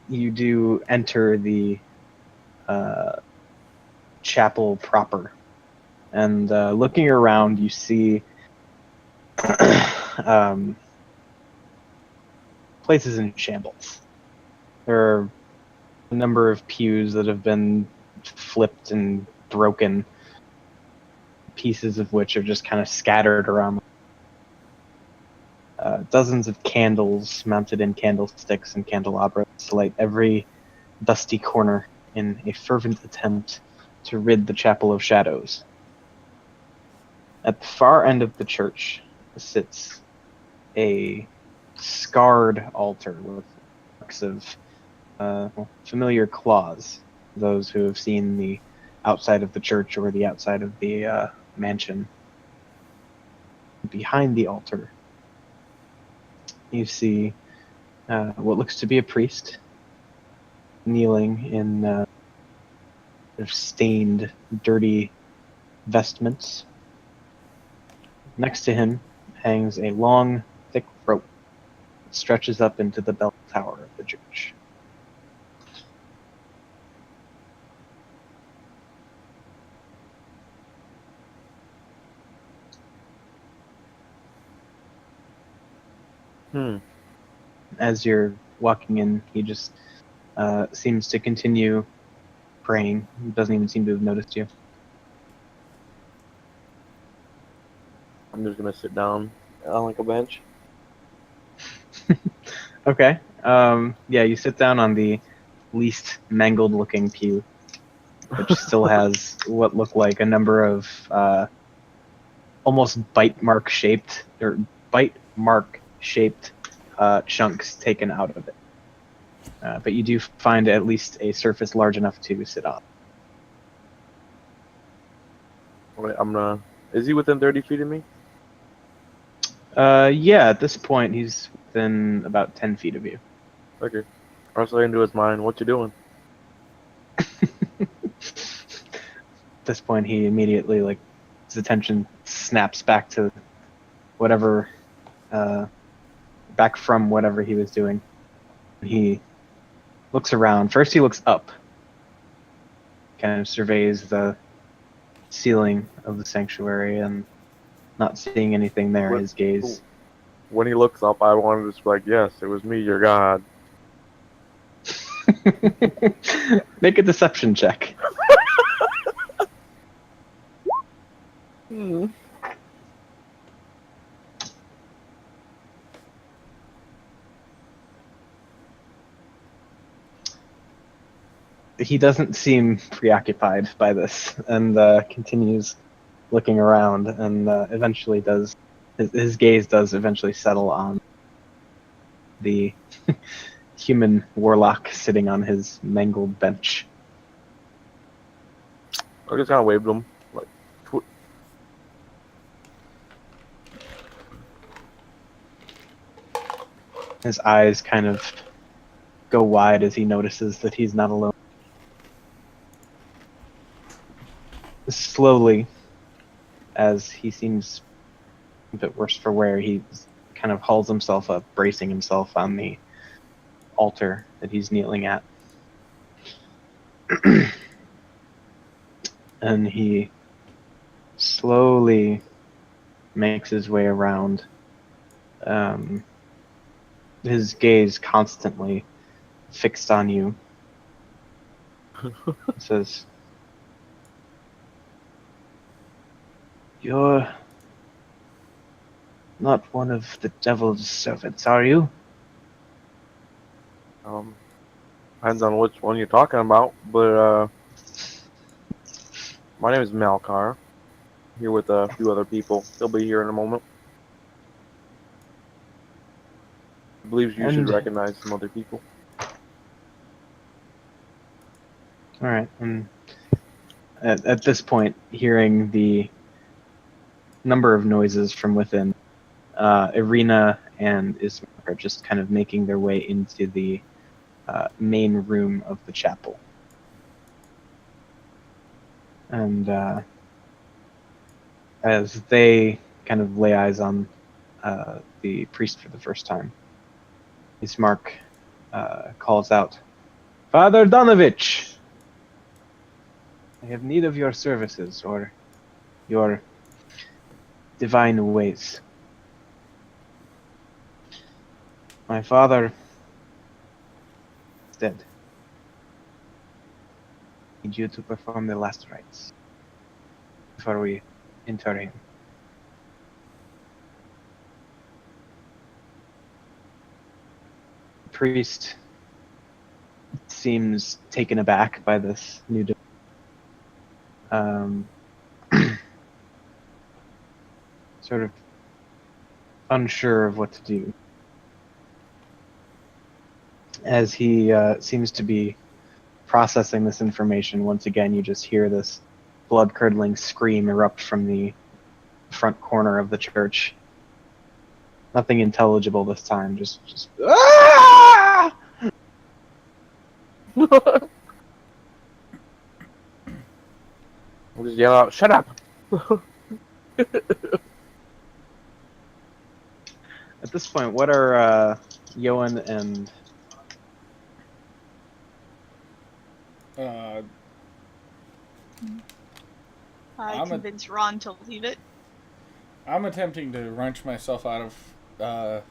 Speaker 4: you do enter the uh, chapel proper, and looking around, you see um, places in shambles. There are a number of pews that have been flipped and broken, pieces of which are just kind of scattered around. Dozens of candles mounted in candlesticks and candelabras light every dusty corner in a fervent attempt to rid the chapel of shadows. At the far end of the church sits a scarred altar with marks of familiar claws. Those who have seen the outside of the church or the outside of the mansion. Behind the altar, you see what looks to be a priest kneeling in stained, dirty vestments. Next to him hangs a long, thick rope that stretches up into the bell tower of the church. As you're walking in, he just seems to continue praying. He doesn't even seem to have noticed you.
Speaker 1: I'm just gonna sit down on like a bench.
Speaker 4: Okay. Yeah, you sit down on the least mangled looking pew, which still has what look like a number of almost bite mark shaped chunks taken out of it. But you do find at least a surface large enough to sit on.
Speaker 1: Wait, Is he within 30 feet of me?
Speaker 4: Yeah, at this point he's within about 10 feet of you.
Speaker 1: Okay. I was into his mind. What you doing?
Speaker 4: At this point, he immediately, like, his attention snaps back to whatever, back from whatever he was doing. He looks around. First, he looks up, kind of surveys the ceiling of the sanctuary, and not seeing anything there, his gaze.
Speaker 1: When he looks up, I want to just be like, yes, it was me, your god.
Speaker 4: Make a deception check. He doesn't seem preoccupied by this, and continues looking around, and eventually does his gaze does eventually settle on the human warlock sitting on his mangled bench.
Speaker 1: I just kind of waved him. Like,
Speaker 4: His eyes kind of go wide as he notices that he's not alone. Slowly, as he seems a bit worse for wear, he kind of hauls himself up, bracing himself on the altar that he's kneeling at. And he slowly makes his way around, his gaze constantly fixed on you. Says, "You're not one of the devil's servants, are you?"
Speaker 1: Depends on which one you're talking about, but my name is Malkar. here with a few other people. They'll be here in a moment. I believe you should
Speaker 4: And-
Speaker 1: recognize some other people.
Speaker 4: All right. And at this point, hearing the number of noises from within, Irina and Ismark are just kind of making their way into the main room of the chapel. And as they kind of lay eyes on the priest for the first time, Ismark calls out, "Father Donovich, I have need of your services or your divine ways. My father is dead. I need you to perform the last rites before we inter him." The priest seems taken aback by this new sort of unsure of what to do. As he seems to be processing this information, once again you just hear this blood-curdling scream erupt from the front corner of the church. Nothing intelligible this time, just "Ah!"
Speaker 1: We'll just yell out, "Shut up!"
Speaker 4: At this point, what are Yoan and
Speaker 2: Uh,
Speaker 3: I
Speaker 2: I'm a-
Speaker 3: convinced Ron to leave it.
Speaker 2: I'm attempting to wrench myself out of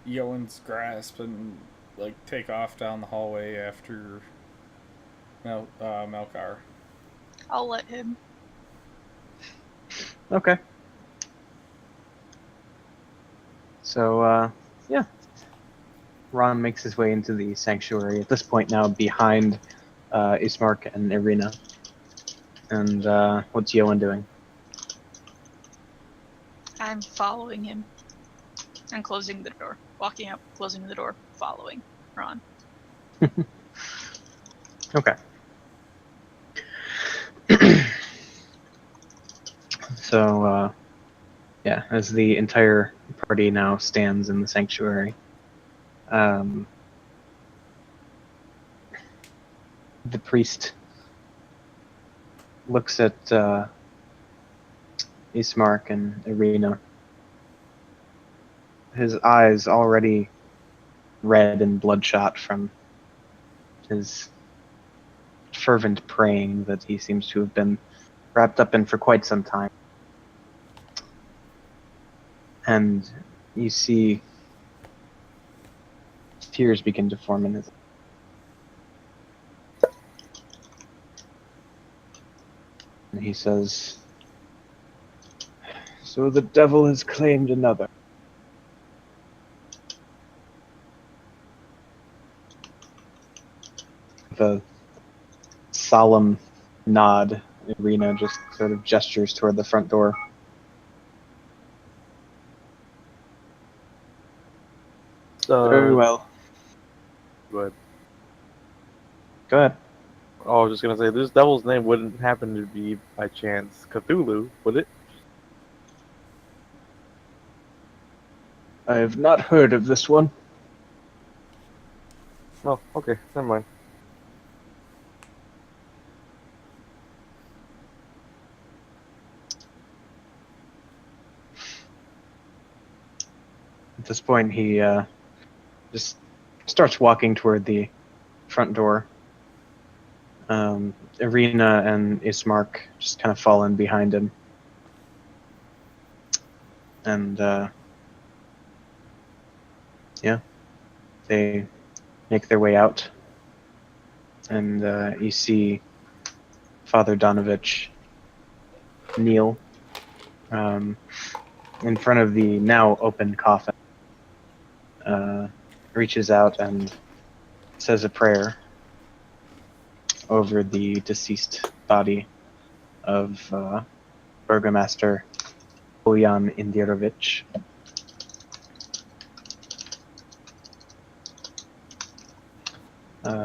Speaker 2: Yoan's grasp and like take off down the hallway after Melkar.
Speaker 3: I'll let him.
Speaker 4: Okay. So, yeah. Ron makes his way into the sanctuary, at this point now behind Ismark and Irina. And what's Yoan doing?
Speaker 3: I'm following him. And closing the door. Walking up, closing the door, following Ron.
Speaker 4: Okay. So, yeah, as the entire party now stands in the sanctuary, the priest looks at Ismark and Irina. His eyes already red and bloodshot from his fervent praying that he seems to have been wrapped up in for quite some time. And you see tears begin to form in his eyes. And he says, "So the devil has claimed another." With a solemn nod, Irina just sort of gestures toward the front door. Very well.
Speaker 1: But
Speaker 4: Go ahead.
Speaker 1: I was just gonna say, this devil's name wouldn't happen to be by chance Cthulhu, would it?
Speaker 4: I have not heard of this one.
Speaker 1: Oh, okay, never mind.
Speaker 4: At this point, he just starts walking toward the front door. Irina and Ismark just kind of fall in behind him. And, yeah, they make their way out. And you see Father Donovich kneel in front of the now open coffin. Reaches out and says a prayer over the deceased body of Burgomaster Bojan Indirovich.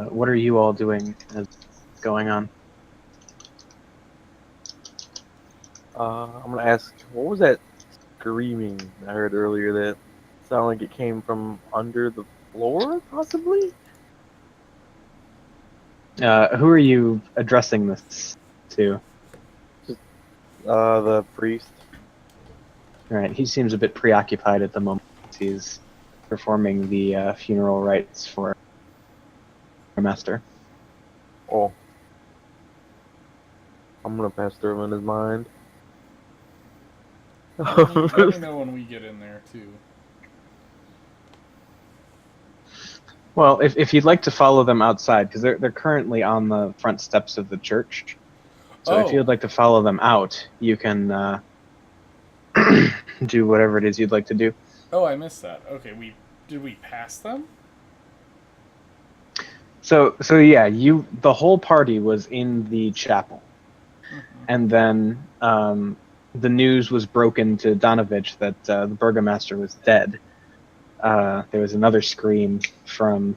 Speaker 4: What are you all doing as going on?
Speaker 1: I'm gonna ask, what was that screaming I heard earlier that sounded like it came from under the floor, possibly?
Speaker 4: Who are you addressing this to?
Speaker 1: The priest.
Speaker 4: Right, he seems a bit preoccupied at the moment. He's performing the funeral rites for our master.
Speaker 1: Oh. I'm gonna pass through him in his mind.
Speaker 2: Let me know when we get in there too.
Speaker 4: Well, if you'd like to follow them outside, because they're currently on the front steps of the church. So if you'd like to follow them out, you can do whatever it is you'd like to do.
Speaker 2: Oh, I missed that. Okay, did we pass them?
Speaker 4: So yeah, the whole party was in the chapel, and then the news was broken to Donovich that the burgomaster was dead. There was another scream from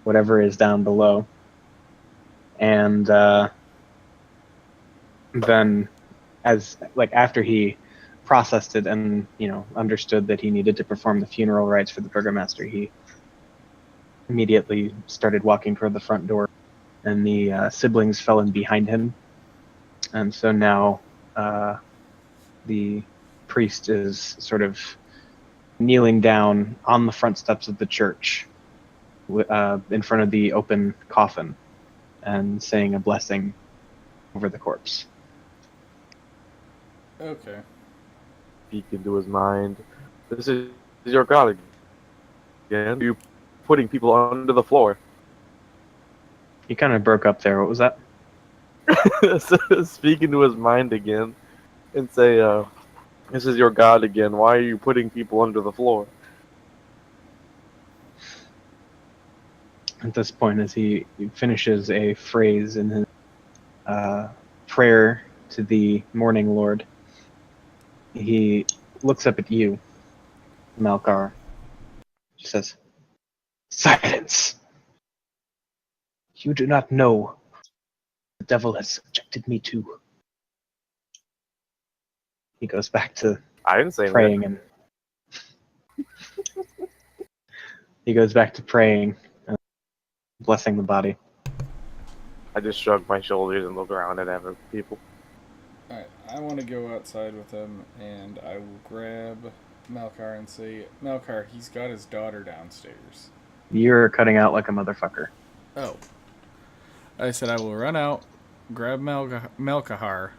Speaker 4: whatever is down below, and then after he processed it and understood that he needed to perform the funeral rites for the burgomaster, he immediately started walking toward the front door, and the siblings fell in behind him, and so now the priest is sort of kneeling down on the front steps of the church in front of the open coffin and saying a blessing over the corpse.
Speaker 2: Okay.
Speaker 1: Peek into his mind. This is your god again. You putting people under the floor.
Speaker 4: He kind of broke up there. What was that?
Speaker 1: Speak into his mind again and say, this is your god again. Why are you putting people under the floor?
Speaker 4: At this point, as he finishes a phrase in his prayer to the morning lord, he looks up at you, Malkar. He says, "Silence! You do not know what the devil has subjected me to." He goes back to
Speaker 1: I didn't say
Speaker 4: praying,
Speaker 1: that.
Speaker 4: and he goes back to praying and blessing the body.
Speaker 1: I just shrugged my shoulders and looked around at other people.
Speaker 2: Alright, I want to go outside with him, and I will grab Malkar and say, Malkar, he's got his daughter downstairs.
Speaker 4: You're cutting out like a motherfucker.
Speaker 2: Oh. I said I will run out, grab Malkahar,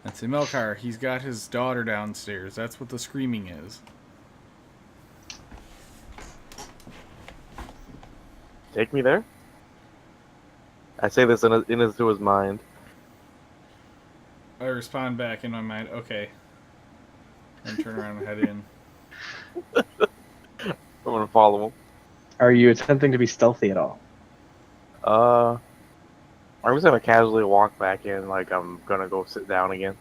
Speaker 2: and say, Malkar, he's got his daughter downstairs. That's what the screaming is.
Speaker 1: Take me there? I say this into his mind.
Speaker 2: I respond back in my mind, okay. And turn around and head in.
Speaker 1: I'm gonna follow him.
Speaker 4: Are you attempting to be stealthy at all?
Speaker 1: I'm just gonna casually walk back in like I'm gonna go sit down again.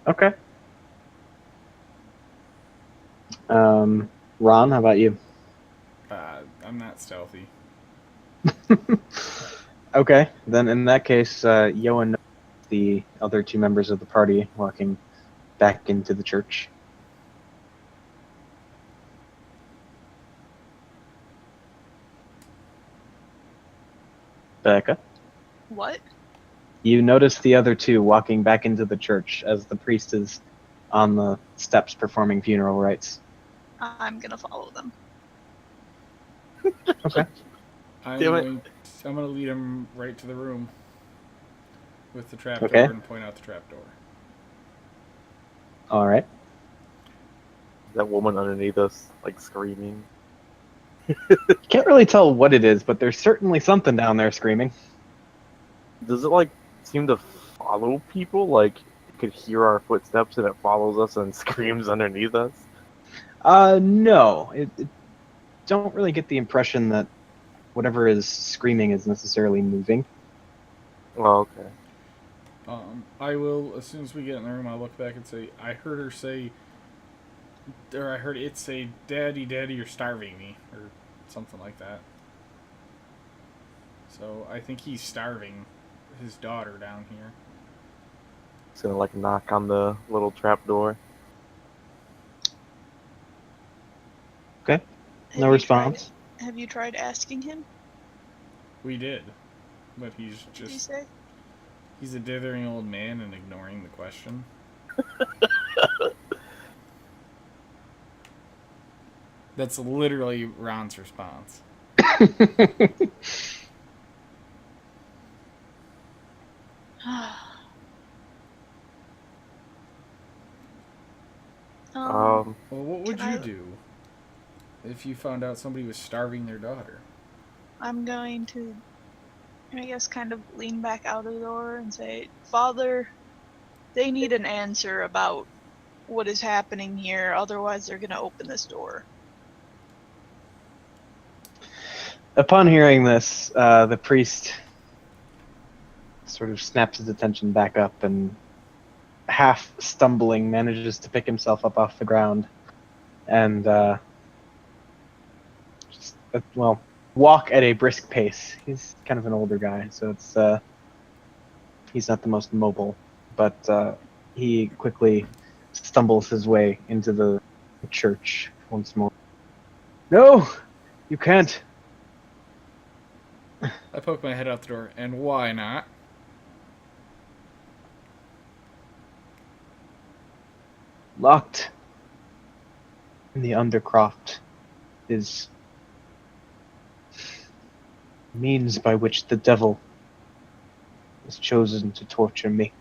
Speaker 4: Okay. Ron, how about you?
Speaker 2: I'm not stealthy.
Speaker 4: Okay, then in that case, Yoan knows the other two members of the party walking back into the church. Becca?
Speaker 3: What?
Speaker 4: You notice the other two walking back into the church as the priest is on the steps performing funeral rites.
Speaker 3: I'm gonna follow them.
Speaker 4: Okay.
Speaker 2: I'm
Speaker 1: Damn it.
Speaker 2: gonna lead him right to the room with the trapdoor
Speaker 4: Okay.
Speaker 2: and point out the trapdoor.
Speaker 4: All right.
Speaker 1: That woman underneath us, like screaming.
Speaker 4: Can't really tell what it is, but there's certainly something down there screaming.
Speaker 1: Does it like seem to follow people? Like it could hear our footsteps and it follows us and screams underneath us?
Speaker 4: No. It don't really get the impression that whatever is screaming is necessarily moving.
Speaker 1: Oh, okay.
Speaker 2: I will, as soon as we get in the room, I'll look back and say, I heard her say, or I heard it say, Daddy, Daddy, you're starving me, or something like that. So I think he's starving his daughter down here.
Speaker 1: He's gonna like knock on the little trap door.
Speaker 4: Okay.
Speaker 3: Have
Speaker 4: No
Speaker 3: you
Speaker 4: response.
Speaker 3: Have you tried asking him?
Speaker 2: We did, but he's
Speaker 3: What did he
Speaker 2: just,
Speaker 3: say?
Speaker 2: he's a dithering old man and ignoring the question. That's literally Ron's response.
Speaker 1: Um,
Speaker 2: Well, what would
Speaker 3: Can
Speaker 2: you
Speaker 3: I-
Speaker 2: do if you found out somebody was starving their daughter?
Speaker 3: I'm going to, I guess, kind of lean back out of the door and say, Father, they need an answer about what is happening here, otherwise they're gonna open this door.
Speaker 4: Upon hearing this, the priest sort of snaps his attention back up and, half stumbling, manages to pick himself up off the ground and just, well, walk at a brisk pace. He's kind of an older guy, so it's he's not the most mobile, but he quickly stumbles his way into the church once more. No, you can't.
Speaker 2: I poke my head out the door, and why not?
Speaker 4: Locked in the undercroft is means by which the devil has chosen to torture me.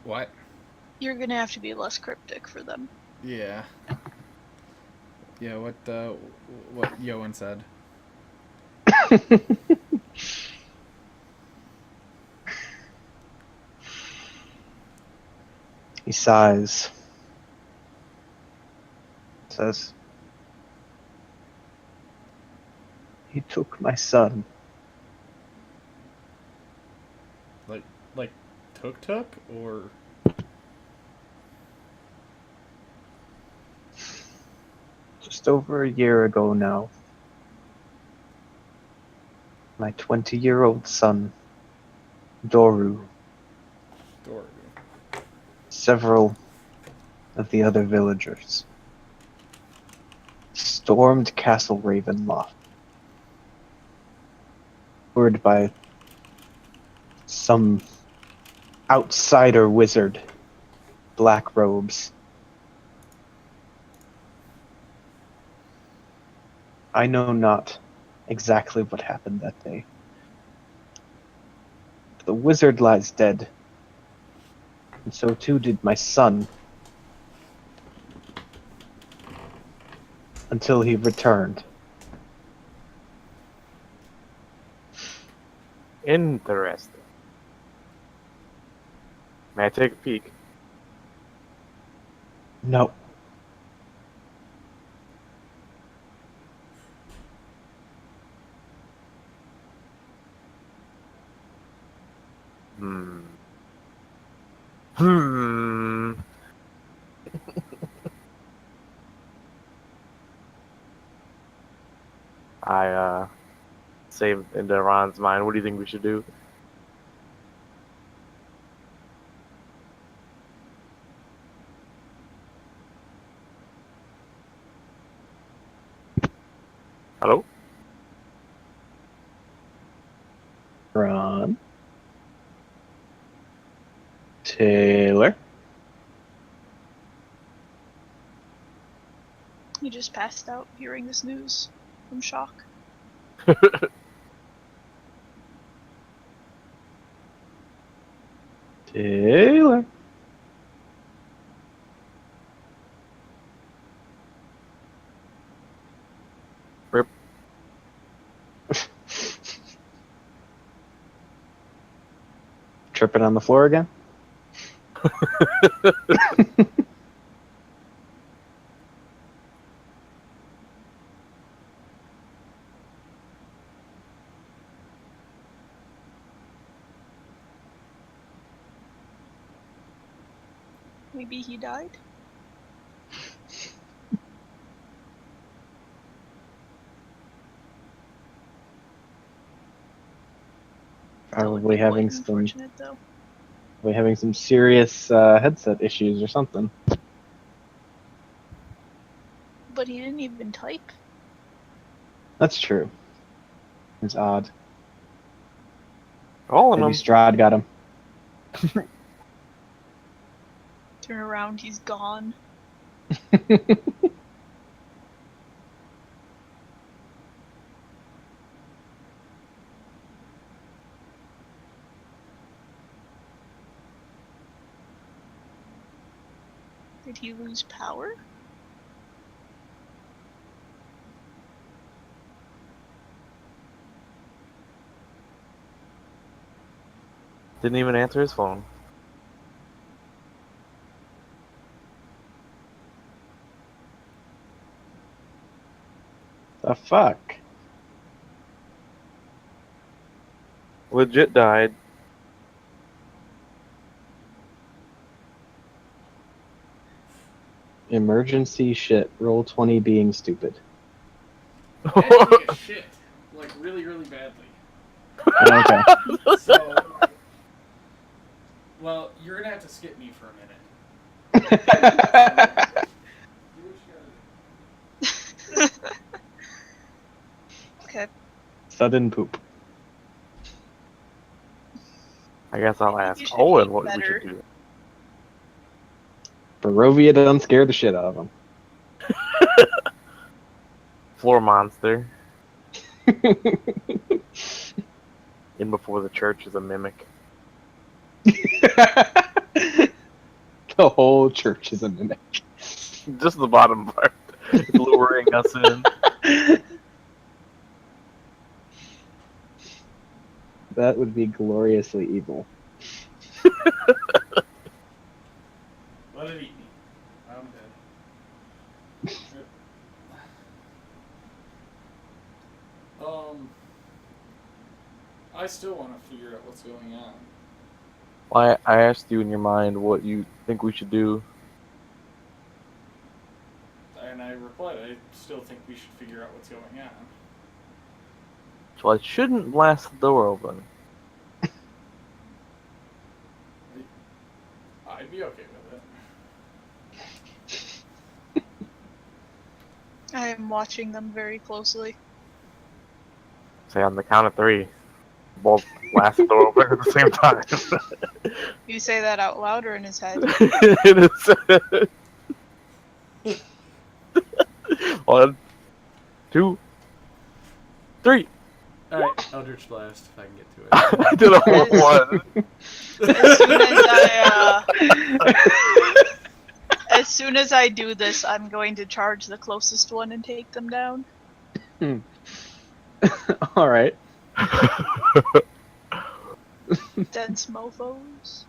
Speaker 2: What?
Speaker 3: You're gonna have to be less cryptic for them.
Speaker 2: Yeah. Yeah, what Yoan said.
Speaker 4: He sighs. Says, he took my son.
Speaker 2: Like tuk or
Speaker 4: Just over a year ago now. My 20-year-old son, Doru,
Speaker 2: Doru?
Speaker 4: several of the other villagers stormed Castle Ravenloft, lured by some outsider wizard, black robes. I know not exactly what happened that day. The wizard lies dead, and so too did my son, until he returned.
Speaker 1: interesting. May I take a peek?
Speaker 4: No.
Speaker 1: Hmm. Hmm. I saved into Ron's mind. What do you think we should do? Hello?
Speaker 4: Ron. Taylor.
Speaker 3: He just passed out hearing this news from shock.
Speaker 4: Taylor.
Speaker 1: Rip.
Speaker 4: Tripping on the floor again?
Speaker 3: Maybe he died? That would
Speaker 4: Probably
Speaker 3: be quite
Speaker 4: having some
Speaker 3: unfortunate, though.
Speaker 4: serious headset issues or something.
Speaker 3: But he didn't even type.
Speaker 4: That's true. It's odd.
Speaker 1: Calling
Speaker 4: Maybe
Speaker 1: him.
Speaker 4: Strahd got him.
Speaker 3: Turn around, he's gone. Did he lose power?
Speaker 1: Didn't even answer his phone.
Speaker 4: The fuck?
Speaker 1: Legit died.
Speaker 4: Emergency shit. Roll 20 being stupid.
Speaker 2: I had to take a shit, like really, really badly.
Speaker 4: Okay.
Speaker 2: So, well, you're gonna have to skip me for a minute. Do what you gotta do.
Speaker 3: Okay.
Speaker 4: Sudden poop.
Speaker 1: I guess I'll
Speaker 3: I think
Speaker 1: ask
Speaker 3: you should
Speaker 1: Owen
Speaker 3: eat
Speaker 1: what we
Speaker 3: better.
Speaker 1: should do.
Speaker 4: Barovia done scared the shit out of him.
Speaker 1: Floor monster. In before the church is a mimic.
Speaker 4: The whole church is a mimic.
Speaker 1: Just the bottom part. Luring us in.
Speaker 4: That would be gloriously evil.
Speaker 2: Let it eat me. I'm dead. I still want to figure out what's going on.
Speaker 1: Well, I asked you in your mind what you think we should do.
Speaker 2: And I replied, I still think we should figure out what's going on.
Speaker 1: So I shouldn't blast the door open.
Speaker 2: I'd be okay with it.
Speaker 3: I am watching them very closely.
Speaker 1: Say on the count of 3. Both blast the door open at the same time.
Speaker 3: You say that out loud or in his head?
Speaker 1: It is. 1, 2, 3.
Speaker 2: Alright, Eldritch Blast, if I can get to it.
Speaker 1: I did a whole one.
Speaker 3: As soon as I do this, I'm going to charge the closest one and take them down.
Speaker 4: Alright.
Speaker 3: Dense mofos.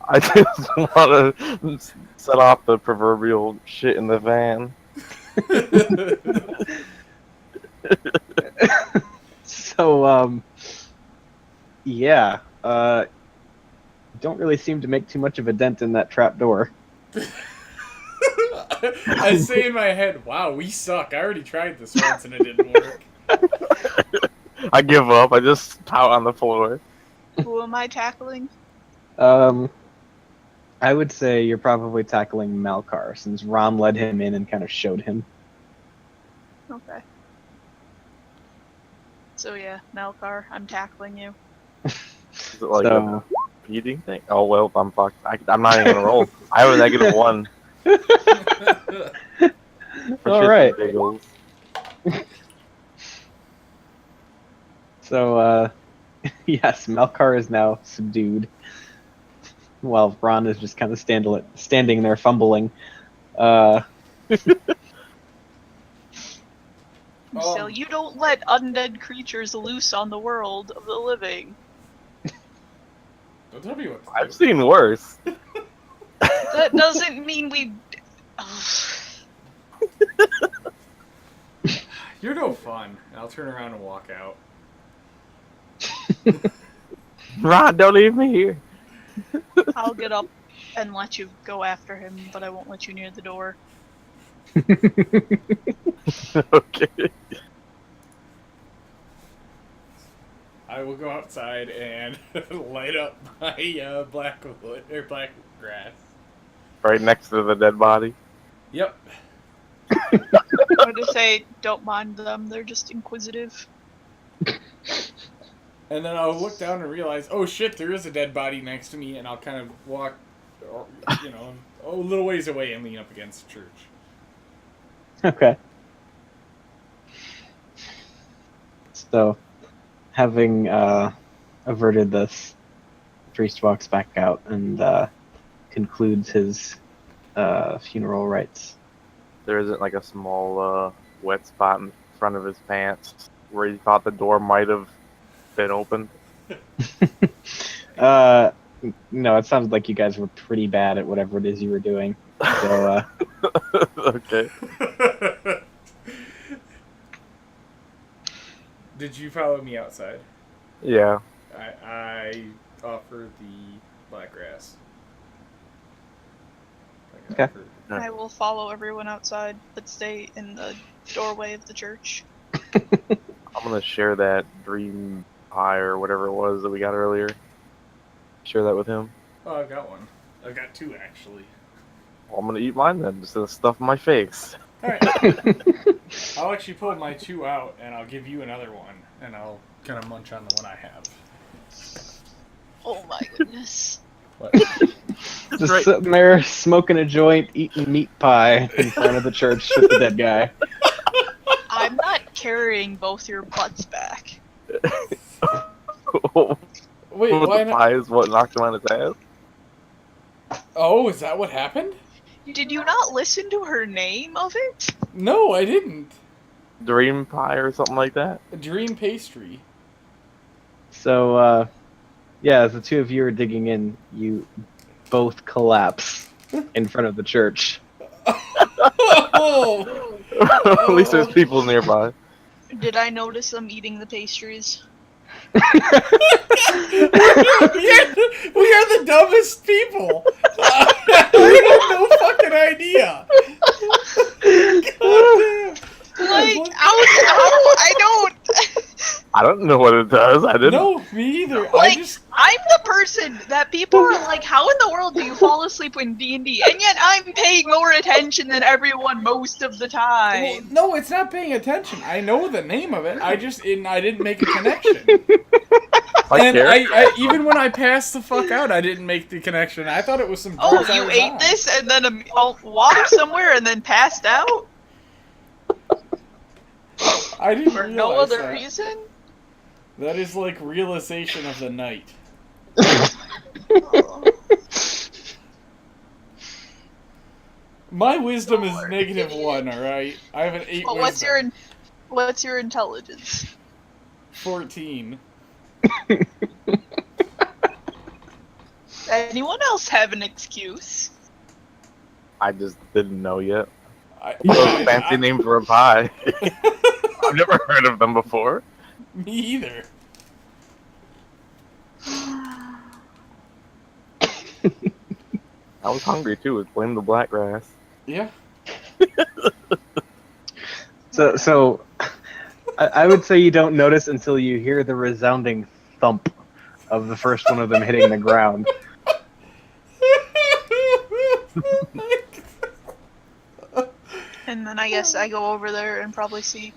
Speaker 1: I just want to set off the proverbial shit in the van.
Speaker 4: So, yeah. Don't really seem to make too much of a dent in that trap door.
Speaker 2: I say in my head, wow, we suck. I already tried this once and it didn't work.
Speaker 1: I give up. I just pout on the floor.
Speaker 3: Who am I tackling?
Speaker 4: I would say you're probably tackling Malkar, since Rom led him in and kind of showed him.
Speaker 3: Okay. So yeah, Melkar, I'm tackling you.
Speaker 1: Is it like a beating thing? Oh well, I'm fucked. I'm not even gonna roll. I have a -1.
Speaker 4: All right.
Speaker 1: Giggles.
Speaker 4: So, yes, Malkar is now subdued, while Ron is just kind of standing there fumbling.
Speaker 3: So you don't let undead creatures loose on the world of the living.
Speaker 2: Don't tell me what to
Speaker 1: I've
Speaker 2: do.
Speaker 1: seen worse.
Speaker 3: That doesn't mean we...
Speaker 2: You're no fun. I'll turn around and walk out.
Speaker 1: Ron, don't leave me here.
Speaker 3: I'll get up and let you go after him, but I won't let you near the door.
Speaker 1: Okay.
Speaker 2: I will go outside and light up my black wood or black grass.
Speaker 1: Right next to the dead body.
Speaker 2: Yep.
Speaker 3: I just say, don't mind them, they're just inquisitive.
Speaker 2: And then I'll look down and realize, oh shit, there is a dead body next to me, and I'll kind of walk, or, a little ways away and lean up against the church.
Speaker 4: Okay. So, having averted this, the priest walks back out and concludes his funeral rites.
Speaker 1: There isn't like a small wet spot in front of his pants where he thought the door might have been opened.
Speaker 4: No, it sounds like you guys were pretty bad at whatever it is you were doing. So,
Speaker 1: Okay.
Speaker 2: Did you follow me outside?
Speaker 1: Yeah.
Speaker 2: I offer the black grass.
Speaker 4: Okay.
Speaker 1: Yeah.
Speaker 3: I will follow everyone outside, but stay in the doorway of the church.
Speaker 1: I'm gonna share that dream pie or whatever it was that we got earlier. Share that with him.
Speaker 2: Oh, I've got one. I've got two, actually.
Speaker 1: Well, I'm gonna eat mine then, just to stuff my face.
Speaker 2: Alright. I'll actually pull my two out, and I'll give you another one, and I'll kind of munch on the one I have.
Speaker 3: Oh my goodness.
Speaker 2: What?
Speaker 4: just
Speaker 1: right.
Speaker 4: sitting there smoking a joint, eating meat pie in front of the church with the dead guy.
Speaker 3: I'm not carrying both your butts back.
Speaker 2: Wait,
Speaker 1: With
Speaker 2: why
Speaker 1: the
Speaker 2: not?
Speaker 1: pie is what knocked him on his ass?
Speaker 2: Oh, is that what happened?
Speaker 3: Did you not listen to her name of it?
Speaker 2: No, I didn't.
Speaker 1: Dream pie or something like that?
Speaker 2: A dream pastry.
Speaker 4: So, yeah, as the two of you are digging in, you both collapse in front of the church.
Speaker 2: Oh!
Speaker 1: At least there's people nearby.
Speaker 3: Did I notice them eating the pastries?
Speaker 2: we are the dumbest people. I have no fucking idea. God damn.
Speaker 3: Like, I don't.
Speaker 1: I don't know what it does. I didn't.
Speaker 2: No, me either.
Speaker 3: Like,
Speaker 2: I just.
Speaker 3: I'm the person that people are like, how in the world do you fall asleep in D&D? And yet I'm paying more attention than everyone most of the
Speaker 2: Well,
Speaker 3: time.
Speaker 2: no, it's not paying attention. I know the name of it. I didn't make a connection.
Speaker 1: My
Speaker 2: And
Speaker 1: character-
Speaker 2: I even when I passed the fuck out, I didn't make the connection. I thought it was some.
Speaker 3: Oh,
Speaker 2: drugs I
Speaker 3: you
Speaker 2: was
Speaker 3: ate
Speaker 2: on.
Speaker 3: this and then walked somewhere and then passed out?
Speaker 2: I didn't
Speaker 3: For
Speaker 2: realize
Speaker 3: no other
Speaker 2: that.
Speaker 3: reason?
Speaker 2: That is like realization of the night.
Speaker 3: Oh.
Speaker 2: My wisdom is -1. All right, I have an 8.
Speaker 3: Well, what's your intelligence?
Speaker 2: 14.
Speaker 3: Anyone else have an excuse?
Speaker 1: I just didn't know yet.
Speaker 2: Yeah,
Speaker 1: Those fancy name for a pie. I've never heard of them before.
Speaker 2: Me either.
Speaker 1: I was hungry too. Blame the black grass.
Speaker 2: Yeah.
Speaker 4: So I would say you don't notice until you hear the resounding thump of the first one of them hitting the ground.
Speaker 3: And then I guess I go over there and probably see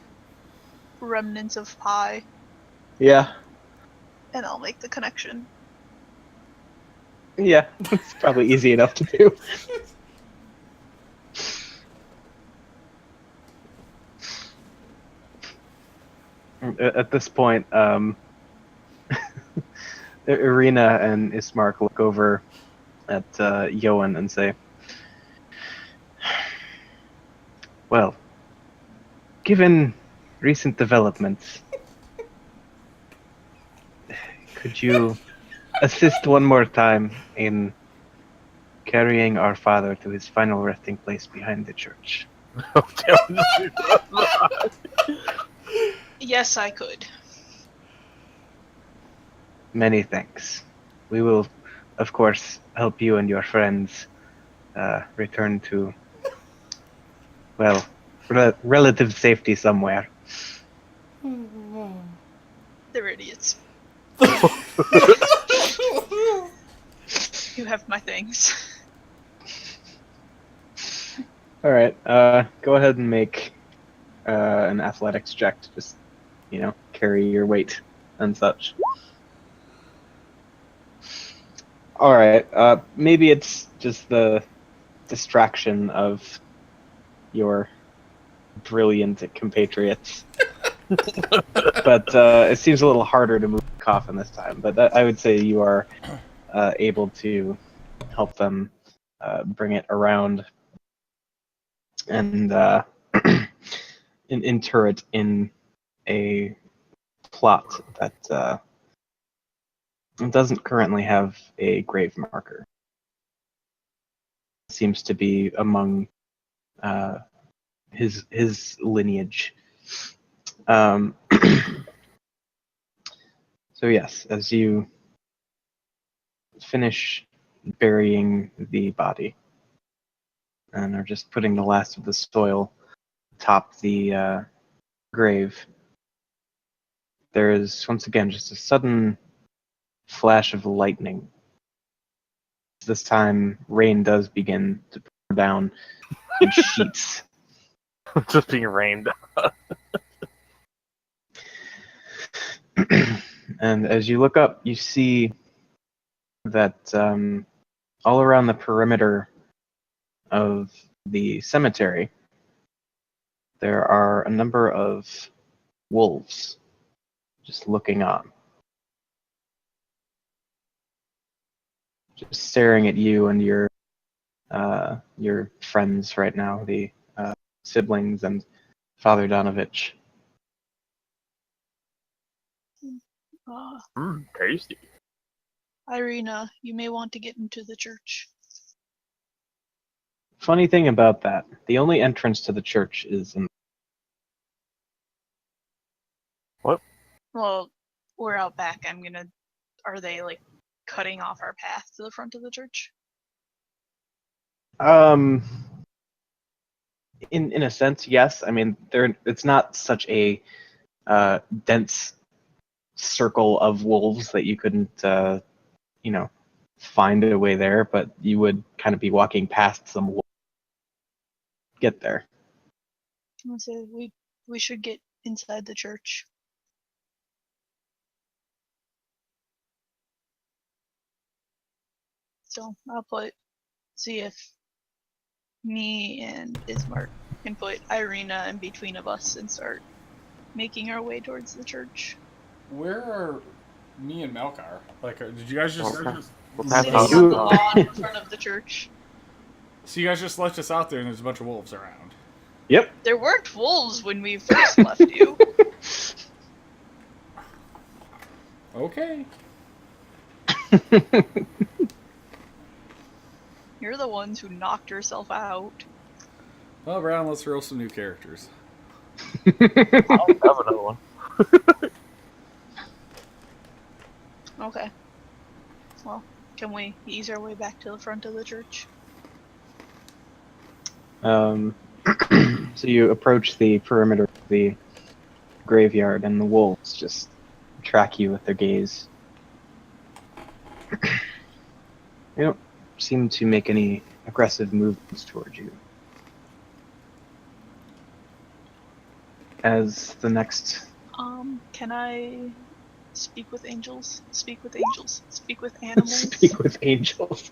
Speaker 3: remnants of pie,
Speaker 4: Yeah,
Speaker 3: and I'll make the connection.
Speaker 4: yeah, it's probably easy enough to do. At this point, Irina and Ismark look over at Johan and say, "Well, given recent developments, could you assist one more time in carrying our father to his final resting place behind the church?"
Speaker 3: Yes, I could.
Speaker 4: Many thanks. We will, of course, help you and your friends return to, well, relative safety somewhere.
Speaker 3: They're idiots. You have my things.
Speaker 4: All right. Go ahead and make an athletics check to just, carry your weight and such. All right. Maybe it's just the distraction of your brilliant compatriots, but it seems a little harder to move the coffin this time. But I would say you are able to help them bring it around and inter it in a plot that doesn't currently have a grave marker. It seems to be among his lineage. So yes, as you finish burying the body and are just putting the last of the soil atop the grave, there is once again just a sudden flash of lightning. This time, rain does begin to pour down in sheets.
Speaker 1: Just being rained.
Speaker 4: And as you look up, you see that all around the perimeter of the cemetery, there are a number of wolves just looking on, just staring at you and your friends right now, the siblings and Father Donovich.
Speaker 1: Tasty.
Speaker 3: Irina, you may want to get into the church.
Speaker 4: Funny thing about that, the only entrance to the church is in.
Speaker 1: What?
Speaker 3: Well, we're out back. Are they like cutting off our path to the front of the church?
Speaker 4: In a sense, yes. I mean, it's not such a dense circle of wolves that you couldn't, find a way there, but you would kind of be walking past some wolves. Get there.
Speaker 3: I say we should get inside the church. So I'll see if me and Bismarck can put Irina in between of us and start making our way towards the church.
Speaker 2: Where are me and Malkar? Like, did you guys just?
Speaker 1: We'll
Speaker 3: Sitting
Speaker 1: pass
Speaker 3: on
Speaker 1: out.
Speaker 3: the lawn in front of the church.
Speaker 2: So you guys just left us out there, and there's a bunch of wolves around.
Speaker 4: Yep.
Speaker 3: There weren't wolves when we first left you.
Speaker 2: Okay.
Speaker 3: You're the ones who knocked yourself out.
Speaker 2: Well, Brown, let's roll some new characters.
Speaker 1: I'll have another one.
Speaker 3: Okay. Well, can we ease our way back to the front of the church?
Speaker 4: So you approach the perimeter of the graveyard, and the wolves just track you with their gaze. They don't seem to make any aggressive movements towards you. As the next...
Speaker 3: Can I speak with angels? Speak with angels? Speak with animals?
Speaker 4: Speak with angels.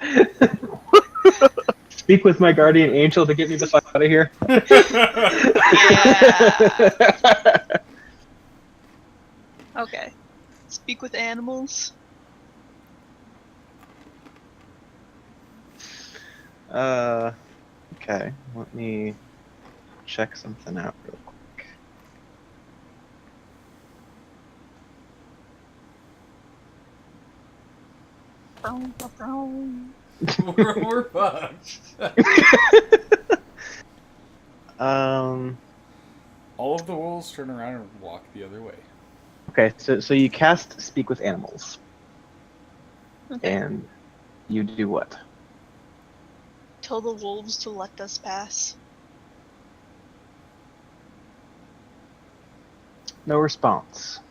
Speaker 4: Speak with my guardian angel to get me the fuck out of here.
Speaker 3: Yeah. Okay. Speak with animals?
Speaker 4: Okay. Let me check something out real quick.
Speaker 2: We're fucked. All of the wolves turn around and walk the other way.
Speaker 4: Okay, so you cast Speak with Animals.
Speaker 3: Okay.
Speaker 4: And you do what?
Speaker 3: Tell the wolves to let us pass.
Speaker 4: No response.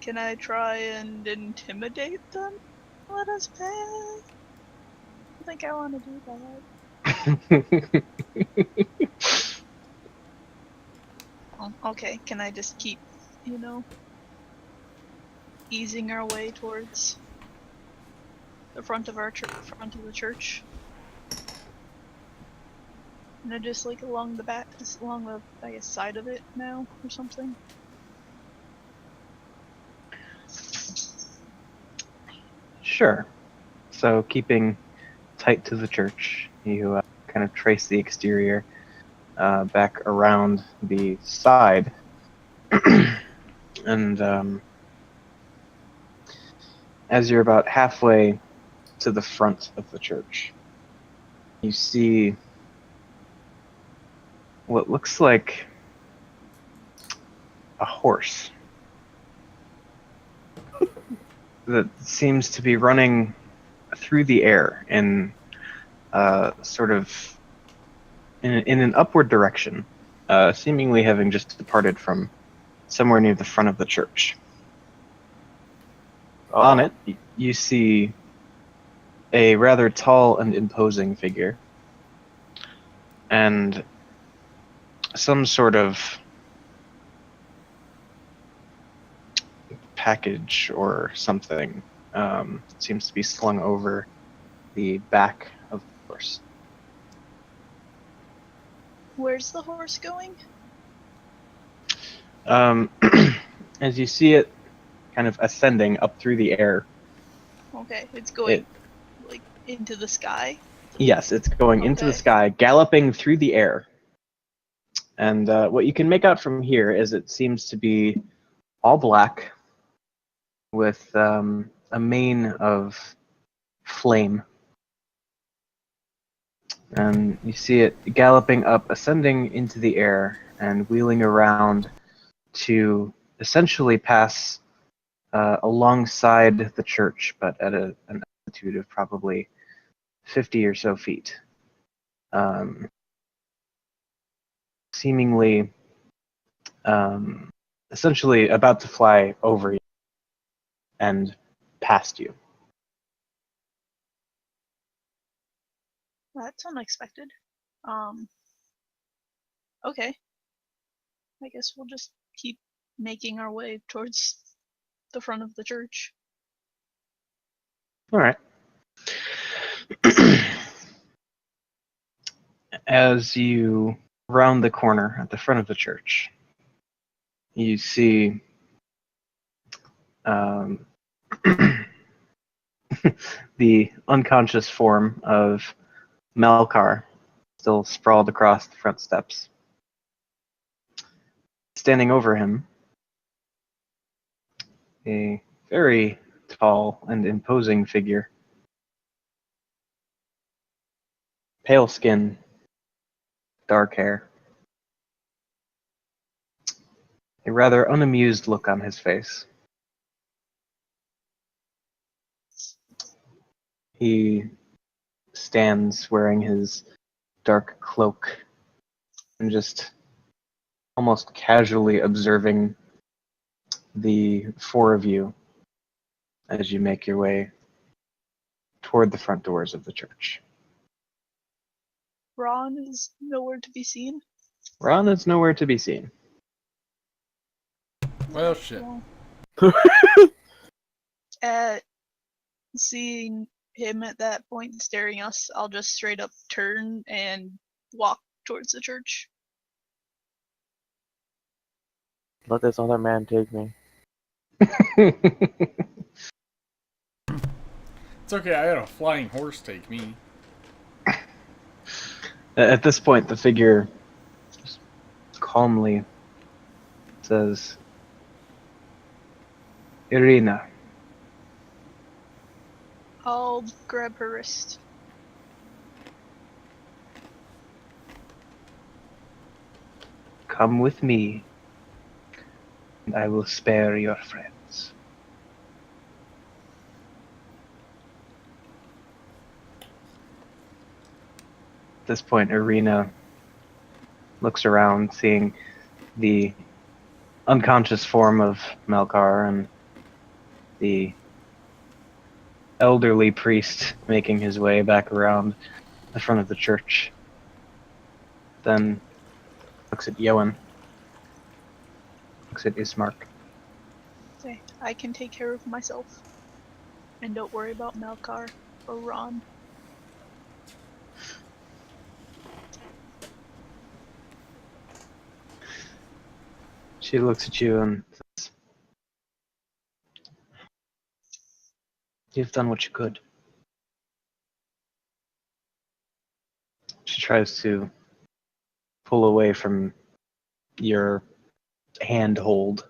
Speaker 3: Can I try and intimidate them? Let us pass. I think I want to do that. Okay, can I just keep, easing our way towards the front of front of the church? And I just like along the back, just along the, I guess, side of it now or something.
Speaker 4: Sure. So keeping tight to the church, you kind of trace the exterior back around the side, and as you're about halfway to the front of the church, you see what looks like a horse that seems to be running through the air in sort of in an upward direction, seemingly having just departed from somewhere near the front of the church. On
Speaker 1: Oh,
Speaker 4: it, you see a rather tall and imposing figure, and some sort of package or something seems to be slung over the back of the horse.
Speaker 3: Where's the horse going?
Speaker 4: Um, as you see it kind of ascending up through the air,
Speaker 3: Okay, it's
Speaker 4: it
Speaker 3: going like into the sky.
Speaker 4: yes, it's going into the
Speaker 3: Okay.
Speaker 4: sky, galloping through the air. And what you can make out from here is it seems to be all black with a mane of flame. And you see it galloping up, ascending into the air, and wheeling around to essentially pass alongside the church, but at an altitude of probably 50 or so feet. Seemingly, um, essentially about to fly over you and past you.
Speaker 3: That's unexpected. Um, okay. I guess we'll just keep making our way towards the front of the church.
Speaker 4: All right. As you round the corner at the front of the church, you see um, the unconscious form of Melkar still sprawled across the front steps. Standing over him, a very tall and imposing figure. Pale skin, dark hair. A rather unamused look on his face. He stands wearing his dark cloak and just almost casually observing the four of you as you make your way toward the front doors of the church.
Speaker 3: Ron is nowhere to be seen.
Speaker 4: Ron is nowhere to be seen.
Speaker 2: Well, shit.
Speaker 3: Well, at seeing him at that point staring us, I'll just straight up turn and walk towards the church.
Speaker 1: let this other man take me.
Speaker 2: It's okay, I had a flying horse take me.
Speaker 4: At this point, the figure just calmly says, Irina.
Speaker 3: I'll grab her wrist.
Speaker 4: Come with me, and I will spare your friends. At this point, Irina looks around, seeing the unconscious form of Melkar and the elderly priest making his way back around the front of the church. Then looks at Yoan, looks at Ismark.
Speaker 3: Say, I can take care of myself. And don't worry about Melkar or Ron.
Speaker 4: She looks at you and says, "You've done what you could." She tries to pull away from your handhold.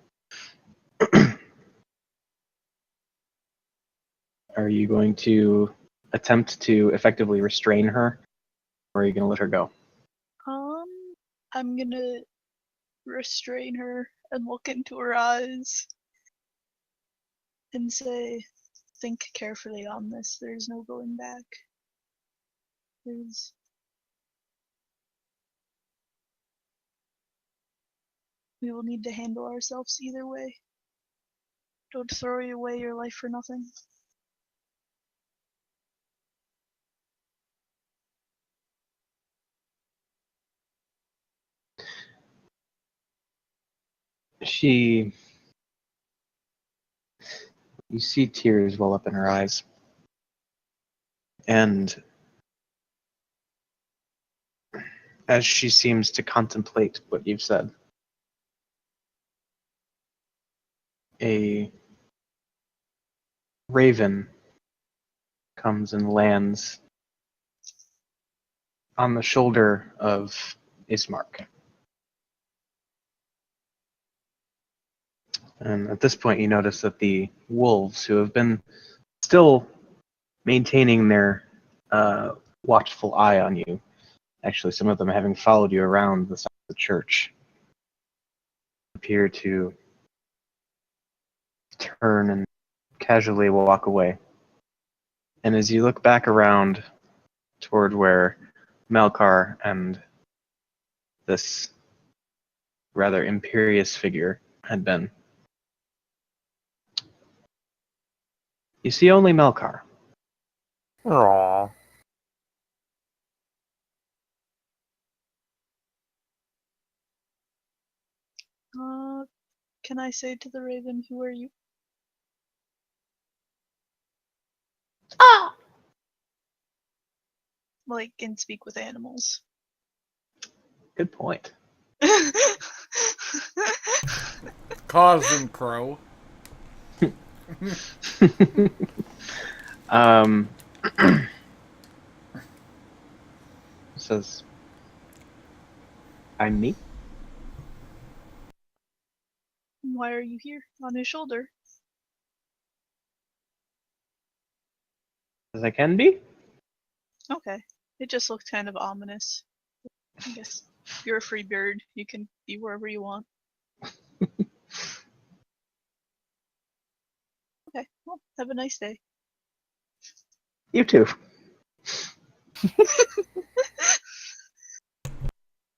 Speaker 4: Are you going to attempt to effectively restrain her, or are you going to let her go?
Speaker 3: I'm gonna restrain her and look into her eyes and say, think carefully on this. There's no going back. We will need to handle ourselves either way. Don't throw away your life for nothing.
Speaker 4: You see tears well up in her eyes. And as she seems to contemplate what you've said, a raven comes and lands on the shoulder of Ismark. And at this point, you notice that the wolves, who have been still maintaining their watchful eye on you, actually some of them having followed you around the side of the church, appear to turn and casually walk away. And as you look back around toward where Melkar and this rather imperious figure had been, you see only Melkar.
Speaker 1: Aww.
Speaker 3: Can I say to the raven, who are you?
Speaker 4: Ah!
Speaker 3: Like, and speak with animals.
Speaker 4: Good point.
Speaker 2: CoS and crow.
Speaker 4: Says, I'm me.
Speaker 3: Why are you here on his shoulder?
Speaker 4: As I can be.
Speaker 3: Okay. It just looked kind of ominous. I guess you're a free bird. You can be wherever you want. Okay. Well, have a nice day.
Speaker 4: You too.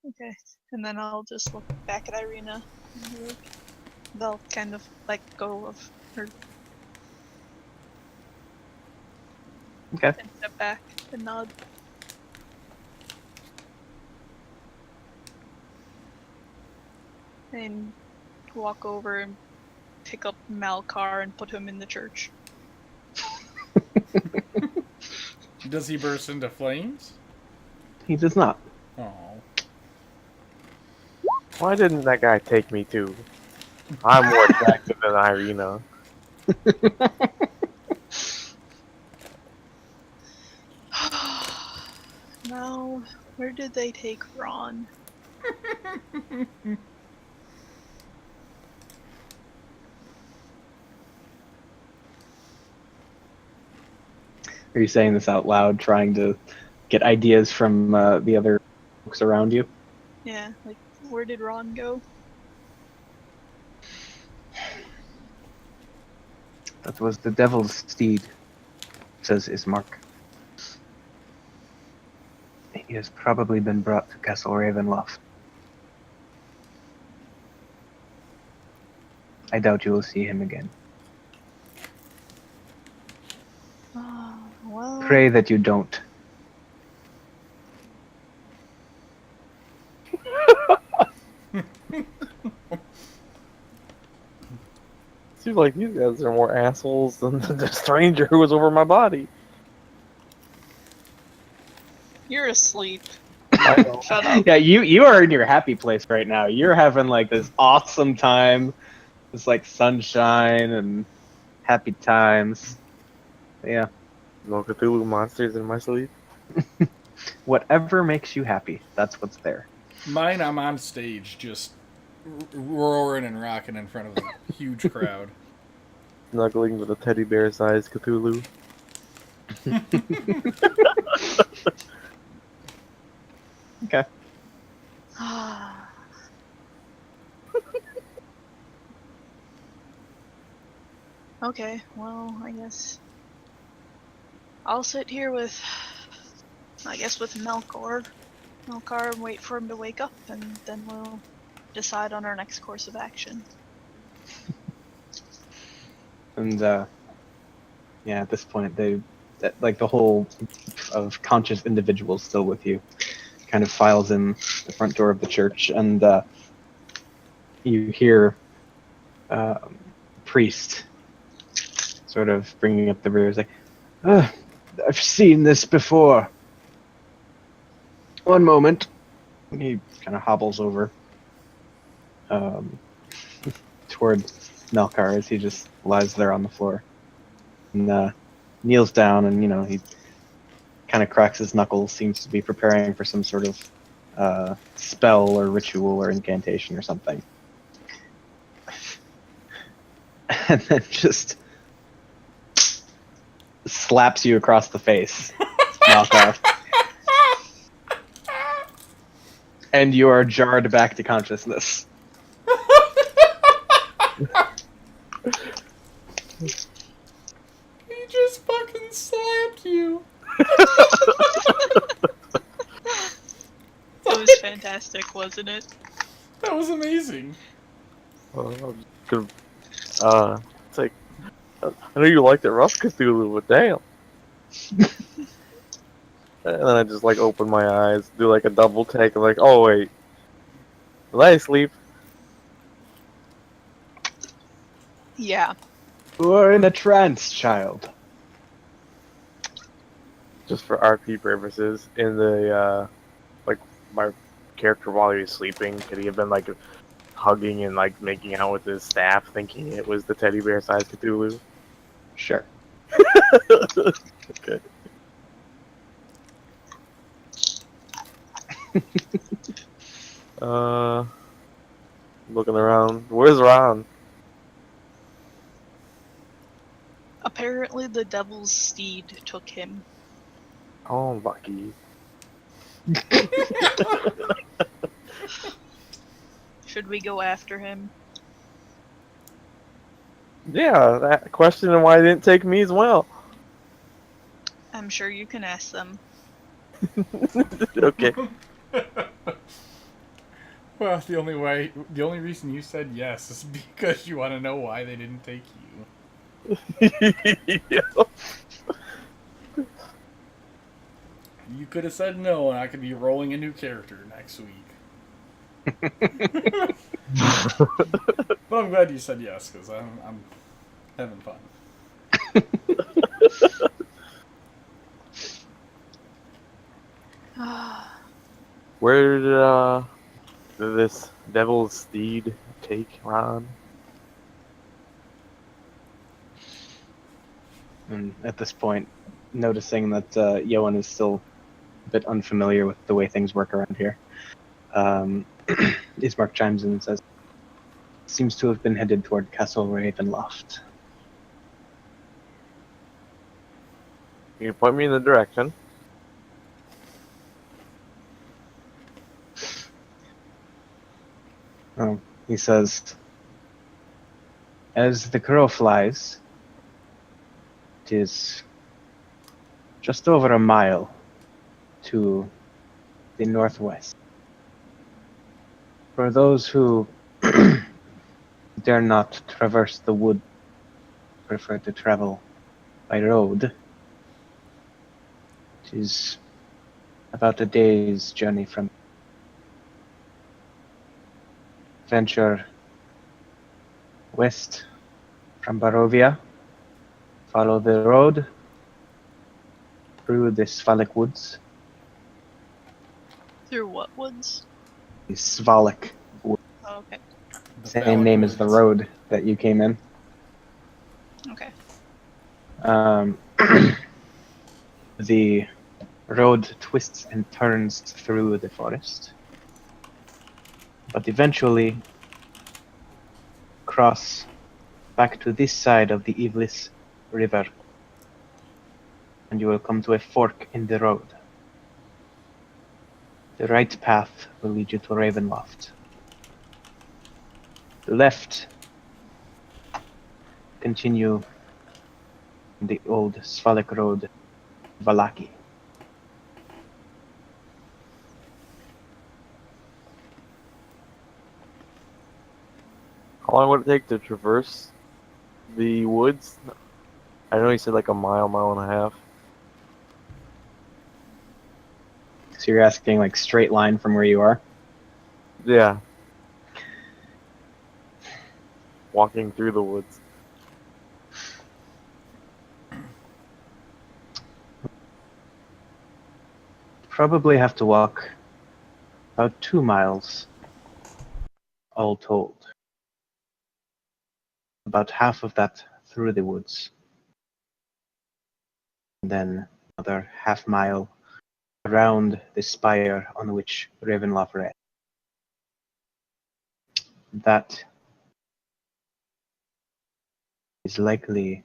Speaker 3: Okay. And then I'll just look back at Irina. And be like, they'll kind of let go of her.
Speaker 4: Okay.
Speaker 3: And step back and nod. And walk over and pick up Malkar and put him in the church.
Speaker 2: Does he burst into flames?
Speaker 4: He does not.
Speaker 2: Oh.
Speaker 1: Why didn't that guy take me too? I'm more attractive than Irina.
Speaker 3: Now, where did they take Ron?
Speaker 4: Are you saying this out loud, trying to get ideas from the other folks around you?
Speaker 3: Yeah, like, Where did Ron go?
Speaker 4: That was the devil's steed, says Ismark. He has probably been brought to Castle Ravenloft. I doubt you will see him again.
Speaker 3: Well,
Speaker 4: Pray that you don't.
Speaker 1: Seems like these guys are more assholes than the stranger who was over my body.
Speaker 3: you're asleep.
Speaker 1: I know.
Speaker 3: Shut up.
Speaker 4: Yeah, you are in your happy place right now. You're having like this awesome time. It's like sunshine and happy times. Yeah,
Speaker 1: No Cthulhu monsters in my sleep.
Speaker 4: whatever makes you happy, that's what's there.
Speaker 2: Mine, I'm on stage just roaring and rocking in front of a huge crowd.
Speaker 1: Snuggling with a teddy bear sized Cthulhu.
Speaker 4: Okay.
Speaker 3: Okay, well, I guess I'll sit here with Melkor and wait for him to wake up, and then we'll decide on our next course of action.
Speaker 4: And yeah, at this point, like the whole group of conscious individuals still with you kind of files in the front door of the church, and you hear priest sort of bringing up the rear. He's like, I've seen this before. One moment. He kind of hobbles over toward Melkar as he just lies there on the floor. And kneels down and, he kind of cracks his knuckles, seems to be preparing for some sort of spell or ritual or incantation or something. And then just slaps you across the face, Malkar. And you are jarred back to consciousness.
Speaker 2: He just fucking slapped you.
Speaker 3: It was fantastic, wasn't it?
Speaker 2: That was amazing.
Speaker 1: I'm just gonna, it's like, I know you liked it rough Cthulhu, but damn. And then I just like open my eyes, do like a double take, I'm like, oh wait, did I sleep?
Speaker 3: Yeah.
Speaker 4: You are in a trance, child.
Speaker 1: Just for RP purposes, in the like my character while he was sleeping, could he have been like hugging and like making out with his staff, thinking it was the teddy bear sized Cthulhu?
Speaker 4: Sure.
Speaker 1: Okay. Looking around. Where's Ron?
Speaker 3: Apparently the devil's steed took him.
Speaker 1: Oh, Bucky.
Speaker 3: Should we go after him?
Speaker 1: Yeah, that question and why it didn't take me as well.
Speaker 3: I'm sure you can ask them.
Speaker 1: Okay.
Speaker 2: Well, the only reason you said yes is because you want to know why they didn't take you.
Speaker 1: Yeah.
Speaker 2: You could have said no, and I could be rolling a new character next week. But I'm glad you said yes, because I'm having fun.
Speaker 1: Where did this devil's steed take Ron?
Speaker 4: And at this point, noticing that Yoan is still a bit unfamiliar with the way things work around here, Ismark chimes in and says, seems to have been headed toward Castle Ravenloft.
Speaker 1: Can you point me in the direction?
Speaker 4: He says, as the crow flies, it is just over a mile to the northwest. For those who dare not traverse the wood, prefer to travel by road, it is about a day's journey from venture west from Barovia, follow the road through the Svalek woods.
Speaker 3: Through what woods?
Speaker 4: The Svalek woods,
Speaker 3: Oh, okay.
Speaker 2: The
Speaker 4: same
Speaker 2: phallic
Speaker 4: name as the
Speaker 2: woods.
Speaker 4: road that you came in.
Speaker 3: Okay.
Speaker 4: The road twists and turns through the forest, but eventually cross back to this side of the Ivlis River, and you will come to a fork in the road. The right path will lead you to Ravenloft. The left continue the old Svalek road, Valaki.
Speaker 1: How long would it take to traverse the woods? I know you said like a mile, mile and a half.
Speaker 4: So you're asking like straight line from where you are?
Speaker 1: Yeah. Walking through the woods.
Speaker 4: Probably have to walk about 2 miles, all told. About half of that through the woods. And then another half mile around the spire on which Ravenloft rests. That is likely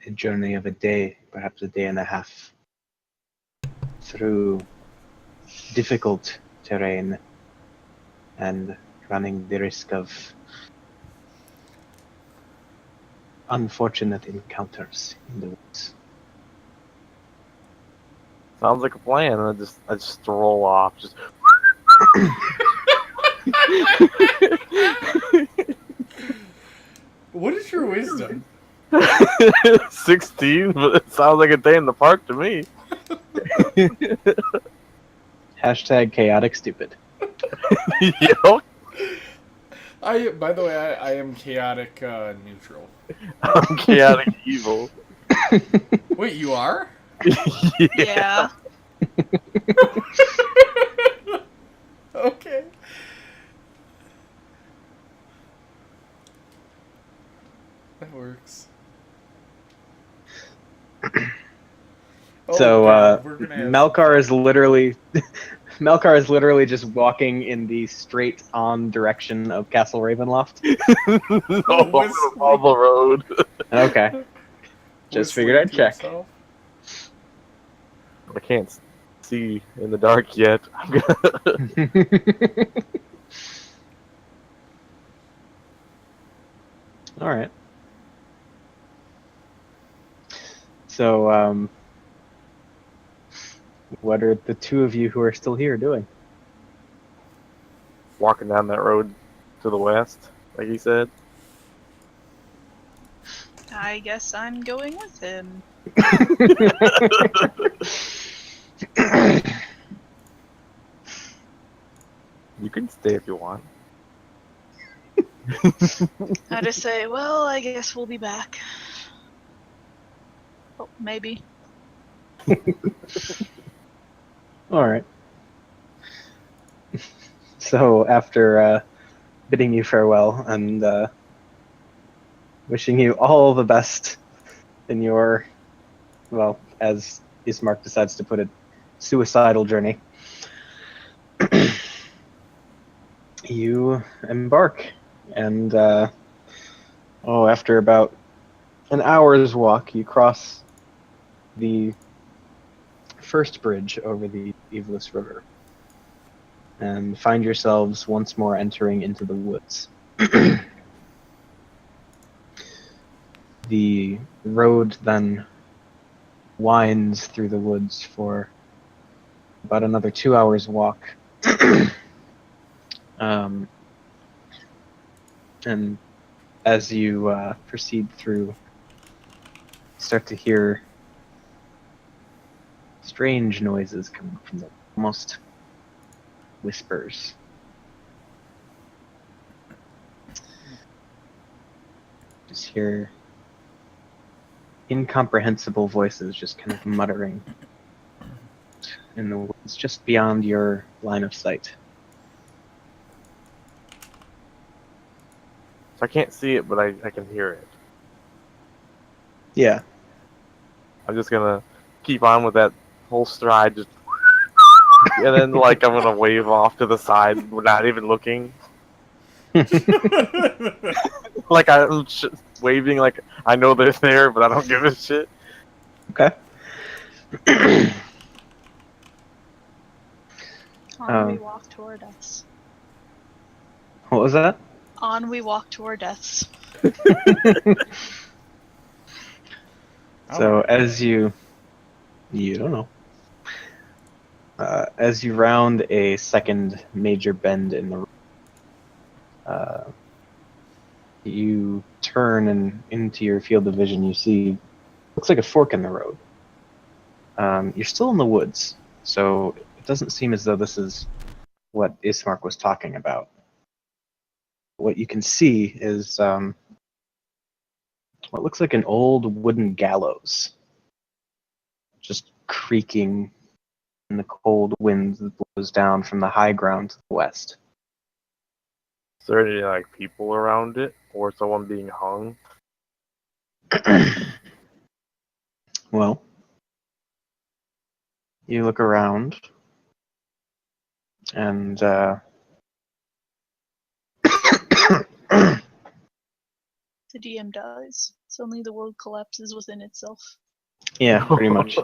Speaker 4: a journey of a day, perhaps a day and a half, through difficult terrain and running the risk of unfortunate encounters in the woods.
Speaker 1: Sounds like a plan. I just stroll off. Just
Speaker 2: What is your wisdom?
Speaker 1: 16, but it sounds like a day in the park to me.
Speaker 4: Hashtag chaotic stupid.
Speaker 1: Yep.
Speaker 2: By the way, I am chaotic neutral.
Speaker 1: I'm chaotic evil.
Speaker 2: Wait, you are?
Speaker 3: Yeah.
Speaker 2: Okay. That works. Oh,
Speaker 4: So
Speaker 2: God, we're gonna have
Speaker 4: Melkar is literally Melkar is literally just walking in the straight on direction of Castle Ravenloft.
Speaker 1: No, I'm gonna follow the road.
Speaker 4: Okay. Just figured I'd
Speaker 2: to
Speaker 4: check.
Speaker 2: himself.
Speaker 1: I can't see in the dark yet. I'm gonna...
Speaker 4: All right. So, what are the two of you who are still here doing?
Speaker 1: Walking down that road to the west, like he said.
Speaker 3: I guess I'm going with him.
Speaker 1: You can stay if you want.
Speaker 3: I just say, well, I guess we'll be back. Oh, maybe.
Speaker 4: All right. So after bidding you farewell and wishing you all the best in your, well, as Ismark decides to put it, suicidal journey, you embark. And after about an hour's walk, you cross the first bridge over the Eveless River. and find yourselves once more entering into the woods. The road then winds through the woods for about another 2 hours walk. And as you proceed through, start to hear strange noises coming from the almost whispers. Just hear incomprehensible voices just kind of muttering in the woods just beyond your line of sight.
Speaker 1: So I can't see it, but I can hear it.
Speaker 4: Yeah.
Speaker 1: I'm just gonna keep on with that whole stride, just and then like I'm gonna wave off to the side, not even looking. Like I'm waving, like I know they're there, but I don't give a shit.
Speaker 4: Okay.
Speaker 3: On we walk toward us.
Speaker 4: What was that?
Speaker 3: On we walk toward us.
Speaker 4: So as you don't know. As you round a second major bend in the road, you turn and into your field of vision. You see, looks like a fork in the road. You're still in the woods, so it doesn't seem as though this is what Ismark was talking about. What you can see is what looks like an old wooden gallows, just creaking in the cold wind that blows down from the high ground to the west.
Speaker 1: Is there any like people around it, or someone being hung?
Speaker 4: Well, you look around, and
Speaker 3: The DM dies. Suddenly the world collapses within itself.
Speaker 4: yeah, pretty much.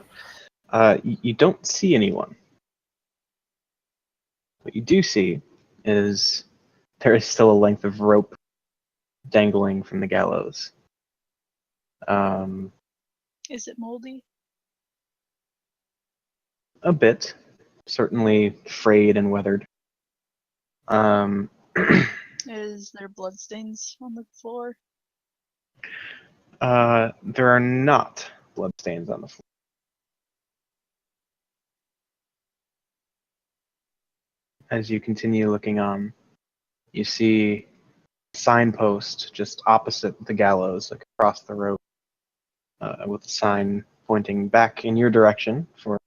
Speaker 4: You don't see anyone. What you do see is there is still a length of rope dangling from the gallows.
Speaker 3: Is it moldy?
Speaker 4: A bit, certainly frayed and weathered.
Speaker 3: Is there bloodstains on the floor?
Speaker 4: There are not bloodstains on the floor. As you continue looking on, you see a signpost just opposite the gallows, like across the road, with a sign pointing back in your direction for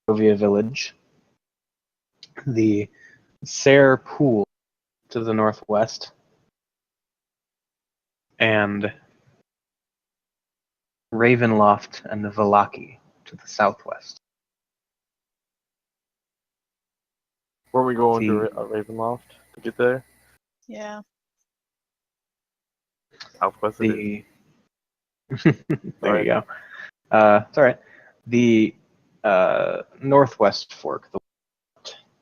Speaker 4: Rovia Village. The Sayre Pool to the northwest, and Ravenloft and the Valaki to the southwest.
Speaker 1: Were we going to
Speaker 4: The-
Speaker 1: Ravenloft to get there?
Speaker 3: Yeah.
Speaker 1: Southwest it is.
Speaker 4: There you go. It's all right. The northwest fork, the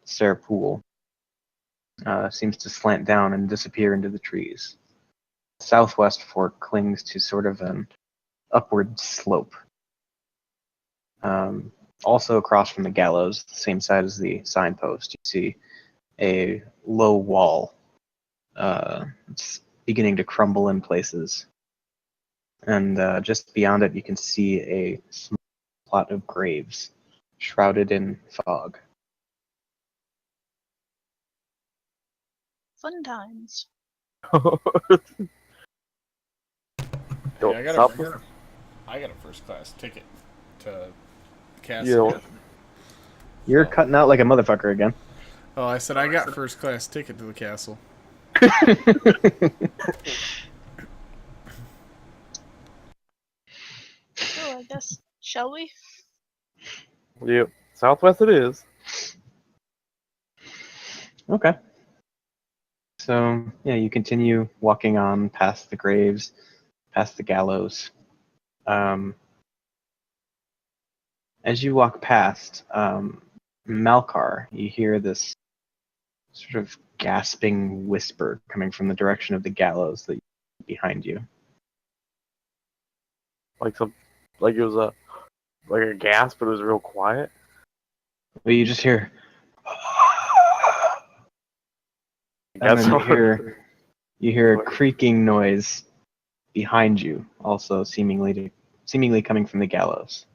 Speaker 4: Sayre Pool, seems to slant down and disappear into the trees. The southwest fork clings to sort of an upward slope. Also across from the gallows, the same side as the signpost, you see a low wall. It's beginning to crumble in places. And just beyond it, you can see a small plot of graves shrouded in fog.
Speaker 3: Fun times.
Speaker 2: Hey,
Speaker 1: I got
Speaker 2: I got a first class ticket to the castle.
Speaker 1: Yeah.
Speaker 4: You're cutting out like a motherfucker again.
Speaker 2: Oh, I said I got first class ticket to the castle.
Speaker 3: Oh, I guess. Shall we?
Speaker 1: Yep. Southwest it is.
Speaker 4: Okay. So, yeah, you continue walking on past the graves, past the gallows. As you walk past Malkar, you hear this sort of gasping whisper coming from the direction of the gallows that behind you.
Speaker 1: Like it was a gasp, but it was real quiet.
Speaker 4: But you just hear, and
Speaker 1: That's
Speaker 4: then
Speaker 1: what
Speaker 4: you hear a creaking noise behind you, also seemingly coming from the gallows.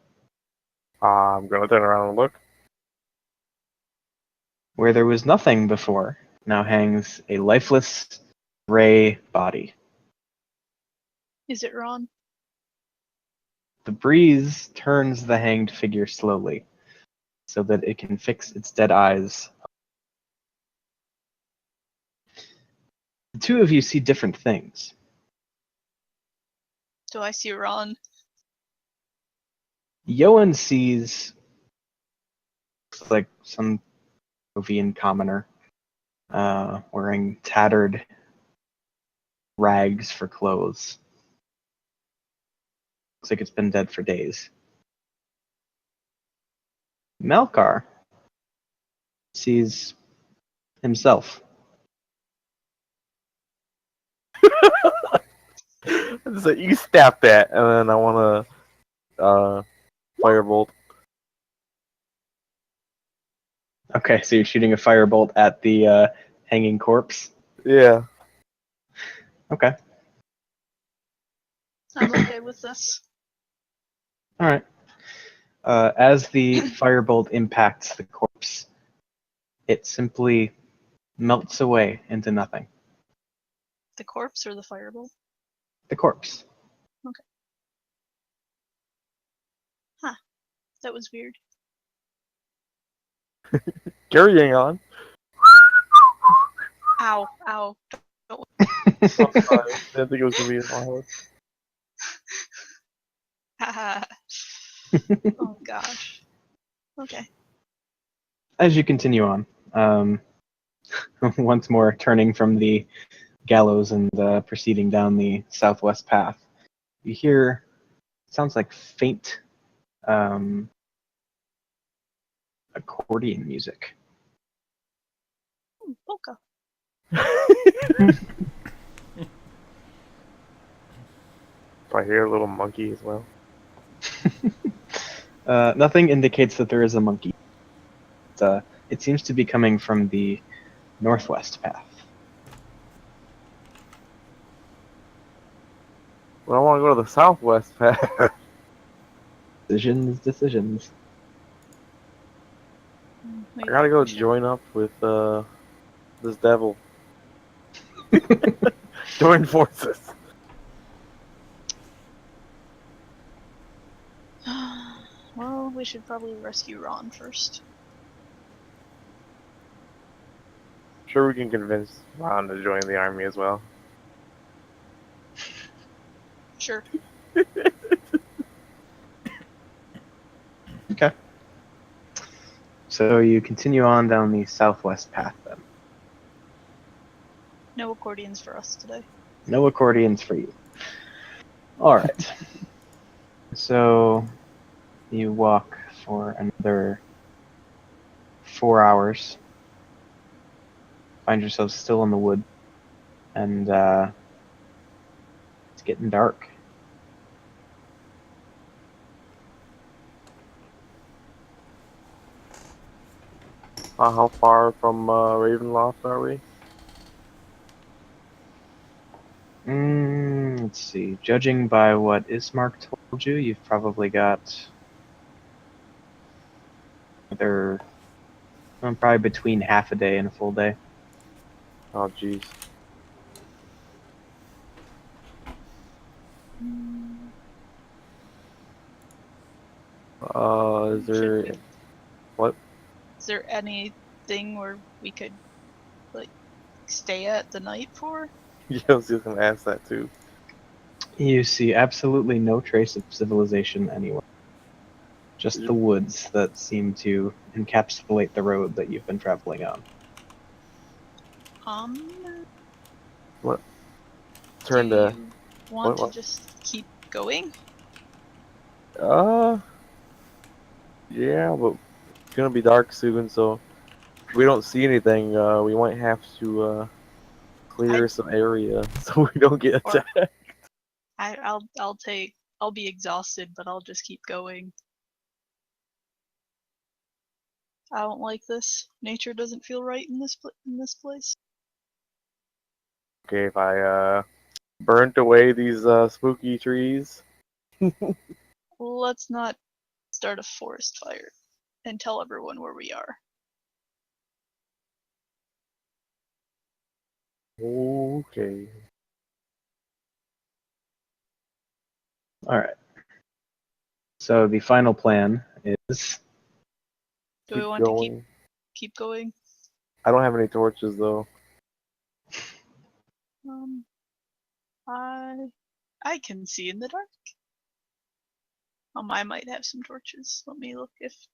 Speaker 1: I'm gonna turn around and look.
Speaker 4: Where there was nothing before, now hangs a lifeless gray body.
Speaker 3: Is it Ron?
Speaker 4: The breeze turns the hanged figure slowly, so that it can fix its dead eyes. The two of you see different things.
Speaker 3: Do I see Ron?
Speaker 4: Yoan sees looks like some Jovian commoner, wearing tattered rags for clothes. Looks like it's been dead for days. Melkar sees himself.
Speaker 1: So you stab that, and then I want to firebolt.
Speaker 4: Okay, so you're shooting a firebolt at the hanging corpse.
Speaker 1: Yeah.
Speaker 4: Okay,
Speaker 3: I'm okay with this.
Speaker 4: all right. As the firebolt impacts the corpse, it simply melts away into nothing.
Speaker 3: The corpse or the fireball?
Speaker 4: The corpse.
Speaker 3: That was weird.
Speaker 1: Carrying on.
Speaker 3: Ow, ow.
Speaker 1: I'm sorry. I didn't think it was gonna be loud.
Speaker 3: Haha. Oh gosh. Okay.
Speaker 4: As you continue on, once more turning from the gallows and proceeding down the southwest path, you hear sounds like faint accordion music.
Speaker 3: Polka.
Speaker 1: I hear a little monkey as well.
Speaker 4: Nothing indicates that there is a monkey. It seems to be coming from the northwest path.
Speaker 1: Well, I want to go to the southwest path.
Speaker 4: Decisions.
Speaker 3: Wait,
Speaker 1: I gotta go
Speaker 3: shit.
Speaker 1: join up with this devil. Join forces.
Speaker 3: Well, we should probably rescue Ron first.
Speaker 1: Sure, we can convince Ron to join the army as well.
Speaker 3: Sure.
Speaker 4: Okay. So you continue on down the southwest path then.
Speaker 3: No accordions for us today.
Speaker 4: No accordions for you. Alright. So you walk for another 4 hours. Find yourself still in the wood. And it's getting dark.
Speaker 1: How far from Ravenloft are we?
Speaker 4: Let's see. Judging by what Ismark told you, you've probably got either probably between half a day and a full day.
Speaker 1: Oh, jeez. Is there...
Speaker 3: Should we-
Speaker 1: What?
Speaker 3: Is there anything where we could, like, stay at the night for?
Speaker 1: Yeah, I was just gonna ask that too.
Speaker 4: You see absolutely no trace of civilization anywhere. Just the woods that seem to encapsulate the road that you've been traveling on.
Speaker 1: What? Turn
Speaker 3: do
Speaker 1: to...
Speaker 3: you want
Speaker 1: what?
Speaker 3: to just keep going?
Speaker 1: Yeah, but it's gonna be dark soon, so we don't see anything, we might have to clear some area so we don't get
Speaker 3: Or-
Speaker 1: attacked.
Speaker 3: I'll be exhausted, but I'll just keep going. I don't like this. Nature doesn't feel right in this place.
Speaker 1: Okay, if I burnt away these spooky trees.
Speaker 3: Let's not start a forest fire and tell everyone where we are.
Speaker 1: Okay.
Speaker 4: All right. So the final plan is
Speaker 3: Do we
Speaker 1: Keep
Speaker 3: want to
Speaker 1: going.
Speaker 3: keep going?
Speaker 1: I don't have any torches though.
Speaker 3: Um, I can see in the dark. I might have some torches. Let me look.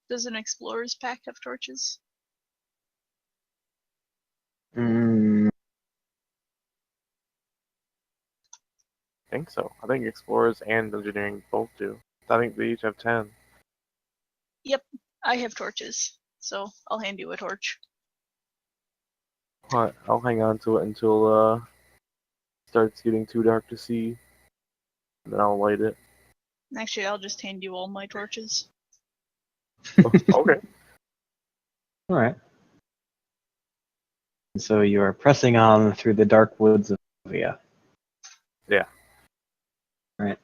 Speaker 3: Does an explorer's pack have torches?
Speaker 4: mm,
Speaker 1: I think so. I think explorers and engineering both do. I think they each have 10.
Speaker 3: Yep, I have torches, so I'll hand you a torch.
Speaker 1: Alright, I'll hang on to it until it starts getting too dark to see. And then I'll light it.
Speaker 3: Actually, I'll just hand you all my torches.
Speaker 1: Okay.
Speaker 4: all right. So you are pressing on through the dark woods of Novia.
Speaker 1: Yeah.
Speaker 4: All right.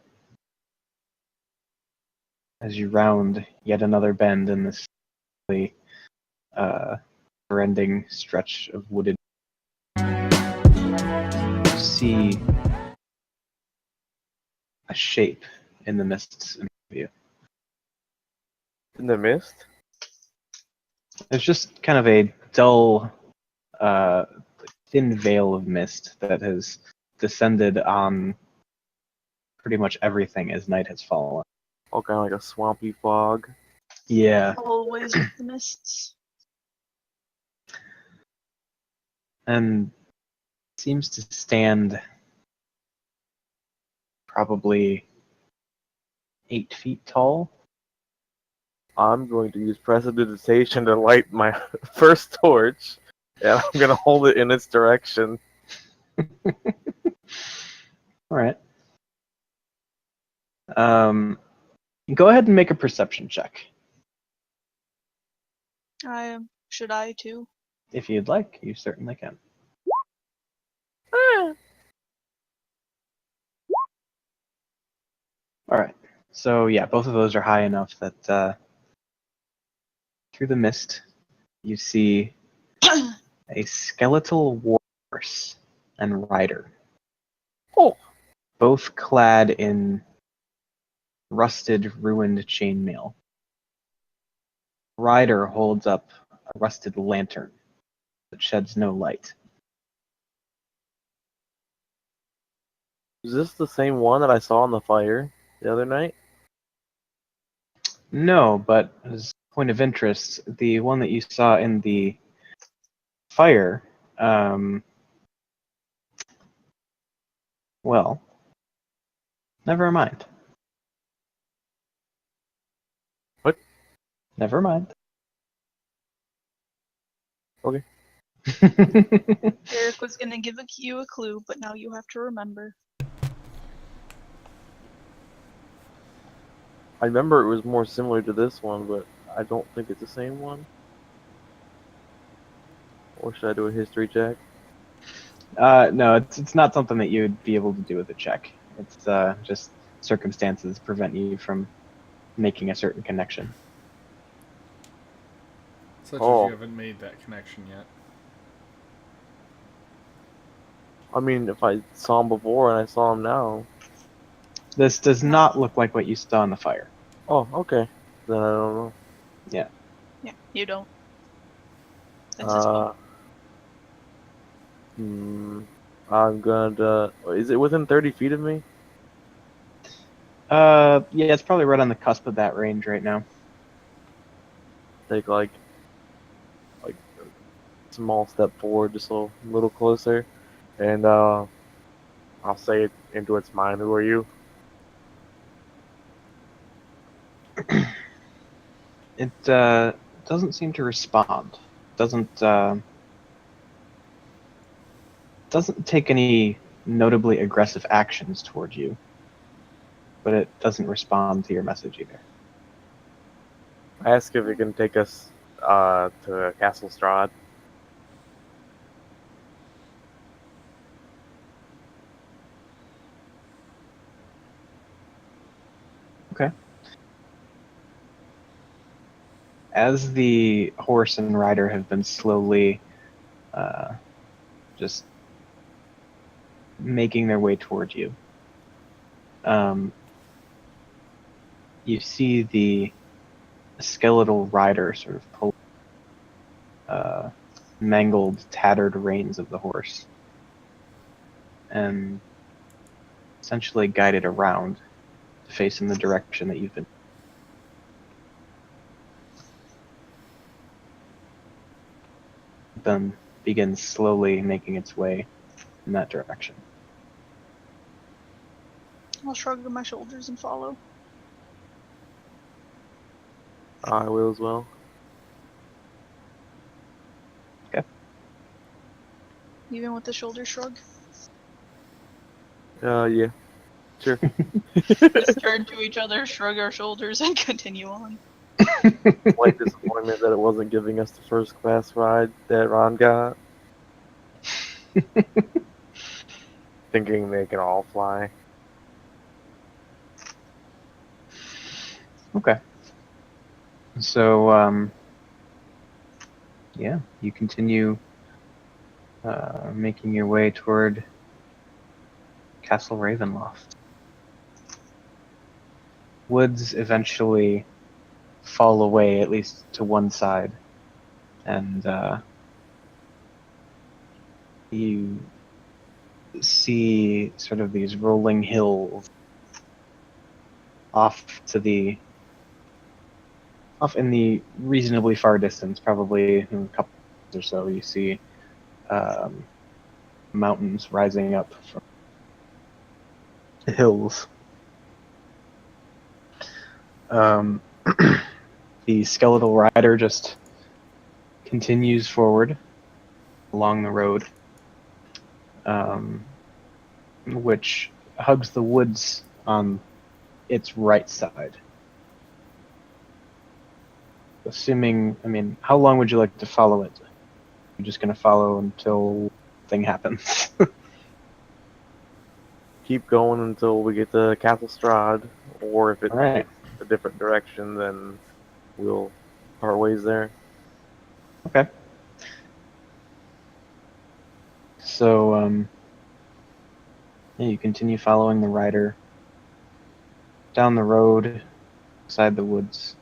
Speaker 4: As you round yet another bend in this never-ending stretch of wooded, you see a shape in the mists in front of you.
Speaker 1: In the mist?
Speaker 4: There's just kind of a dull, thin veil of mist that has descended on pretty much everything as night has fallen.
Speaker 1: All kind of like a swampy fog.
Speaker 4: Yeah,
Speaker 3: Always with the mists.
Speaker 4: and seems to stand probably 8 feet tall.
Speaker 1: I'm going to use prestidigitation to light my first torch. And I'm going to hold it in its direction.
Speaker 4: All right. Go ahead and make a perception check
Speaker 3: Should I too?
Speaker 4: if you'd like. You certainly can. All right. So yeah, both of those are high enough that through the mist you see a skeletal war horse and rider,
Speaker 1: Oh,
Speaker 4: both clad in rusted, ruined chainmail. Rider holds up a rusted lantern that sheds no light.
Speaker 1: is this the same one that I saw on the fire the other night?
Speaker 4: No, but as a point of interest, the one that you saw in the fire, well, never mind.
Speaker 1: What?
Speaker 4: Never mind.
Speaker 1: Okay.
Speaker 3: Eric was gonna give you a clue, but now you have to remember.
Speaker 1: I remember it was more similar to this one, but I don't think it's the same one. Or should I do a history check?
Speaker 4: No, it's not something that you would be able to do with a check. It's just circumstances prevent you from making a certain connection.
Speaker 2: Such as
Speaker 1: Oh.
Speaker 2: you haven't made that connection yet.
Speaker 1: I mean, if I saw him before and I saw him now.
Speaker 4: This does not look like what you saw in the fire.
Speaker 1: Oh, okay. Then I don't know.
Speaker 3: Yeah, you don't. That's his fault.
Speaker 1: I'm gonna. Is it within 30 feet of me?
Speaker 4: Yeah, it's probably right on the cusp of that range right now.
Speaker 1: Take like a small step forward, just a little closer, and I'll say it into its mind. Who are you?
Speaker 4: It doesn't seem to respond. doesn't take any notably aggressive actions toward you, but it doesn't respond to your message either.
Speaker 1: I ask if it can take us to Castle Strahd.
Speaker 4: Okay. As the horse and rider have been slowly just making their way toward you, you see the skeletal rider sort of pull mangled, tattered reins of the horse and essentially guide it around to face in the direction that you've been. Then begins slowly making its way in that direction.
Speaker 3: I'll shrug my shoulders and follow.
Speaker 1: I will as well.
Speaker 3: Even with the shoulder shrug.
Speaker 1: Yeah, sure.
Speaker 3: Just turn to each other, shrug our shoulders, and continue on.
Speaker 1: Slight disappointment that it wasn't giving us the first class ride that Ron got. Thinking they can all fly.
Speaker 4: Okay. So, yeah, you continue making your way toward Castle Ravenloft. Woods eventually fall away, at least to one side, and you see sort of these rolling hills off in the reasonably far distance, probably in a couple or so. You see mountains rising up from the hills. The skeletal rider just continues forward along the road, which hugs the woods on its right side. Assuming, how long would you like to follow it? You're just going to follow until thing happens.
Speaker 1: Keep going until we get to Castle Strahd, or if it
Speaker 4: All right.
Speaker 1: takes a different direction, then we'll part ways there.
Speaker 4: Okay. So, yeah, you continue following the rider down the road, beside the woods,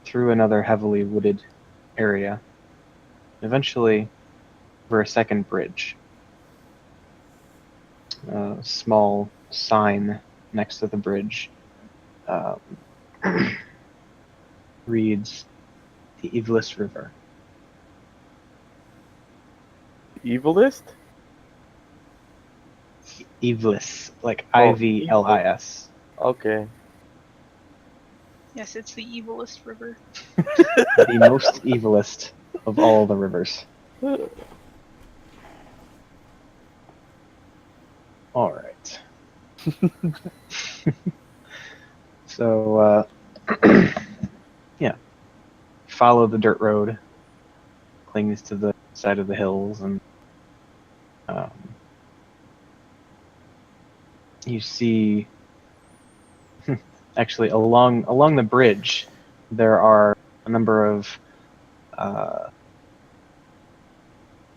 Speaker 4: through another heavily wooded area, eventually over a second bridge. A small sign next to the bridge reads the Evilist River.
Speaker 1: Evilist?
Speaker 4: Evilist, like
Speaker 1: Oh,
Speaker 4: Ivlis.
Speaker 1: Okay.
Speaker 3: Yes, it's the evilest river.
Speaker 4: The most evilest of all the rivers. All right. So, yeah. Follow the dirt road. Clings to the side of the hills, and you see. Actually, along the bridge, there are a number of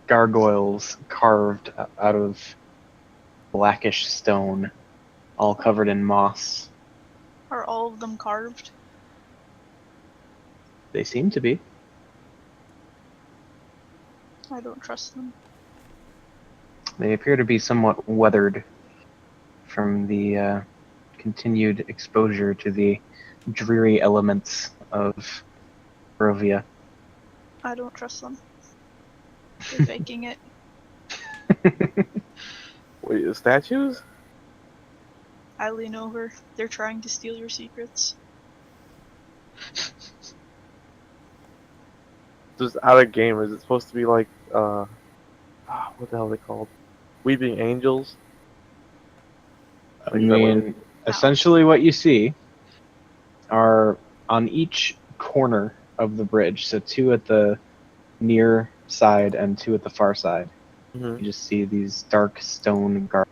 Speaker 4: gargoyles carved out of blackish stone, all covered in moss.
Speaker 3: Are all of them carved?
Speaker 4: They seem to be.
Speaker 3: I don't trust them.
Speaker 4: They appear to be somewhat weathered from the continued exposure to the dreary elements of Barovia.
Speaker 3: I don't trust them. They're faking it.
Speaker 1: Wait, the statues?
Speaker 3: I lean over. They're trying to steal your secrets.
Speaker 1: just out of game. Is it supposed to be like what the hell are they called? Weeping angels?
Speaker 4: I
Speaker 1: Like, is that what
Speaker 4: mean, essentially what you see are on each corner of the bridge, so two at the near side and two at the far side.
Speaker 1: hmm
Speaker 4: You just see these dark stone gar.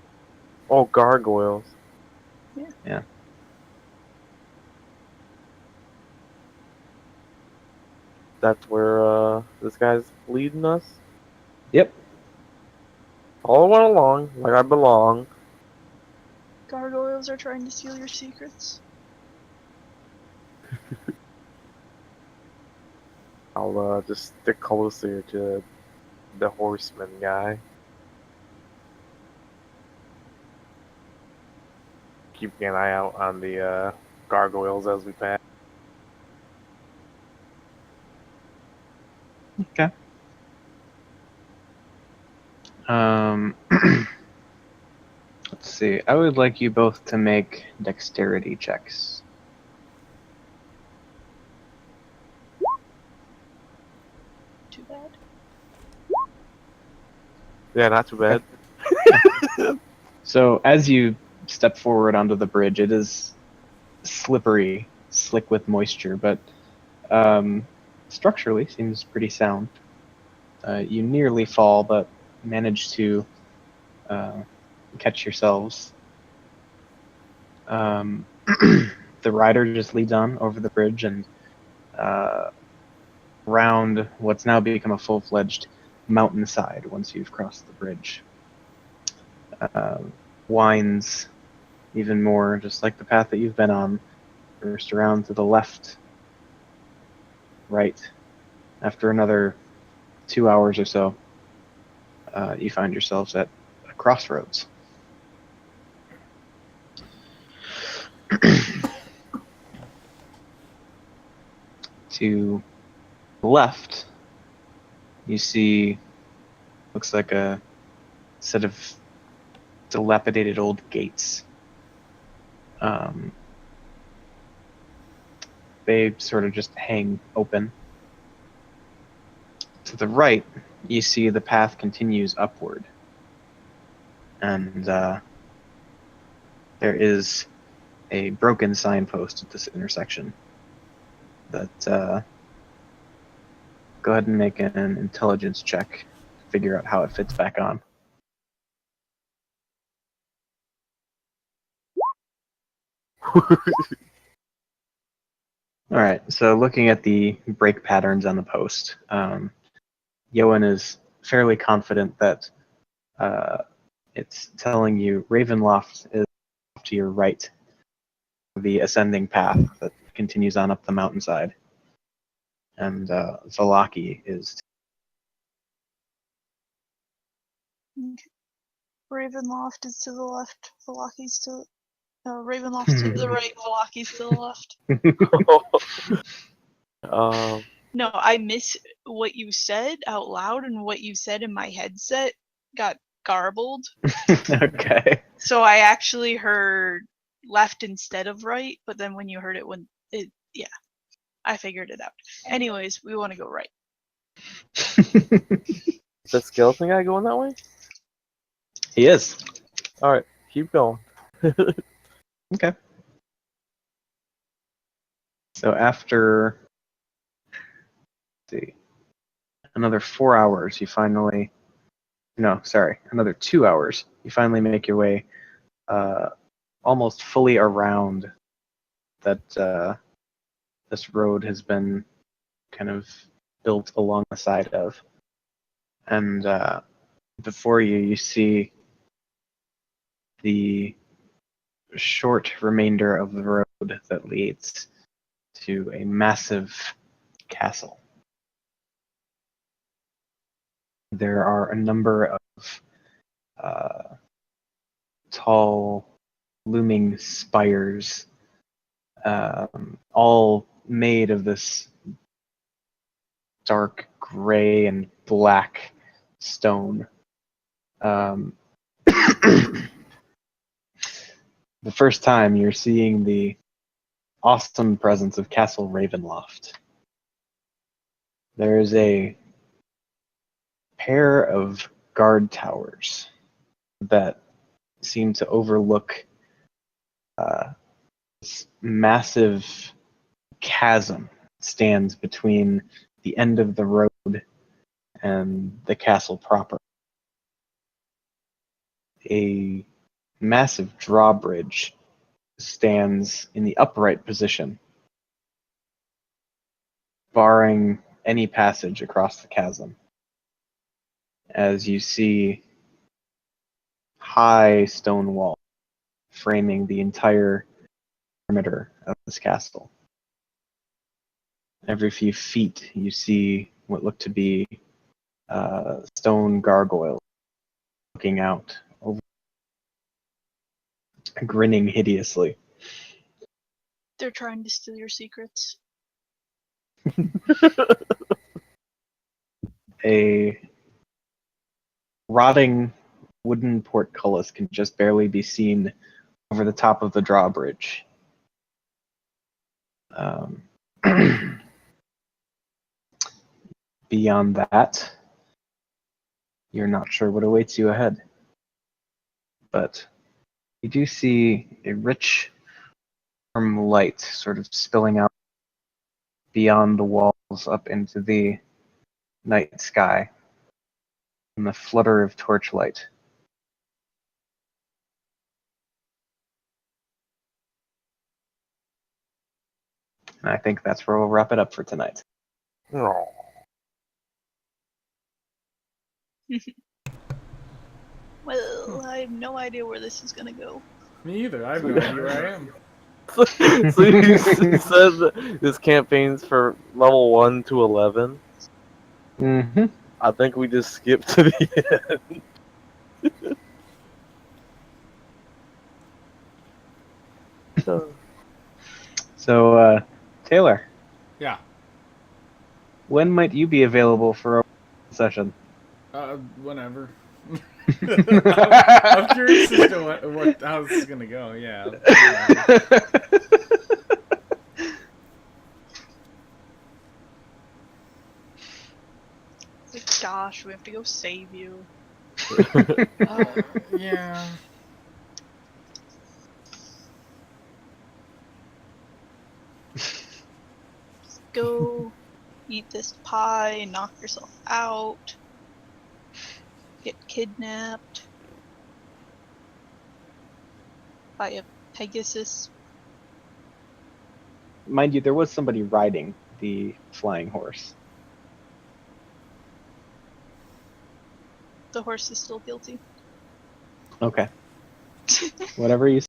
Speaker 1: Oh, gargoyles.
Speaker 4: Yeah.
Speaker 1: That's where this guy's leading us.
Speaker 4: Yep.
Speaker 1: Following along like I belong.
Speaker 3: Gargoyles are trying to steal your secrets.
Speaker 1: I'll just stick closer to the horseman guy. Keeping an eye out on the gargoyles as we pass.
Speaker 4: Okay. Let's see. I would like you both to make dexterity checks.
Speaker 3: Too bad.
Speaker 1: Yeah, not too bad.
Speaker 4: So as you step forward onto the bridge, it is slippery, slick with moisture, but structurally seems pretty sound. You nearly fall, but manage to catch yourselves. The rider just leads on over the bridge and round what's now become a full-fledged mountainside once you've crossed the bridge. Winds even more, just like the path that you've been on. First around to the left, right. After another 2 hours or so, you find yourselves at a crossroads. To the left, you see looks like a set of dilapidated old gates. They sort of just hang open. To the right, you see the path continues upward. And there is a broken signpost at this intersection that go ahead and make an intelligence check to figure out how it fits back on. All right, so looking at the break patterns on the post, Yoan is fairly confident that it's telling you Ravenloft is to your right, the ascending path that continues on up the mountainside, and Valaki is.
Speaker 3: Okay. Ravenloft is to the left. Valaki's to Ravenloft's to the right. Valaki's to the left. No, I miss what you said out loud, and what you said in my headset got garbled.
Speaker 4: Okay.
Speaker 3: So I actually heard left instead of right, but then when you heard it, I figured it out. Anyways, we want to go right.
Speaker 1: The skeleton guy going that way?
Speaker 4: He is.
Speaker 1: Alright, keep going.
Speaker 4: Okay. So after, let's see, another 4 hours, you finally, no, sorry, another 2 hours, you finally make your way almost fully around that this road has been kind of built along the side of. And before you, you see the short remainder of the road that leads to a massive castle. There are a number of tall, looming spires, all made of this dark gray and black stone. The first time you're seeing the awesome presence of Castle Ravenloft. There is a pair of guard towers that seem to overlook this massive chasm stands between the end of the road and the castle proper. A massive drawbridge stands in the upright position, barring any passage across the chasm. As you see high stone wall framing the entire perimeter of this castle. Every few feet, you see what look to be stone gargoyles looking out, over, grinning hideously.
Speaker 3: They're trying to steal your secrets.
Speaker 4: A rotting wooden portcullis can just barely be seen over the top of the drawbridge. Beyond that, you're not sure what awaits you ahead. But you do see a rich, warm light sort of spilling out beyond the walls up into the night sky, and the flutter of torchlight. And I think that's where we'll wrap it up for tonight.
Speaker 1: Oh.
Speaker 3: Well, I have no idea where this is gonna go.
Speaker 2: Me either. I have no idea where I am.
Speaker 1: So you said that this campaign's for level 1 to 11?
Speaker 4: Mm-hmm.
Speaker 1: I think we just skipped to the end.
Speaker 4: So, Taylor,
Speaker 2: Yeah.
Speaker 4: when might you be available for a session?
Speaker 2: Whenever. I'm curious as to how this is gonna go. Yeah.
Speaker 3: Like, gosh, we have to go save you.
Speaker 2: Yeah.
Speaker 3: Go eat this pie and knock yourself out. Get kidnapped by a Pegasus.
Speaker 4: Mind you, there was somebody riding the flying horse.
Speaker 3: The horse is still guilty.
Speaker 4: Okay. Whatever you